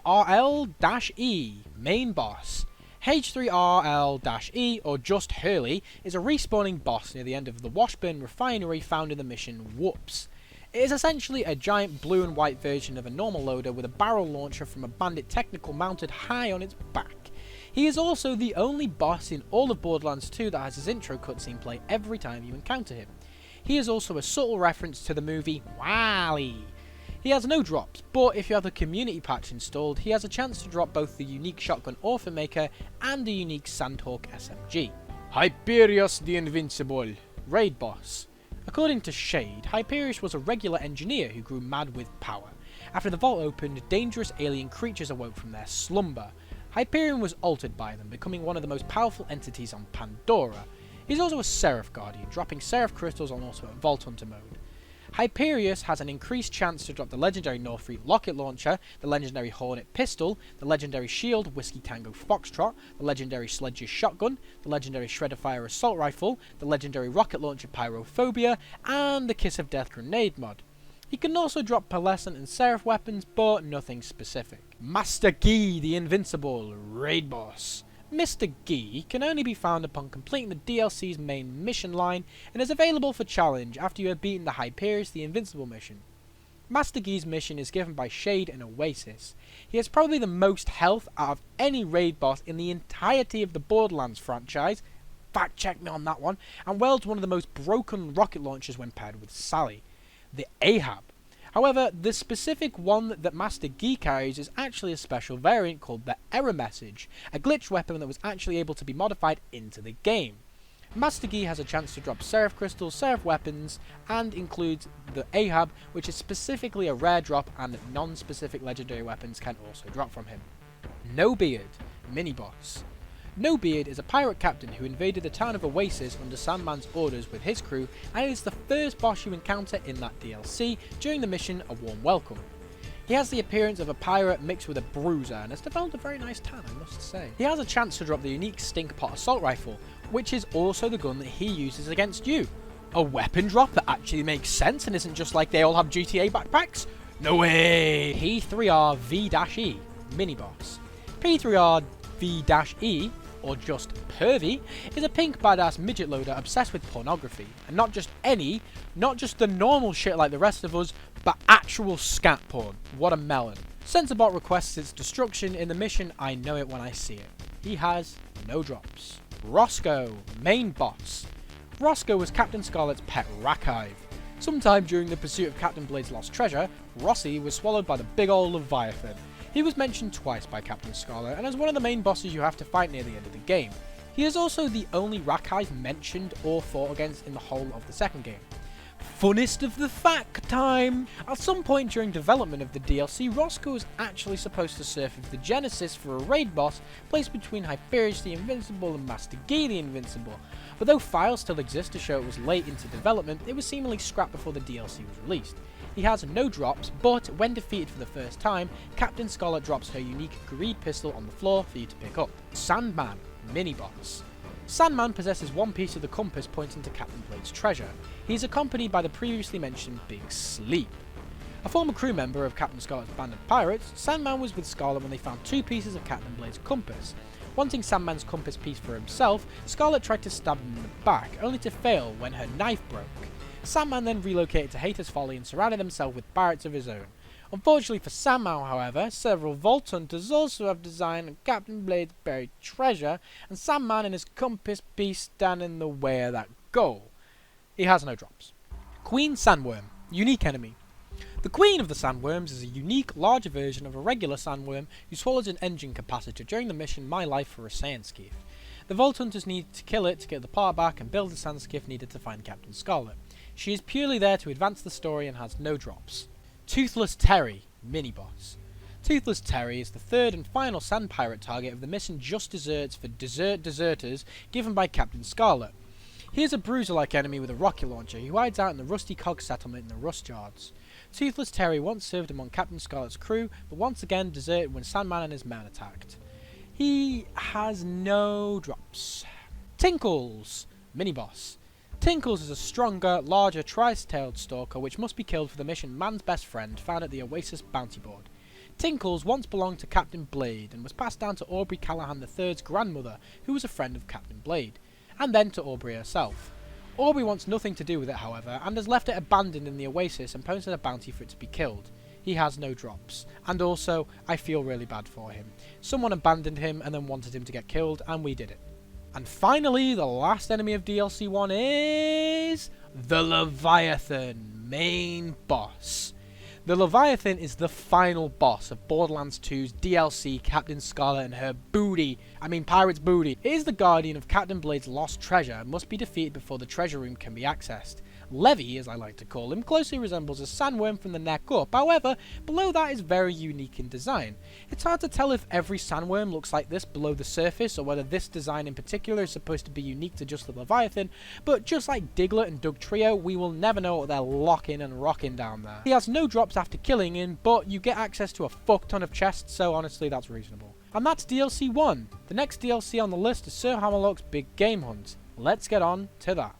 main boss. H3RL-E, or just Hurley, is a respawning boss near the end of the Washburn refinery found in the mission Whoops. It is essentially a giant blue and white version of a normal loader with a barrel launcher from a bandit technical mounted high on its back. He is also the only boss in all of Borderlands 2 that has his intro cutscene play every time you encounter him. He is also a subtle reference to the movie WALL-E. He has no drops, but if you have the community patch installed, he has a chance to drop both the unique Shotgun Orphan Maker and the unique Sandhawk SMG. Hyperius the Invincible, raid boss. According to Shade, Hyperius was a regular engineer who grew mad with power. After the vault opened, dangerous alien creatures awoke from their slumber. Hyperion was altered by them, becoming one of the most powerful entities on Pandora. He's also a Seraph Guardian, dropping Seraph Crystals on Ultimate Vault Hunter mode. Hyperius has an increased chance to drop the legendary Northfleet Rocket Launcher, the legendary Hornet Pistol, the legendary Shield Whiskey Tango Foxtrot, the legendary Sledge's Shotgun, the legendary Shredder Fire Assault Rifle, the legendary Rocket Launcher Pyrophobia, and the Kiss of Death Grenade mod. He can also drop Pearlescent and Seraph weapons, but nothing specific. Master Guy the Invincible, raid boss. Mr. Guy can only be found upon completing the DLC's main mission line and is available for challenge after you have beaten the Hyperius the Invincible mission. Master Guy's mission is given by Shade and Oasis. He has probably the most health out of any raid boss in the entirety of the Borderlands franchise, fact check me on that one, and wields one of the most broken rocket launchers when paired with Sally. The Ahab. However, the specific one that Master Guy carries is actually a special variant called the Error Message, a glitch weapon that was actually able to be modified into the game. Master Guy has a chance to drop Seraph Crystals, Seraph Weapons, and includes the Ahab, which is specifically a rare drop, and non-specific legendary weapons can also drop from him. No Beard, mini-boss. No Beard is a pirate captain who invaded the town of Oasis under Sandman's orders with his crew, and it is the first boss you encounter in that DLC during the mission A Warm Welcome. He has the appearance of a pirate mixed with a bruiser and has developed a very nice tan, I must say. He has a chance to drop the unique Stink Pot Assault Rifle, which is also the gun that he uses against you. A weapon drop that actually makes sense and isn't just like they all have GTA backpacks? No way! P3R V-E, mini-boss. P3R V-E, or just Pervy, is a pink badass midget loader obsessed with pornography. And not just any, not just the normal shit like the rest of us, but actual scat porn. What a melon. Sensorbot requests its destruction in the mission I Know It When I See It. He has no drops. Roscoe, main boss. Roscoe was Captain Scarlett's pet rackhive. Sometime during the pursuit of Captain Blade's lost treasure, Rossi was swallowed by the big ol' Leviathan. He was mentioned twice by Captain Scarlett, and as one of the main bosses you have to fight near the end of the game. He is also the only rackhive mentioned or fought against in the whole of the second game. Funnest of the fact time! At some point during development of the DLC, Roscoe was actually supposed to serve as the genesis for a raid boss placed between Hyperius the Invincible and Master Guy the Invincible, but though files still exist to show it was late into development, it was seemingly scrapped before the DLC was released. He has no drops, but when defeated for the first time, Captain Scarlett drops her unique Greed pistol on the floor for you to pick up. Sandman, mini-boss. Sandman possesses one piece of the compass pointing to Captain Blade's treasure. He is accompanied by the previously mentioned Big Sleep. A former crew member of Captain Scarlett's band of pirates, Sandman was with Scarlett when they found two pieces of Captain Blade's compass. Wanting Sandman's compass piece for himself, Scarlett tried to stab him in the back, only to fail when her knife broke. Sandman then relocated to Hater's Folly and surrounded himself with pirates of his own. Unfortunately for Sandman, however, several Vault Hunters also have designed Captain Blade's buried treasure, and Sandman and his compass piece stand in the way of that goal. He has no drops. Queen Sandworm, unique enemy. The Queen of the Sandworms is a unique, larger version of a regular sandworm who swallows an engine capacitor during the mission My Life for a Saiyan Skiff. The Vault Hunters need to kill it to get the part back and build the sand skiff needed to find Captain Scarlett. She is purely there to advance the story and has no drops. Toothless Terry, mini-boss. Toothless Terry is the third and final sand pirate target of the mission Just Desserts for Deserters given by Captain Scarlett. He is a bruiser-like enemy with a rocket launcher who hides out in the Rusty Cog settlement in the Rust Yards. Toothless Terry once served among Captain Scarlett's crew, but once again deserted when Sandman and his men attacked. He has no drops. Tinkles, mini-boss. Tinkles is a stronger, larger, tri-tailed stalker which must be killed for the mission Man's Best Friend found at the Oasis bounty board. Tinkles once belonged to Captain Blade and was passed down to Aubrey Callahan III's grandmother, who was a friend of Captain Blade, and then to Aubrey herself. Aubrey wants nothing to do with it, however, and has left it abandoned in the Oasis and posted a bounty for it to be killed. He has no drops, and also, I feel really bad for him. Someone abandoned him and then wanted him to get killed, and we did it. And finally, the last enemy of DLC 1 is the Leviathan, main boss. The Leviathan is the final boss of Borderlands 2's DLC Captain Scarlett and her pirate's booty. It is the guardian of Captain Blade's lost treasure and must be defeated before the treasure room can be accessed. Levy, as I like to call him, closely resembles a sandworm from the neck up, however, below that is very unique in design. It's hard to tell if every sandworm looks like this below the surface, or whether this design in particular is supposed to be unique to just the Leviathan, but just like Diglett and Doug Trio, we will never know what they're locking and rocking down there. He has no drops after killing him, but you get access to a fuck ton of chests, so honestly that's reasonable. And that's DLC 1. The next DLC on the list is Sir Hammerlock's Big Game Hunt. Let's get on to that.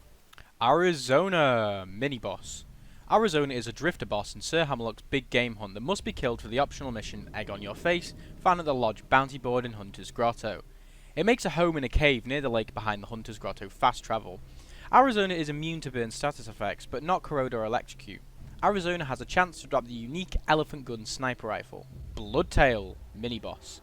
Arizona, mini-boss. Arizona is a drifter boss in Sir Hammerlock's Big Game Hunt that must be killed for the optional mission Egg on Your Face, found at the Lodge bounty board in Hunter's Grotto. It makes a home in a cave near the lake behind the Hunter's Grotto fast travel. Arizona is immune to burn status effects, but not corrode or electrocute. Arizona has a chance to drop the unique Elephant Gun sniper rifle. Bloodtail, mini-boss.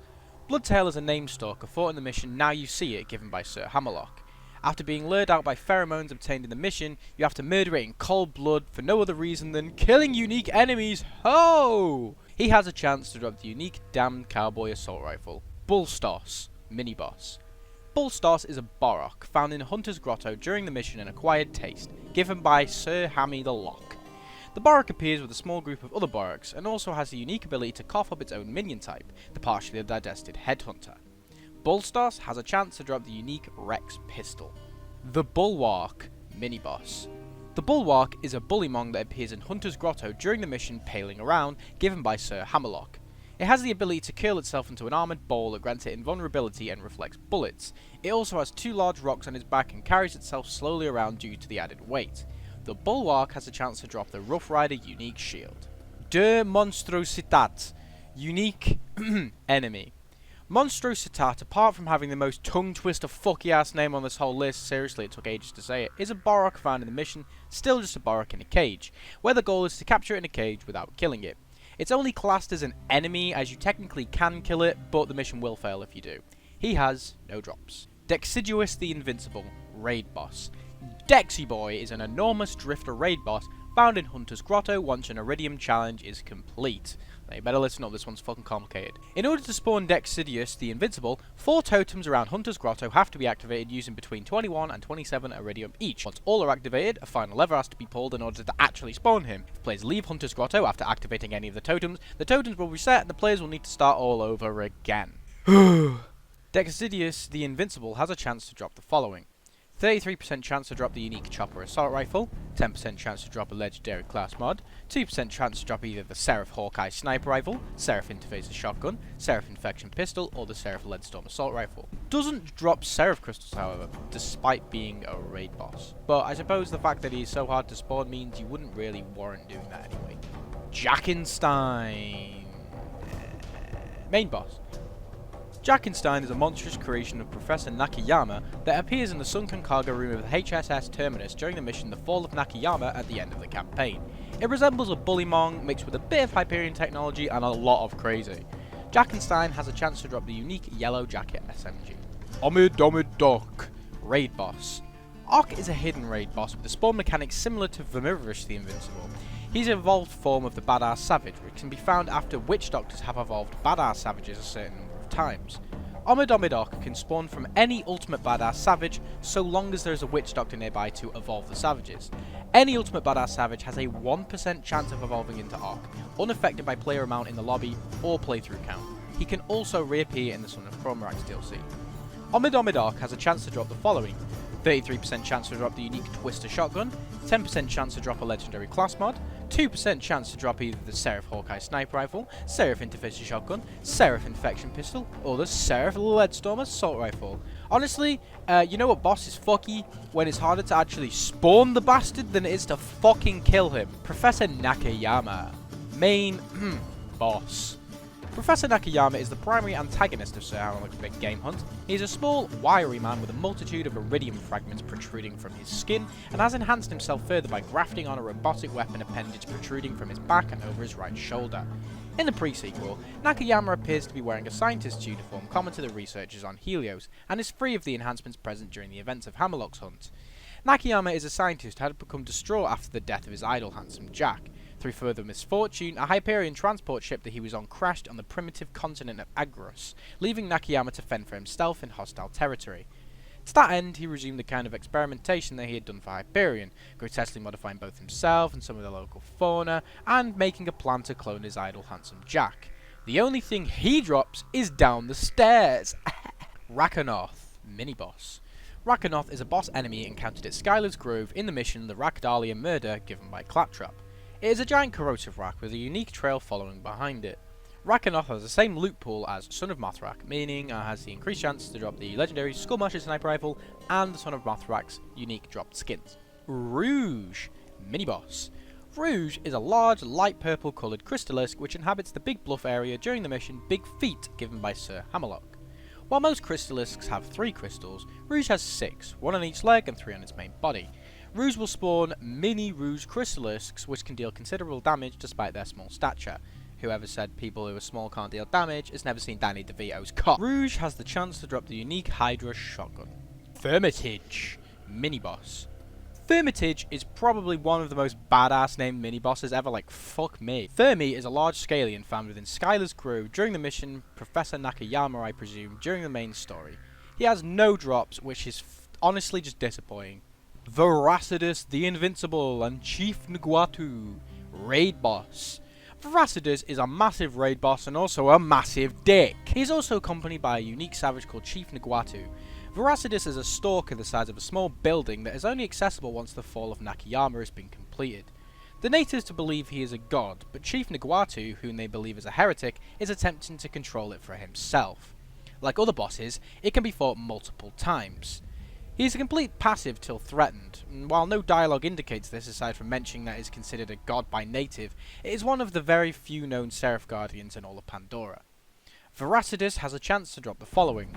Bloodtail is a name stalker fought in the mission Now You See It given by Sir Hammerlock. After being lured out by pheromones obtained in the mission, you have to murder it in cold blood for no other reason than killing unique enemies. Ho! He has a chance to drop the unique damned cowboy assault rifle. Bullstoss, mini-boss. Bullstoss is a Borok found in Hunter's Grotto during the mission and acquired taste, given by Sir Hammy the Lock. The Borok appears with a small group of other Boroks and also has the unique ability to cough up its own minion type, the partially digested Headhunter. Bullstoss has a chance to drop the unique Rex pistol. The Bulwark, mini-boss. The Bulwark is a bullymong that appears in Hunter's Grotto during the mission Paling Around, given by Sir Hammerlock. It has the ability to curl itself into an armoured ball that grants it invulnerability and reflects bullets. It also has 2 large rocks on its back and carries itself slowly around due to the added weight. The Bulwark has a chance to drop the Rough Rider unique shield. De Monstrositat, unique enemy. Monstrositat, apart from having the most tongue-twister fucky-ass name on this whole list, seriously it took ages to say it, is a Borok found in the mission, still just a Borok in a cage, where the goal is to capture it in a cage without killing it. It's only classed as an enemy, as you technically can kill it, but the mission will fail if you do. He has no drops. Dexidious the Invincible, raid boss. Dexy Boy is an enormous drifter raid boss found in Hunter's Grotto once an Iridium challenge is complete. Now you better listen up, this one's fucking complicated. In order to spawn Dexidious the Invincible, 4 totems around Hunter's Grotto have to be activated using between 21 and 27 Iridium each. Once all are activated, a final lever has to be pulled in order to actually spawn him. If players leave Hunter's Grotto after activating any of the totems will reset and the players will need to start all over again. Dexidious the Invincible has a chance to drop the following. 33% chance to drop the unique Chopper Assault Rifle, 10% chance to drop a legendary class mod, 2% chance to drop either the Seraph Hawkeye Sniper Rifle, Seraph Interfaces Shotgun, Seraph Infection Pistol, or the Seraph Leadstorm Assault Rifle. Doesn't drop Seraph Crystals, however, despite being a raid boss. But I suppose the fact that he's so hard to spawn means you wouldn't really warrant doing that anyway. Jackenstein. Main boss. Jackenstein is a monstrous creation of Professor Nakayama that appears in the sunken cargo room of the HSS Terminus during the mission The Fall of Nakayama at the end of the campaign. It resembles a bullymong mixed with a bit of Hyperion technology and a lot of crazy. Jackenstein has a chance to drop the unique Yellow Jacket SMG. Omid, raid boss. Ock is a hidden raid boss with a spawn mechanic similar to Vermirish the Invincible. He's an evolved form of the Badass Savage, which can be found after Witch Doctors have evolved Badass Savages a certain number of times. Ock can spawn from any Ultimate Badass Savage so long as there is a Witch Doctor nearby to evolve the Savages. Any Ultimate Badass Savage has a 1% chance of evolving into Ock, unaffected by player amount in the lobby or playthrough count. He can also reappear in the Son of Crawmerax DLC. Ock has a chance to drop the following. 33% chance to drop the unique Twister Shotgun, 10% chance to drop a legendary class mod, 2% chance to drop either the Seraph Hawkeye Sniper Rifle, Seraph Interface Shotgun, Seraph Infection Pistol, or the Seraph Leadstorm Assault Rifle. Honestly, you know what boss is fucky? When it's harder to actually spawn the bastard than it is to fucking kill him. Professor Nakayama. Main boss. Professor Nakayama is the primary antagonist of Sir Hammerlock's Big Game Hunt. He is a small, wiry man with a multitude of iridium fragments protruding from his skin, and has enhanced himself further by grafting on a robotic weapon appendage protruding from his back and over his right shoulder. In the pre-sequel, Nakayama appears to be wearing a scientist's uniform common to the researchers on Helios, and is free of the enhancements present during the events of Hammerlock's hunt. Nakayama is a scientist who had become distraught after the death of his idol handsome Jack. Through further misfortune, a Hyperion transport ship that he was on crashed on the primitive continent of Agros, leaving Nakayama to fend for himself in hostile territory. To that end, he resumed the kind of experimentation that he had done for Hyperion, grotesquely modifying both himself and some of the local fauna, and making a plan to clone his idol handsome Jack. The only thing he drops is down the stairs! Rakanoth, mini-boss. Rakanoth is a boss enemy encountered at Skylar's Grove in the mission The Rakdalia Murder given by Claptrap. It is a giant corrosive rock with a unique trail following behind it. Rakanoth has the same loot pool as Son of Mothrak, meaning it has the increased chance to drop the legendary Skullmasher Sniper Rifle and the Son of Mothrak's unique dropped skins. Rouge, mini-boss. Rouge is a large, light purple coloured crystallisk which inhabits the Big Bluff area during the mission Big Feet given by Sir Hammerlock. While most crystallisks have 3 crystals, Rouge has 6, 1 on each leg and 3 on its main body. Rouge will spawn mini Rouge crystallisks which can deal considerable damage despite their small stature. Whoever said people who are small can't deal damage has never seen Danny DeVito's cock. Rouge has the chance to drop the unique Hydra shotgun. Thermitage, mini-boss. Thermitage is probably one of the most badass named mini-bosses ever, like fuck me. Thermi is a large scallion found within Skylar's Grove during the mission Professor Nakayama, I presume, during the main story. He has no drops, which is honestly just disappointing. Veracidus the Invincible and Chief Nguatu, raid boss. Veracidus is a massive raid boss and also a massive dick. He's also accompanied by a unique savage called Chief Nguatu. Veracidus is a stalker the size of a small building that is only accessible once the fall of Nakayama has been completed. The natives believe he is a god, but Chief Nguatu, whom they believe is a heretic, is attempting to control it for himself. Like other bosses, it can be fought multiple times. He is a complete passive till threatened, and while no dialogue indicates this aside from mentioning that he is considered a god by native, it is one of the very few known Seraph Guardians in all of Pandora. Veracidus has a chance to drop the following: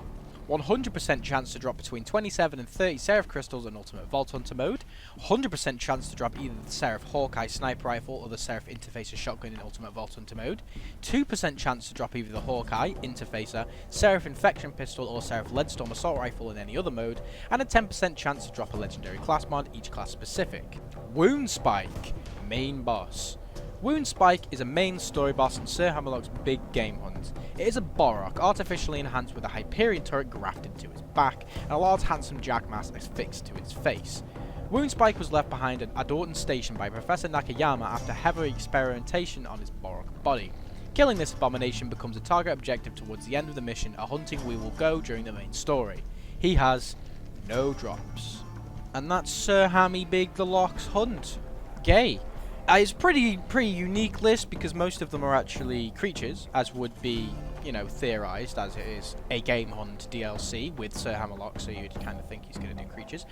100% chance to drop between 27 and 30 Seraph Crystals in Ultimate Vault Hunter mode, 100% chance to drop either the Seraph Hawkeye Sniper Rifle or the Seraph Interfacer Shotgun in Ultimate Vault Hunter mode, 2% chance to drop either the Hawkeye, Interfacer, Seraph Infection Pistol or Seraph Leadstorm Assault Rifle in any other mode, and a 10% chance to drop a Legendary class mod, each class specific. Wound Spike, main boss. Wound Spike is a main story boss in Sir Hammerlock's big game hunt. It is a Borok, artificially enhanced with a Hyperion turret grafted to its back, and a large handsome jackmask affixed to its face. Wound Spike was left behind at Adorton Station by Professor Nakayama after heavy experimentation on his Borok body. Killing this abomination becomes a target objective towards the end of the mission, a hunting we will go during the main story. He has no drops. And that's Sir Hammy Big the Lock's hunt. Gay. It's pretty unique list because most of them are actually creatures, as would be, you know, theorized, as it is a game hunt DLC with Sir Hammerlock, so you'd kind of think he's going to do creatures.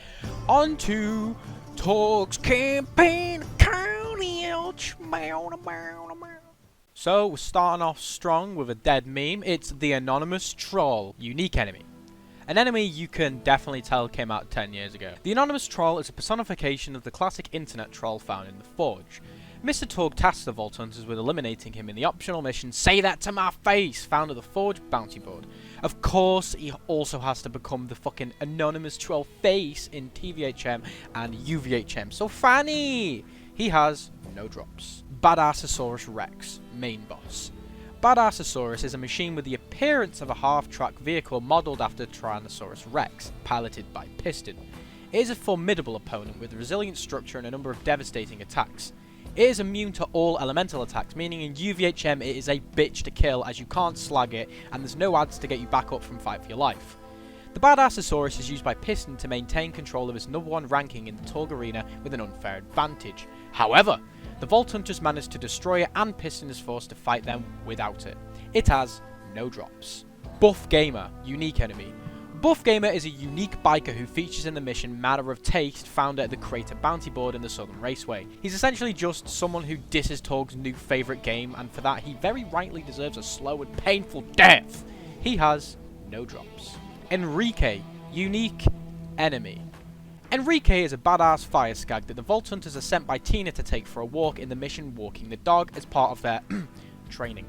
On to Torgues campaign Carnage. So we're starting off strong with a dead meme. It's the Anonymous Troll, unique enemy. An enemy you can definitely tell came out 10 years ago. The Anonymous Troll is a personification of the classic internet troll found in the Forge. Mr. Torgue tasks the Vault Hunters with eliminating him in the optional mission Say That To My Face, found at the Forge bounty board. Of course, he also has to become the fucking Anonymous Troll face in TVHM and UVHM. So funny! He has no drops. Badassosaurus Rex, main boss. Badassosaurus is a machine with the appearance of a half-track vehicle modelled after Tyrannosaurus Rex, piloted by Piston. It is a formidable opponent with a resilient structure and a number of devastating attacks. It is immune to all elemental attacks, meaning in UVHM it is a bitch to kill as you can't slag it and there's no ads to get you back up from fight for your life. The Badassosaurus is used by Piston to maintain control of his #1 ranking in the Torgue arena with an unfair advantage. However, the Vault Hunters managed to destroy it and Piston is forced to fight them without it. It has no drops. Buff Gamer, unique enemy. Buff Gamer is a unique biker who features in the mission Matter of Taste found at the Crater Bounty Board in the Southern Raceway. He's essentially just someone who disses Torgue's new favourite game, and for that he very rightly deserves a slow and painful death. He has no drops. Enrique, unique enemy. Enrique is a badass fire skag that the Vault Hunters are sent by Tina to take for a walk in the mission Walking the Dog as part of their training.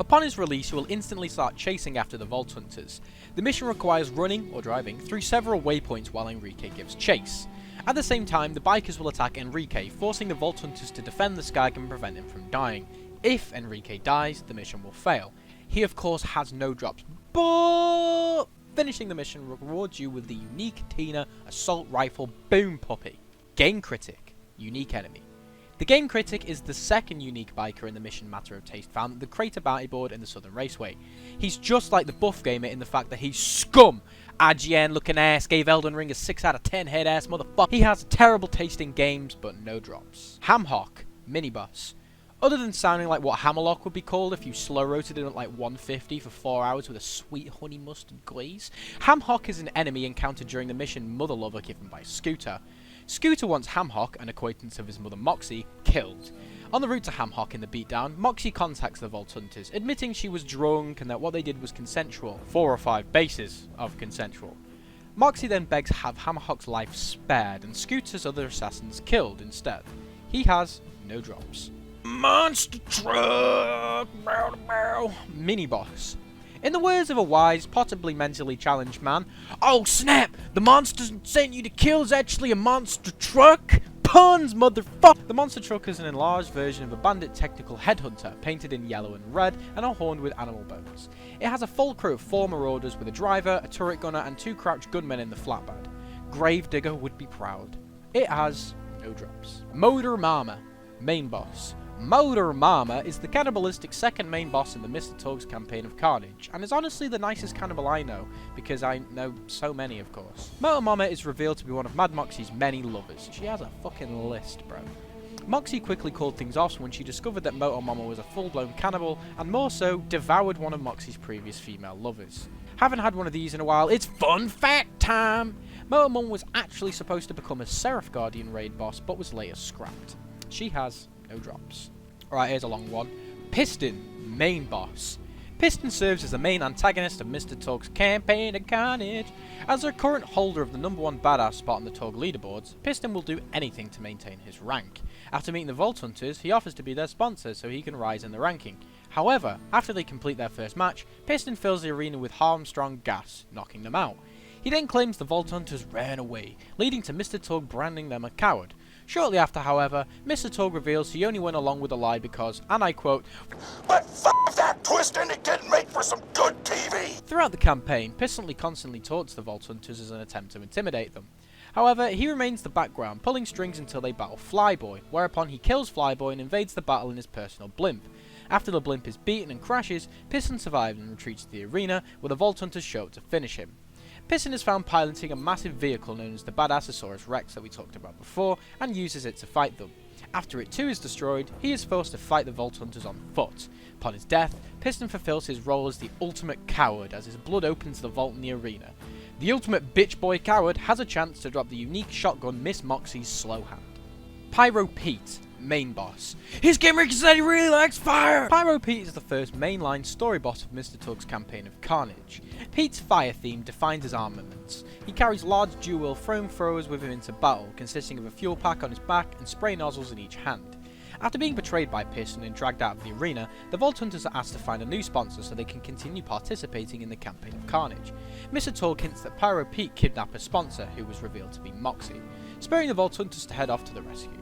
Upon his release, he will instantly start chasing after the Vault Hunters. The mission requires running, or driving, through several waypoints while Enrique gives chase. At the same time, the bikers will attack Enrique, forcing the Vault Hunters to defend the skag and prevent him from dying. If Enrique dies, the mission will fail. He of course has no drops, but finishing the mission rewards you with the unique Tina Assault Rifle Boom Puppy. Game Critic, unique enemy. The Game Critic is the second unique biker in the mission Matter of Taste found at the Crater Bounty Board in the Southern Raceway. He's just like the Buff Gamer in the fact that he's scum! IGN looking ass, gave Elden Ring a 6 out of 10 head ass motherfucker. He has terrible taste in games, but no drops. Hamhock, mini-boss. Other than sounding like what Hammerlock would be called if you slow rotated it at like 150 for 4 hours with a sweet honey mustard glaze, Hamhock is an enemy encountered during the mission Mother Lover given by Scooter. Scooter wants Hamhock, an acquaintance of his mother Moxie, killed. On the route to Hamhock in the beatdown, Moxie contacts the Vault Hunters, admitting she was drunk and that what they did was consensual. 4 or 5 bases of consensual. Moxie then begs to have Hamhock's life spared and Scooter's other assassins killed instead. He has no drops. Monster Truck! Mini-boss. In the words of a wise, possibly mentally challenged man, "Oh snap! The monster sent you to kill is actually a monster truck? Puns, motherfucker!" The monster truck is an enlarged version of a bandit technical headhunter, painted in yellow and red, and adorned with animal bones. It has a full crew of 4 marauders with a driver, a turret gunner, and 2 crouched gunmen in the flatbed. Gravedigger would be proud. It has no drops. Motor Mama, main boss. Motor Mama is the cannibalistic second main boss in the Mr. Torgues campaign of Carnage, and is honestly the nicest cannibal I know, because I know so many, of course. Motor Mama is revealed to be one of Mad Moxie's many lovers. She has a fucking list, bro. Moxie quickly called things off when she discovered that Motor Mama was a full-blown cannibal, and more so, devoured one of Moxie's previous female lovers. Haven't had one of these in a while, it's fun fact time! Motor Mama was actually supposed to become a Seraph Guardian raid boss, but was later scrapped. She has no drops. Alright, here's a long one. Piston, main boss. Piston serves as the main antagonist of Mr. Torgues' campaign of Carnage. As the current holder of the #1 badass spot on the Torgue leaderboards, Piston will do anything to maintain his rank. After meeting the Vault Hunters, he offers to be their sponsor so he can rise in the ranking. However, after they complete their first match, Piston fills the arena with harm-strong gas, knocking them out. He then claims the Vault Hunters ran away, leading to Mr. Torgue branding them a coward. Shortly after, however, Mr. Torgue reveals he only went along with the lie because, and I quote, But f that twist and it didn't make for some good TV. Throughout the campaign, Piston constantly taunts the Vault Hunters as an attempt to intimidate them. However, he remains the background, pulling strings until they battle Flyboy, whereupon he kills Flyboy and invades the battle in his personal blimp. After the blimp is beaten and crashes, Piston survives and retreats to the arena, where the Vault Hunters show up to finish him. Piston is found piloting a massive vehicle known as the Badassosaurus Rex that we talked about before, and uses it to fight them. After it too is destroyed, he is forced to fight the Vault Hunters on foot. Upon his death, Piston fulfills his role as the ultimate coward as his blood opens the vault in the arena. The ultimate bitch boy coward has a chance to drop the unique shotgun Miss Moxie's slow hand. Pyro Pete, main boss. His gimmick is that he really likes fire! Pyro Pete is the first mainline story boss of Mr. Torgues' campaign of Carnage. Pete's fire theme defines his armaments. He carries large dual flamethrowers with him into battle, consisting of a fuel pack on his back and spray nozzles in each hand. After being betrayed by Piston and dragged out of the arena, the Vault Hunters are asked to find a new sponsor so they can continue participating in the campaign of Carnage. Mr. Torgue hints that Pyro Pete kidnapped a sponsor, who was revealed to be Moxie, spurring the Vault Hunters to head off to the rescue.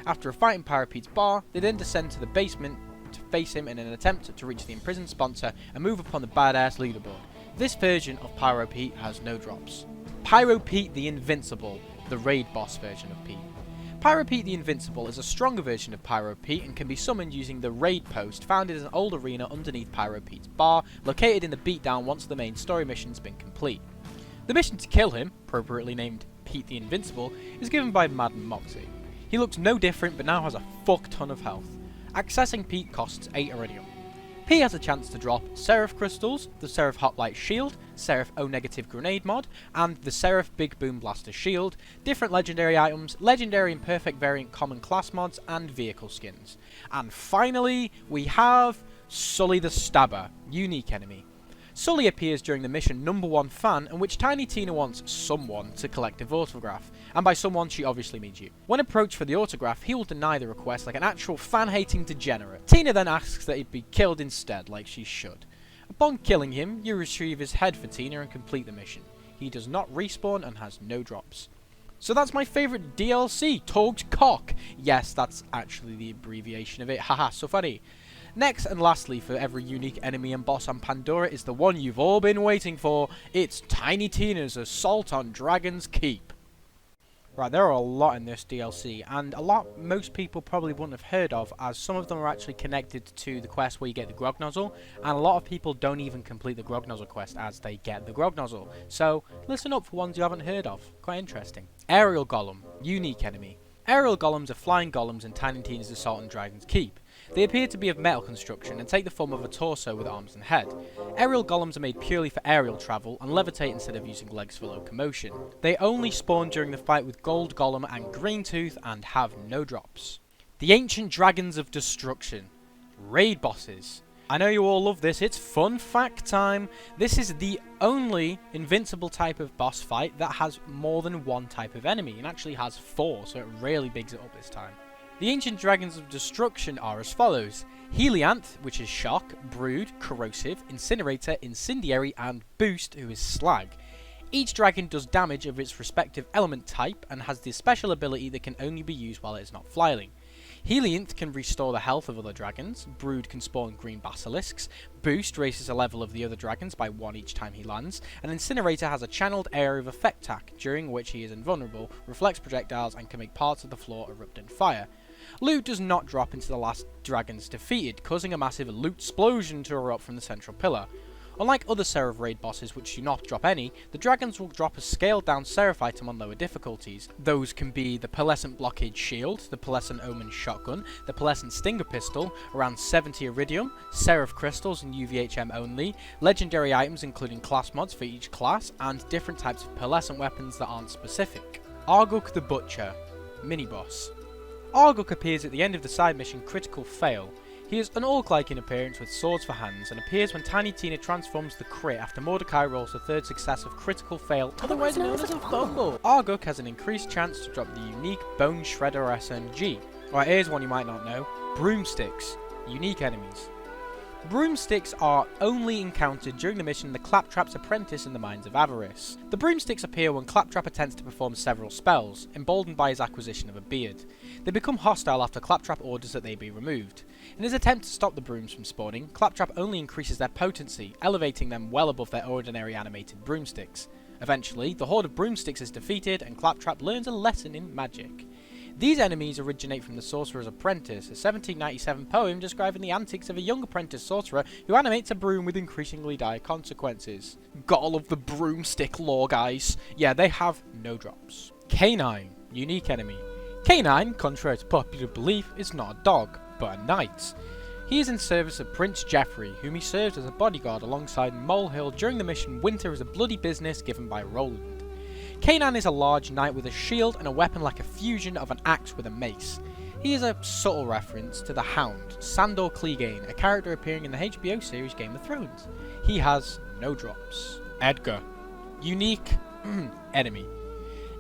After a fight in Pyro Pete's bar, they then descend to the basement to face him in an attempt to reach the imprisoned sponsor and move upon the badass leaderboard. This version of Pyro Pete has no drops. Pyro Pete the Invincible, the raid boss version of Pete. Pyro Pete the Invincible is a stronger version of Pyro Pete and can be summoned using the raid post found in an old arena underneath Pyro Pete's bar, located in the beatdown once the main story mission's been complete. The mission to kill him, appropriately named Pete the Invincible, is given by Mad Moxie. He looks no different but now has a fuck ton of health. Accessing Pete costs 8 iridium. Pete has a chance to drop Seraph Crystals, the Seraph Hoplite Shield, Seraph O-Negative Grenade Mod, and the Seraph Big Boom Blaster Shield, different legendary items, legendary and perfect variant common class mods, and vehicle skins. And finally, we have Sully the Stabber, unique enemy. Sully appears during the mission #1 Fan, in which Tiny Tina wants someone to collect his autograph, and by someone she obviously means you. When approached for the autograph, he will deny the request like an actual fan-hating degenerate. Tina then asks that he'd be killed instead, like she should. Upon killing him, you retrieve his head for Tina and complete the mission. He does not respawn and has no drops. So that's my favourite DLC, Torgues Cock. Yes, that's actually the abbreviation of it, haha, so funny. Next and lastly for every unique enemy and boss on Pandora is the one you've all been waiting for. It's Tiny Tina's Assault on Dragon's Keep. Right, there are a lot in this DLC, and a lot most people probably wouldn't have heard of, as some of them are actually connected to the quest where you get the Grog Nozzle, and a lot of people don't even complete the Grog Nozzle quest as they get the Grog Nozzle. So, listen up for ones you haven't heard of. Quite interesting. Aerial Golem, unique enemy. Aerial Golems are flying golems in Tiny Tina's Assault on Dragon's Keep. They appear to be of metal construction and take the form of a torso with arms and head. Aerial golems are made purely for aerial travel and levitate instead of using legs for locomotion. They only spawn during the fight with Gold Golem and Green Tooth and have no drops. The Ancient Dragons of Destruction. Raid bosses. I know you all love this, it's fun fact time. This is the only invincible type of boss fight that has more than one type of enemy, and actually has 4, so it really bigs it up this time. The ancient dragons of destruction are as follows: Helianth, which is shock, brood, corrosive, incinerator, incendiary, and boost, who is slag. Each dragon does damage of its respective element type and has the special ability that can only be used while it is not flying. Helianth can restore the health of other dragons, Brood can spawn green basilisks, Boost raises the level of the other dragons by 1 each time he lands, and Incinerator has a channeled area of effect attack, during which he is invulnerable, reflects projectiles, and can make parts of the floor erupt in fire. Loot does not drop into the last dragons defeated, causing a massive loot explosion to erupt from the central pillar. Unlike other Seraph raid bosses which do not drop any, the dragons will drop a scaled down Seraph item on lower difficulties. Those can be the Pearlescent Blockade Shield, the Pearlescent Omen Shotgun, the Pearlescent Stinger Pistol, around 70 Iridium, Seraph Crystals and UVHM only, legendary items including class mods for each class, and different types of Pearlescent weapons that aren't specific. Arguk the Butcher, mini-boss. Arguk appears at the end of the side mission Critical Fail. He is an orc-like in appearance with swords for hands, and appears when Tiny Tina transforms the crit after Mordecai rolls the third successive critical fail, otherwise known as a fumble. Arguk has an increased chance to drop the unique Bone Shredder SMG. Right, here's one you might not know. Broomsticks. Unique enemies. Broomsticks are only encountered during the mission The Claptraps Apprentice in the Mines of Avarice. The broomsticks appear when Claptrap attempts to perform several spells, emboldened by his acquisition of a beard. They become hostile after Claptrap orders that they be removed. In his attempt to stop the brooms from spawning, Claptrap only increases their potency, elevating them well above their ordinary animated broomsticks. Eventually, the horde of broomsticks is defeated and Claptrap learns a lesson in magic. These enemies originate from The Sorcerer's Apprentice, a 1797 poem describing the antics of a young apprentice sorcerer who animates a broom with increasingly dire consequences. Gotta love the broomstick lore, guys. Yeah, they have no drops. Canine, unique enemy. Canine, contrary to popular belief, is not a dog, but a knight. He is in service of Prince Geoffrey, whom he served as a bodyguard alongside Molehill during the mission Winter is a Bloody Business given by Roland. Canine is a large knight with a shield and a weapon like a fusion of an axe with a mace. He is a subtle reference to the Hound, Sandor Clegane, a character appearing in the HBO series Game of Thrones. He has no drops. Edgar. Unique enemy.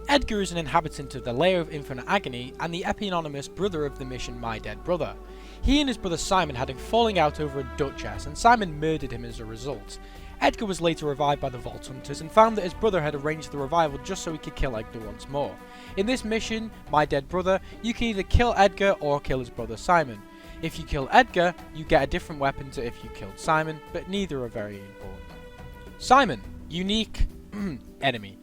Edgar is an inhabitant of the Lair of Infinite Agony and the eponymous brother of the mission My Dead Brother. He and his brother Simon had a falling out over a duchess, and Simon murdered him as a result. Edgar was later revived by the Vault Hunters and found that his brother had arranged the revival just so he could kill Edgar once more. In this mission, My Dead Brother, you can either kill Edgar or kill his brother Simon. If you kill Edgar, you get a different weapon to if you killed Simon, but neither are very important. Simon. Unique enemy.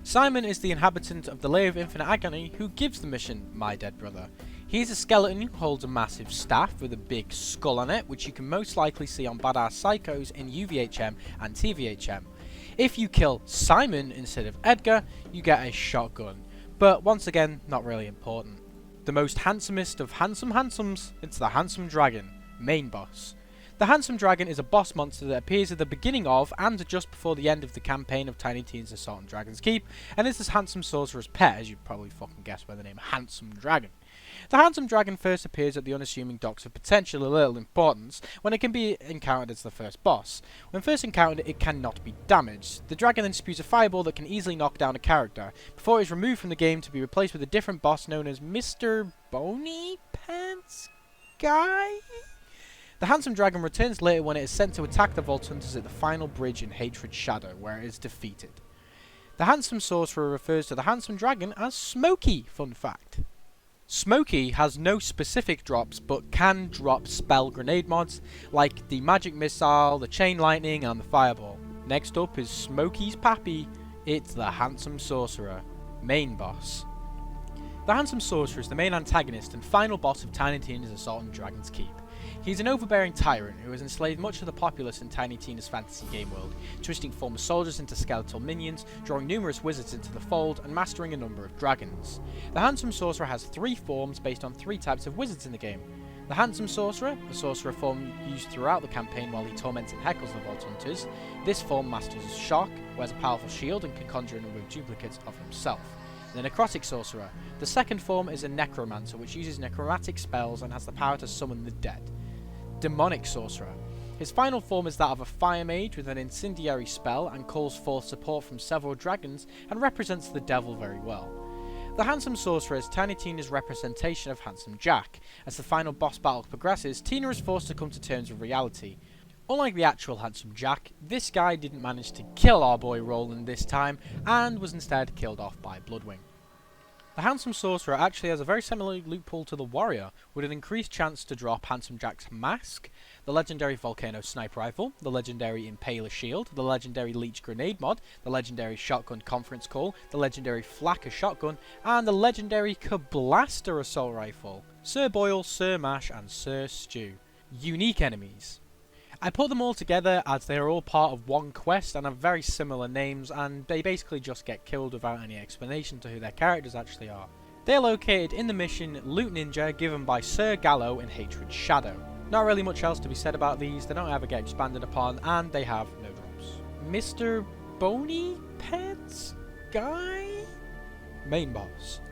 Simon is the inhabitant of the Lair of Infinite Agony who gives the mission My Dead Brother. He is a skeleton who holds a massive staff with a big skull on it, which you can most likely see on Badass Psychos in UVHM and TVHM. If you kill Simon instead of Edgar, you get a shotgun, but once again, not really important. The most handsomest of handsome handsomes, it's the Handsome Dragon, main boss. The Handsome Dragon is a boss monster that appears at the beginning of and just before the end of the campaign of Tiny Tina's Assault on Dragon's Keep, and is this handsome sorcerer's pet, as you'd probably fucking guess by the name Handsome Dragon. The Handsome Dragon first appears at the unassuming docks of potentially little importance when it can be encountered as the first boss. When first encountered, it cannot be damaged. The dragon then spews a fireball that can easily knock down a character, before it is removed from the game to be replaced with a different boss known as Mr. Bony Pants Guy? The Handsome Dragon returns later when it is sent to attack the Vault Hunters at the final bridge in Hatred Shadow, where it is defeated. The Handsome Sorcerer refers to the Handsome Dragon as Smokey, fun fact. Smokey has no specific drops, but can drop spell grenade mods, like the Magic Missile, the Chain Lightning, and the Fireball. Next up is Smokey's pappy, it's the Handsome Sorcerer, main boss. The Handsome Sorcerer is the main antagonist and final boss of Tiny Tina's Assault on Dragon's Keep. He is an overbearing tyrant who has enslaved much of the populace in Tiny Tina's fantasy game world, twisting former soldiers into skeletal minions, drawing numerous wizards into the fold, and mastering a number of dragons. The Handsome Sorcerer has 3 forms based on 3 types of wizards in the game. The Handsome Sorcerer, a sorcerer form used throughout the campaign while he torments and heckles the Vault Hunters. This form masters Shock, wears a powerful shield and can conjure a number of duplicates of himself. The Necrotic Sorcerer. The second form is a Necromancer, which uses necromantic spells and has the power to summon the dead. Demonic Sorcerer. His final form is that of a Fire Mage with an incendiary spell and calls forth support from several dragons and represents the devil very well. The Handsome Sorcerer is Tiny Tina's representation of Handsome Jack. As the final boss battle progresses, Tina is forced to come to terms with reality. Unlike the actual Handsome Jack, this guy didn't manage to kill our boy Roland this time, and was instead killed off by Bloodwing. The Handsome Sorcerer actually has a very similar loophole to the Warrior, with an increased chance to drop Handsome Jack's mask, the legendary Volcano Sniper Rifle, the legendary Impaler Shield, the legendary Leech Grenade mod, the legendary Shotgun Conference Call, the legendary Flacker Shotgun, and the legendary Kablaster Assault Rifle, Sir Boyle, Sir Mash, and Sir Stew. Unique enemies. I put them all together as they are all part of one quest and have very similar names, and they basically just get killed without any explanation to who their characters actually are. They are located in the mission Loot Ninja given by Sir Gallo in Hatred Shadow. Not really much else to be said about these, they don't ever get expanded upon, and they have no drops. Mr. Bony Pants Guy? Main boss.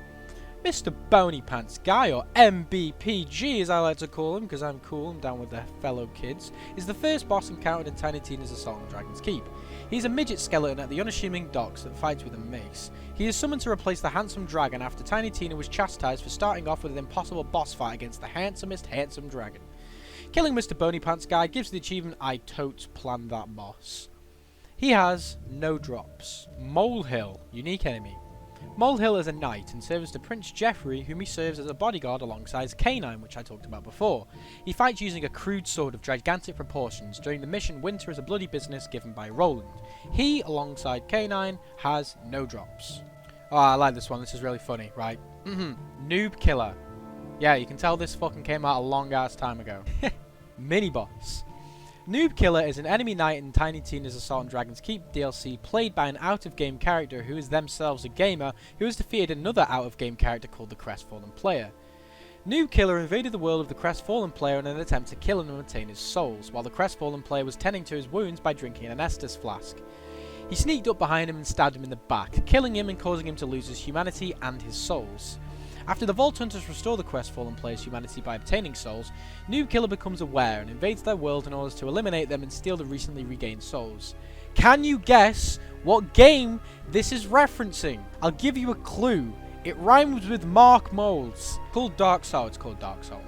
Mr. Bony Pants Guy, or MBPG as I like to call him because I'm cool and down with the fellow kids, is the first boss encountered in Tiny Tina's Assault on Dragon's Keep. He's a midget skeleton at the unassuming docks that fights with a mace. He is summoned to replace the handsome dragon after Tiny Tina was chastised for starting off with an impossible boss fight against the handsomest handsome dragon. Killing Mr. Bony Pants Guy gives the achievement I totes planned that boss. He has no drops. Molehill, unique enemy. Molehill is a knight and serves to Prince Geoffrey, whom he serves as a bodyguard alongside Canine, which I talked about before. He fights using a crude sword of gigantic proportions during the mission Winter is a Bloody Business given by Roland. He, alongside Canine, has no drops. Oh, I like this one, this is really funny, right? Noob Killer. Yeah, you can tell this fucking came out a long ass time ago. Mini-boss. Noob Killer is an enemy knight in Tiny Tina's Assault on Dragon's Keep DLC played by an out-of-game character who is themselves a gamer who has defeated another out-of-game character called the Crestfallen Player. Noob Killer invaded the world of the Crestfallen Player in an attempt to kill him and obtain his souls, while the Crestfallen Player was tending to his wounds by drinking an Estus flask. He sneaked up behind him and stabbed him in the back, killing him and causing him to lose his humanity and his souls. After the Vault Hunters restore the Crestfallen Player's humanity by obtaining souls, Noob Killer becomes aware and invades their world in order to eliminate them and steal the recently regained souls. Can you guess what game this is referencing? I'll give you a clue. It rhymes with Mark Moulds. It's called Dark Souls. It's called Dark Souls.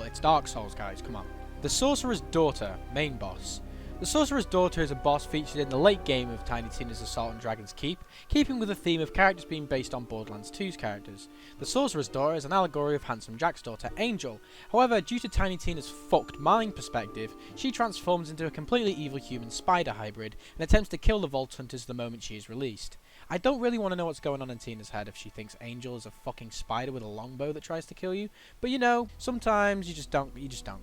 It's Dark Souls, guys. Come on. The Sorcerer's Daughter, main boss. The Sorcerer's Daughter is a boss featured in the late game of Tiny Tina's Assault on Dragon's Keep, keeping with the theme of characters being based on Borderlands 2's characters. The Sorcerer's Daughter is an allegory of Handsome Jack's daughter, Angel. However, due to Tiny Tina's fucked mind perspective, she transforms into a completely evil human spider hybrid and attempts to kill the Vault Hunters the moment she is released. I don't really want to know what's going on in Tina's head if she thinks Angel is a fucking spider with a longbow that tries to kill you, but you know, sometimes you just don't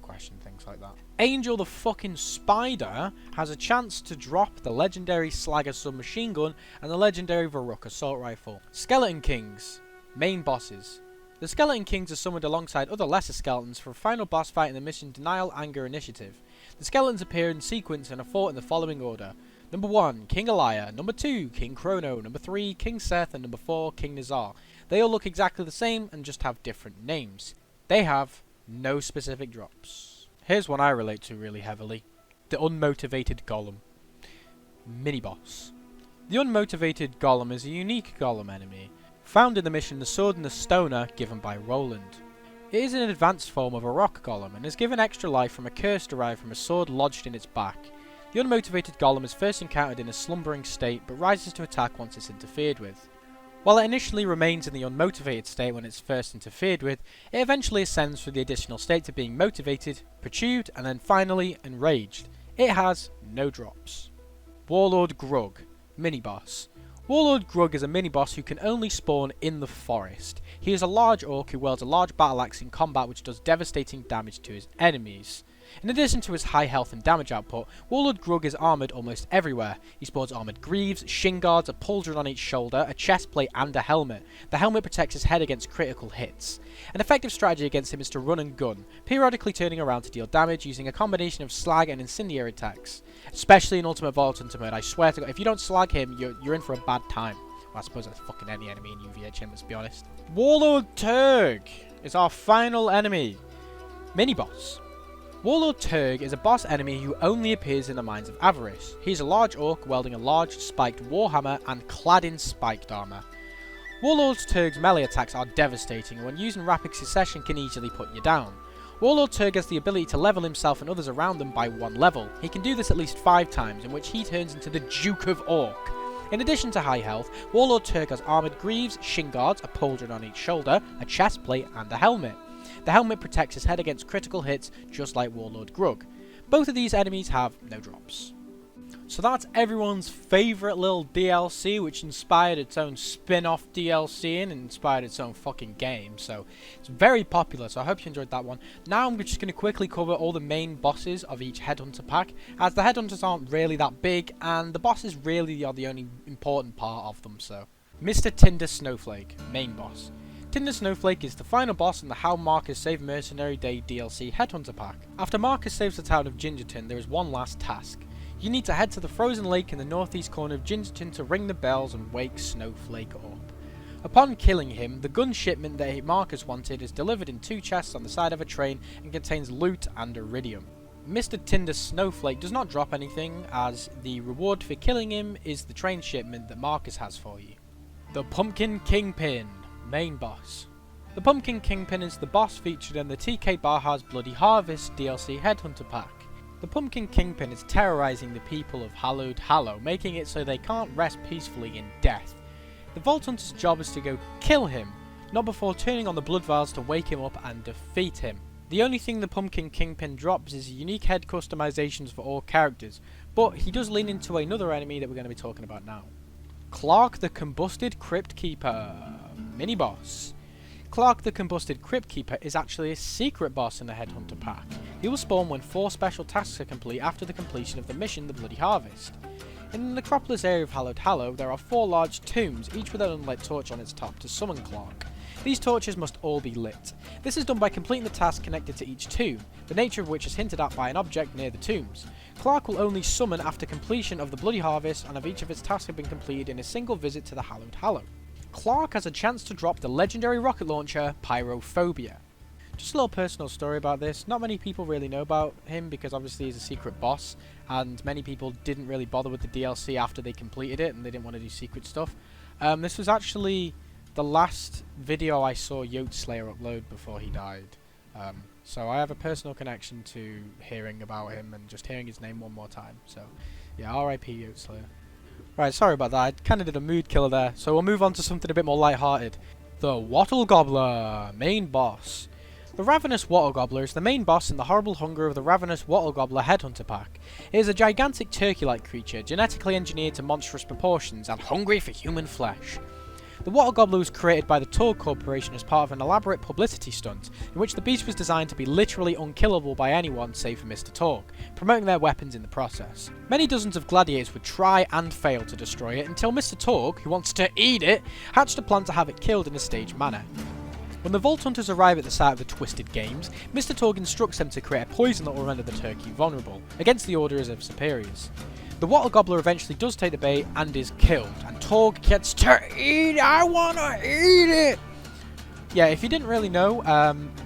question things like that. Angel the fucking spider has a chance to drop the legendary Slagger submachine gun and the legendary Varrock assault rifle. Skeleton Kings, main bosses. The Skeleton Kings are summoned alongside other lesser skeletons for a final boss fight in the mission Denial Anger Initiative. The skeletons appear in sequence and are fought in the following order. Number 1, King Elia. Number 2, King Chrono. Number 3, King Seth. And number 4, King Nazar. They all look exactly the same and just have different names. They have no specific drops. Here's one I relate to really heavily. The Unmotivated Golem. Mini-boss. The Unmotivated Golem is a unique Golem enemy, found in the mission The Sword and the Stoner given by Roland. It is an advanced form of a rock golem and is given extra life from a curse derived from a sword lodged in its back. The Unmotivated Golem is first encountered in a slumbering state but rises to attack once it's interfered with. While it initially remains in the unmotivated state when it's first interfered with, it eventually ascends through the additional state to being motivated, perturbed, and then finally enraged. It has no drops. Warlord Grug, mini-boss. Warlord Grug is a mini-boss who can only spawn in the forest. He is a large orc who wields a large battle axe in combat which does devastating damage to his enemies. In addition to his high health and damage output, Warlord Grug is armoured almost everywhere. He sports armoured greaves, shin guards, a pauldron on each shoulder, a chest plate and a helmet. The helmet protects his head against critical hits. An effective strategy against him is to run and gun, periodically turning around to deal damage using a combination of slag and incendiary attacks. Especially in Ultimate Vault Hunter mode, I swear to God, if you don't slag him, you're in for a bad time. Well, I suppose that's fucking any enemy in UVHM, let's be honest. Warlord Torgues is our final enemy. Mini-boss. Warlord Torgues is a boss enemy who only appears in the Mines of Avarice. He is a large orc wielding a large spiked warhammer and clad in spiked armour. Warlord Torgues' melee attacks are devastating and when used in rapid succession can easily put you down. Warlord Torgues has the ability to level himself and others around them by 1 level. He can do this at least 5 times, in which he turns into the Duke of Orc. In addition to high health, Warlord Torgues has armoured greaves, shin guards, a pauldron on each shoulder, a chest plate and a helmet. The helmet protects his head against critical hits, just like Warlord Grug. Both of these enemies have no drops. So that's everyone's favourite little DLC, which inspired its own spin-off DLC and inspired its own fucking game. So it's very popular, so I hope you enjoyed that one. Now I'm just going to quickly cover all the main bosses of each Headhunter pack, as the Headhunters aren't really that big, and the bosses really are the only important part of them. So, Mr. Tinder Snowflake, main boss. Tinder Snowflake is the final boss in the How Marcus Saved Mercenary Day DLC Headhunter pack. After Marcus saves the town of Gingerton, there is one last task. You need to head to the frozen lake in the northeast corner of Gingerton to ring the bells and wake Snowflake up. Upon killing him, the gun shipment that Marcus wanted is delivered in 2 chests on the side of a train and contains loot and iridium. Mr. Tinder Snowflake does not drop anything, as the reward for killing him is the train shipment that Marcus has for you. The Pumpkin Kingpin, main boss. The Pumpkin Kingpin is the boss featured in the TK Baja's Bloody Harvest DLC Headhunter pack. The Pumpkin Kingpin is terrorizing the people of Hallowed Hallow, making it so they can't rest peacefully in death. The Vault Hunter's job is to go kill him, not before turning on the blood vials to wake him up and defeat him. The only thing the Pumpkin Kingpin drops is unique head customizations for all characters, but he does lean into another enemy that we're going to be talking about now. Clark the Combusted Crypt Keeper, mini-boss. Clark the Combusted Crypt Keeper is actually a secret boss in the Headhunter pack. He will spawn when 4 special tasks are complete after the completion of the mission The Bloody Harvest. In the necropolis area of Hallowed Hallow, there are 4 large tombs, each with an unlit torch on its top to summon Clark. These torches must all be lit. This is done by completing the task connected to each tomb, the nature of which is hinted at by an object near the tombs. Clark will only summon after completion of the Bloody Harvest and of each of its tasks have been completed in a single visit to the Hallowed Hallow. Clark has a chance to drop the legendary rocket launcher, Pyrophobia. Just a little personal story about this. Not many people really know about him because obviously he's a secret boss and many people didn't really bother with the DLC after they completed it and they didn't want to do secret stuff. This was actually the last video I saw Yote Slayer upload before he died. So I have a personal connection to hearing about him and just hearing his name one more time. So yeah, RIP Yote Slayer. Right, sorry about that, I kind of did a mood killer there, so we'll move on to something a bit more light-hearted. The Wattle Gobbler, main boss. The Ravenous Wattle Gobbler is the main boss in the horrible hunger of the Ravenous Wattle Gobbler Headhunter pack. It is a gigantic turkey-like creature, genetically engineered to monstrous proportions and hungry for human flesh. The Wattle Gobbler was created by the Torgues Corporation as part of an elaborate publicity stunt, in which the beast was designed to be literally unkillable by anyone save for Mr. Torgue, promoting their weapons in the process. Many dozens of gladiators would try and fail to destroy it until Mr. Torgue, who wants to eat it, hatched a plan to have it killed in a staged manner. When the Vault Hunters arrive at the site of the Twisted Games, Mr. Torgue instructs them to create a poison that will render the turkey vulnerable, against the orders of superiors. The Wattle Gobbler eventually does take the bait and is killed, and Torgue gets to eat it. I wanna eat it! Yeah, if you didn't really know,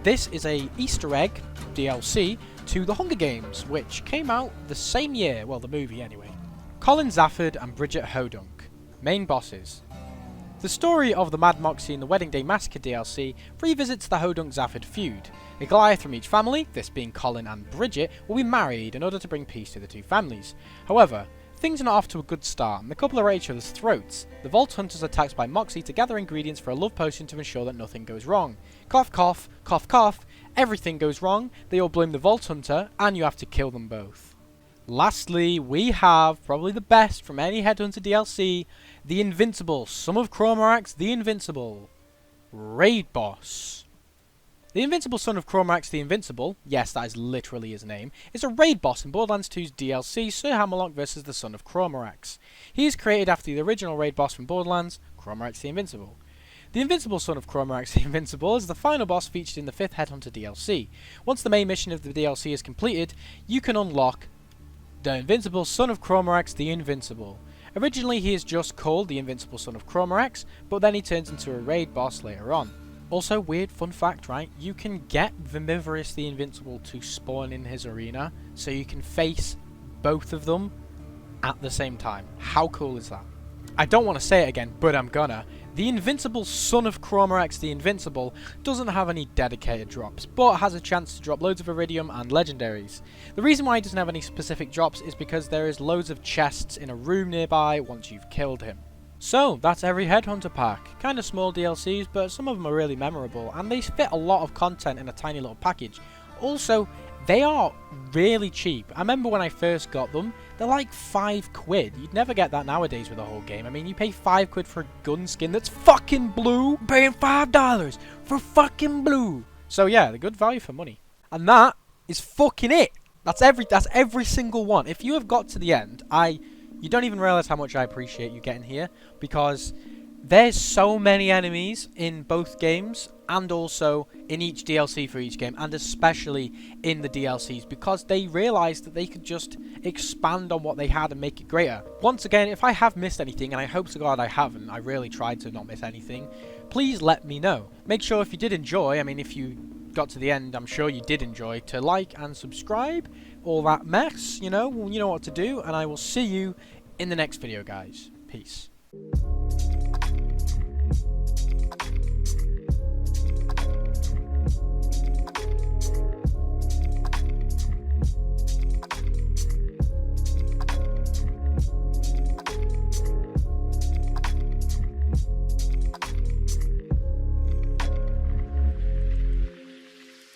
this is a Easter egg DLC to The Hunger Games, which came out the same year, well, the movie anyway. Colin Zafford and Bridget Hodunk, main bosses. The story of the Mad Moxie and the Wedding Day Massacre DLC revisits the Hodunk-Zafford feud. A Goliath from each family, this being Colin and Bridget, will be married in order to bring peace to the 2 families. However, things are not off to a good start, and the couple are at each other's throats. The Vault Hunters are taxed by Moxie to gather ingredients for a love potion to ensure that nothing goes wrong. Cough cough, cough cough, everything goes wrong, they all blame the Vault Hunter, and you have to kill them both. Lastly, we have, probably the best from any Headhunter DLC, the Invincible, Son of Crawmerax, the Invincible. Raid Boss. The Invincible Son of Crawmerax the Invincible, yes that is literally his name, is a raid boss in Borderlands 2's DLC Sir Hammerlock vs the Son of Crawmerax. He is created after the original raid boss from Borderlands, Crawmerax the Invincible. The Invincible Son of Crawmerax the Invincible is the final boss featured in the 5th Headhunter DLC. Once the main mission of the DLC is completed, you can unlock the Invincible Son of Crawmerax the Invincible. Originally he is just called the Invincible Son of Crawmerax, but then he turns into a raid boss later on. Also, weird fun fact, right? You can get Vivivorous the Invincible to spawn in his arena, so you can face both of them at the same time. How cool is that? I don't want to say it again, but I'm gonna. The Invincible Son of Crawmerax the Invincible doesn't have any dedicated drops, but has a chance to drop loads of Iridium and Legendaries. The reason why he doesn't have any specific drops is because there is loads of chests in a room nearby once you've killed him. So, that's every Headhunter pack. Kinda small DLCs, but some of them are really memorable, and they fit a lot of content in a tiny little package. Also, they are really cheap. I remember when I first got them, they're like £5. You'd never get that nowadays with a whole game. I mean, you pay £5 for a gun skin that's fucking blue, paying $5 for fucking blue. So yeah, they're good value for money. And that is fucking it. That's every single one. If you have got to the end, you don't even realize how much I appreciate you getting here, because there's so many enemies in both games, and also in each DLC for each game, and especially in the DLCs, because they realised that they could just expand on what they had and make it greater. Once again, if I have missed anything, and I hope to God I haven't, I really tried to not miss anything, please let me know. Make sure if you did enjoy, I mean if you got to the end, I'm sure you did enjoy, to like and subscribe, all that mess, you know what to do, and I will see you in the next video, guys. Peace.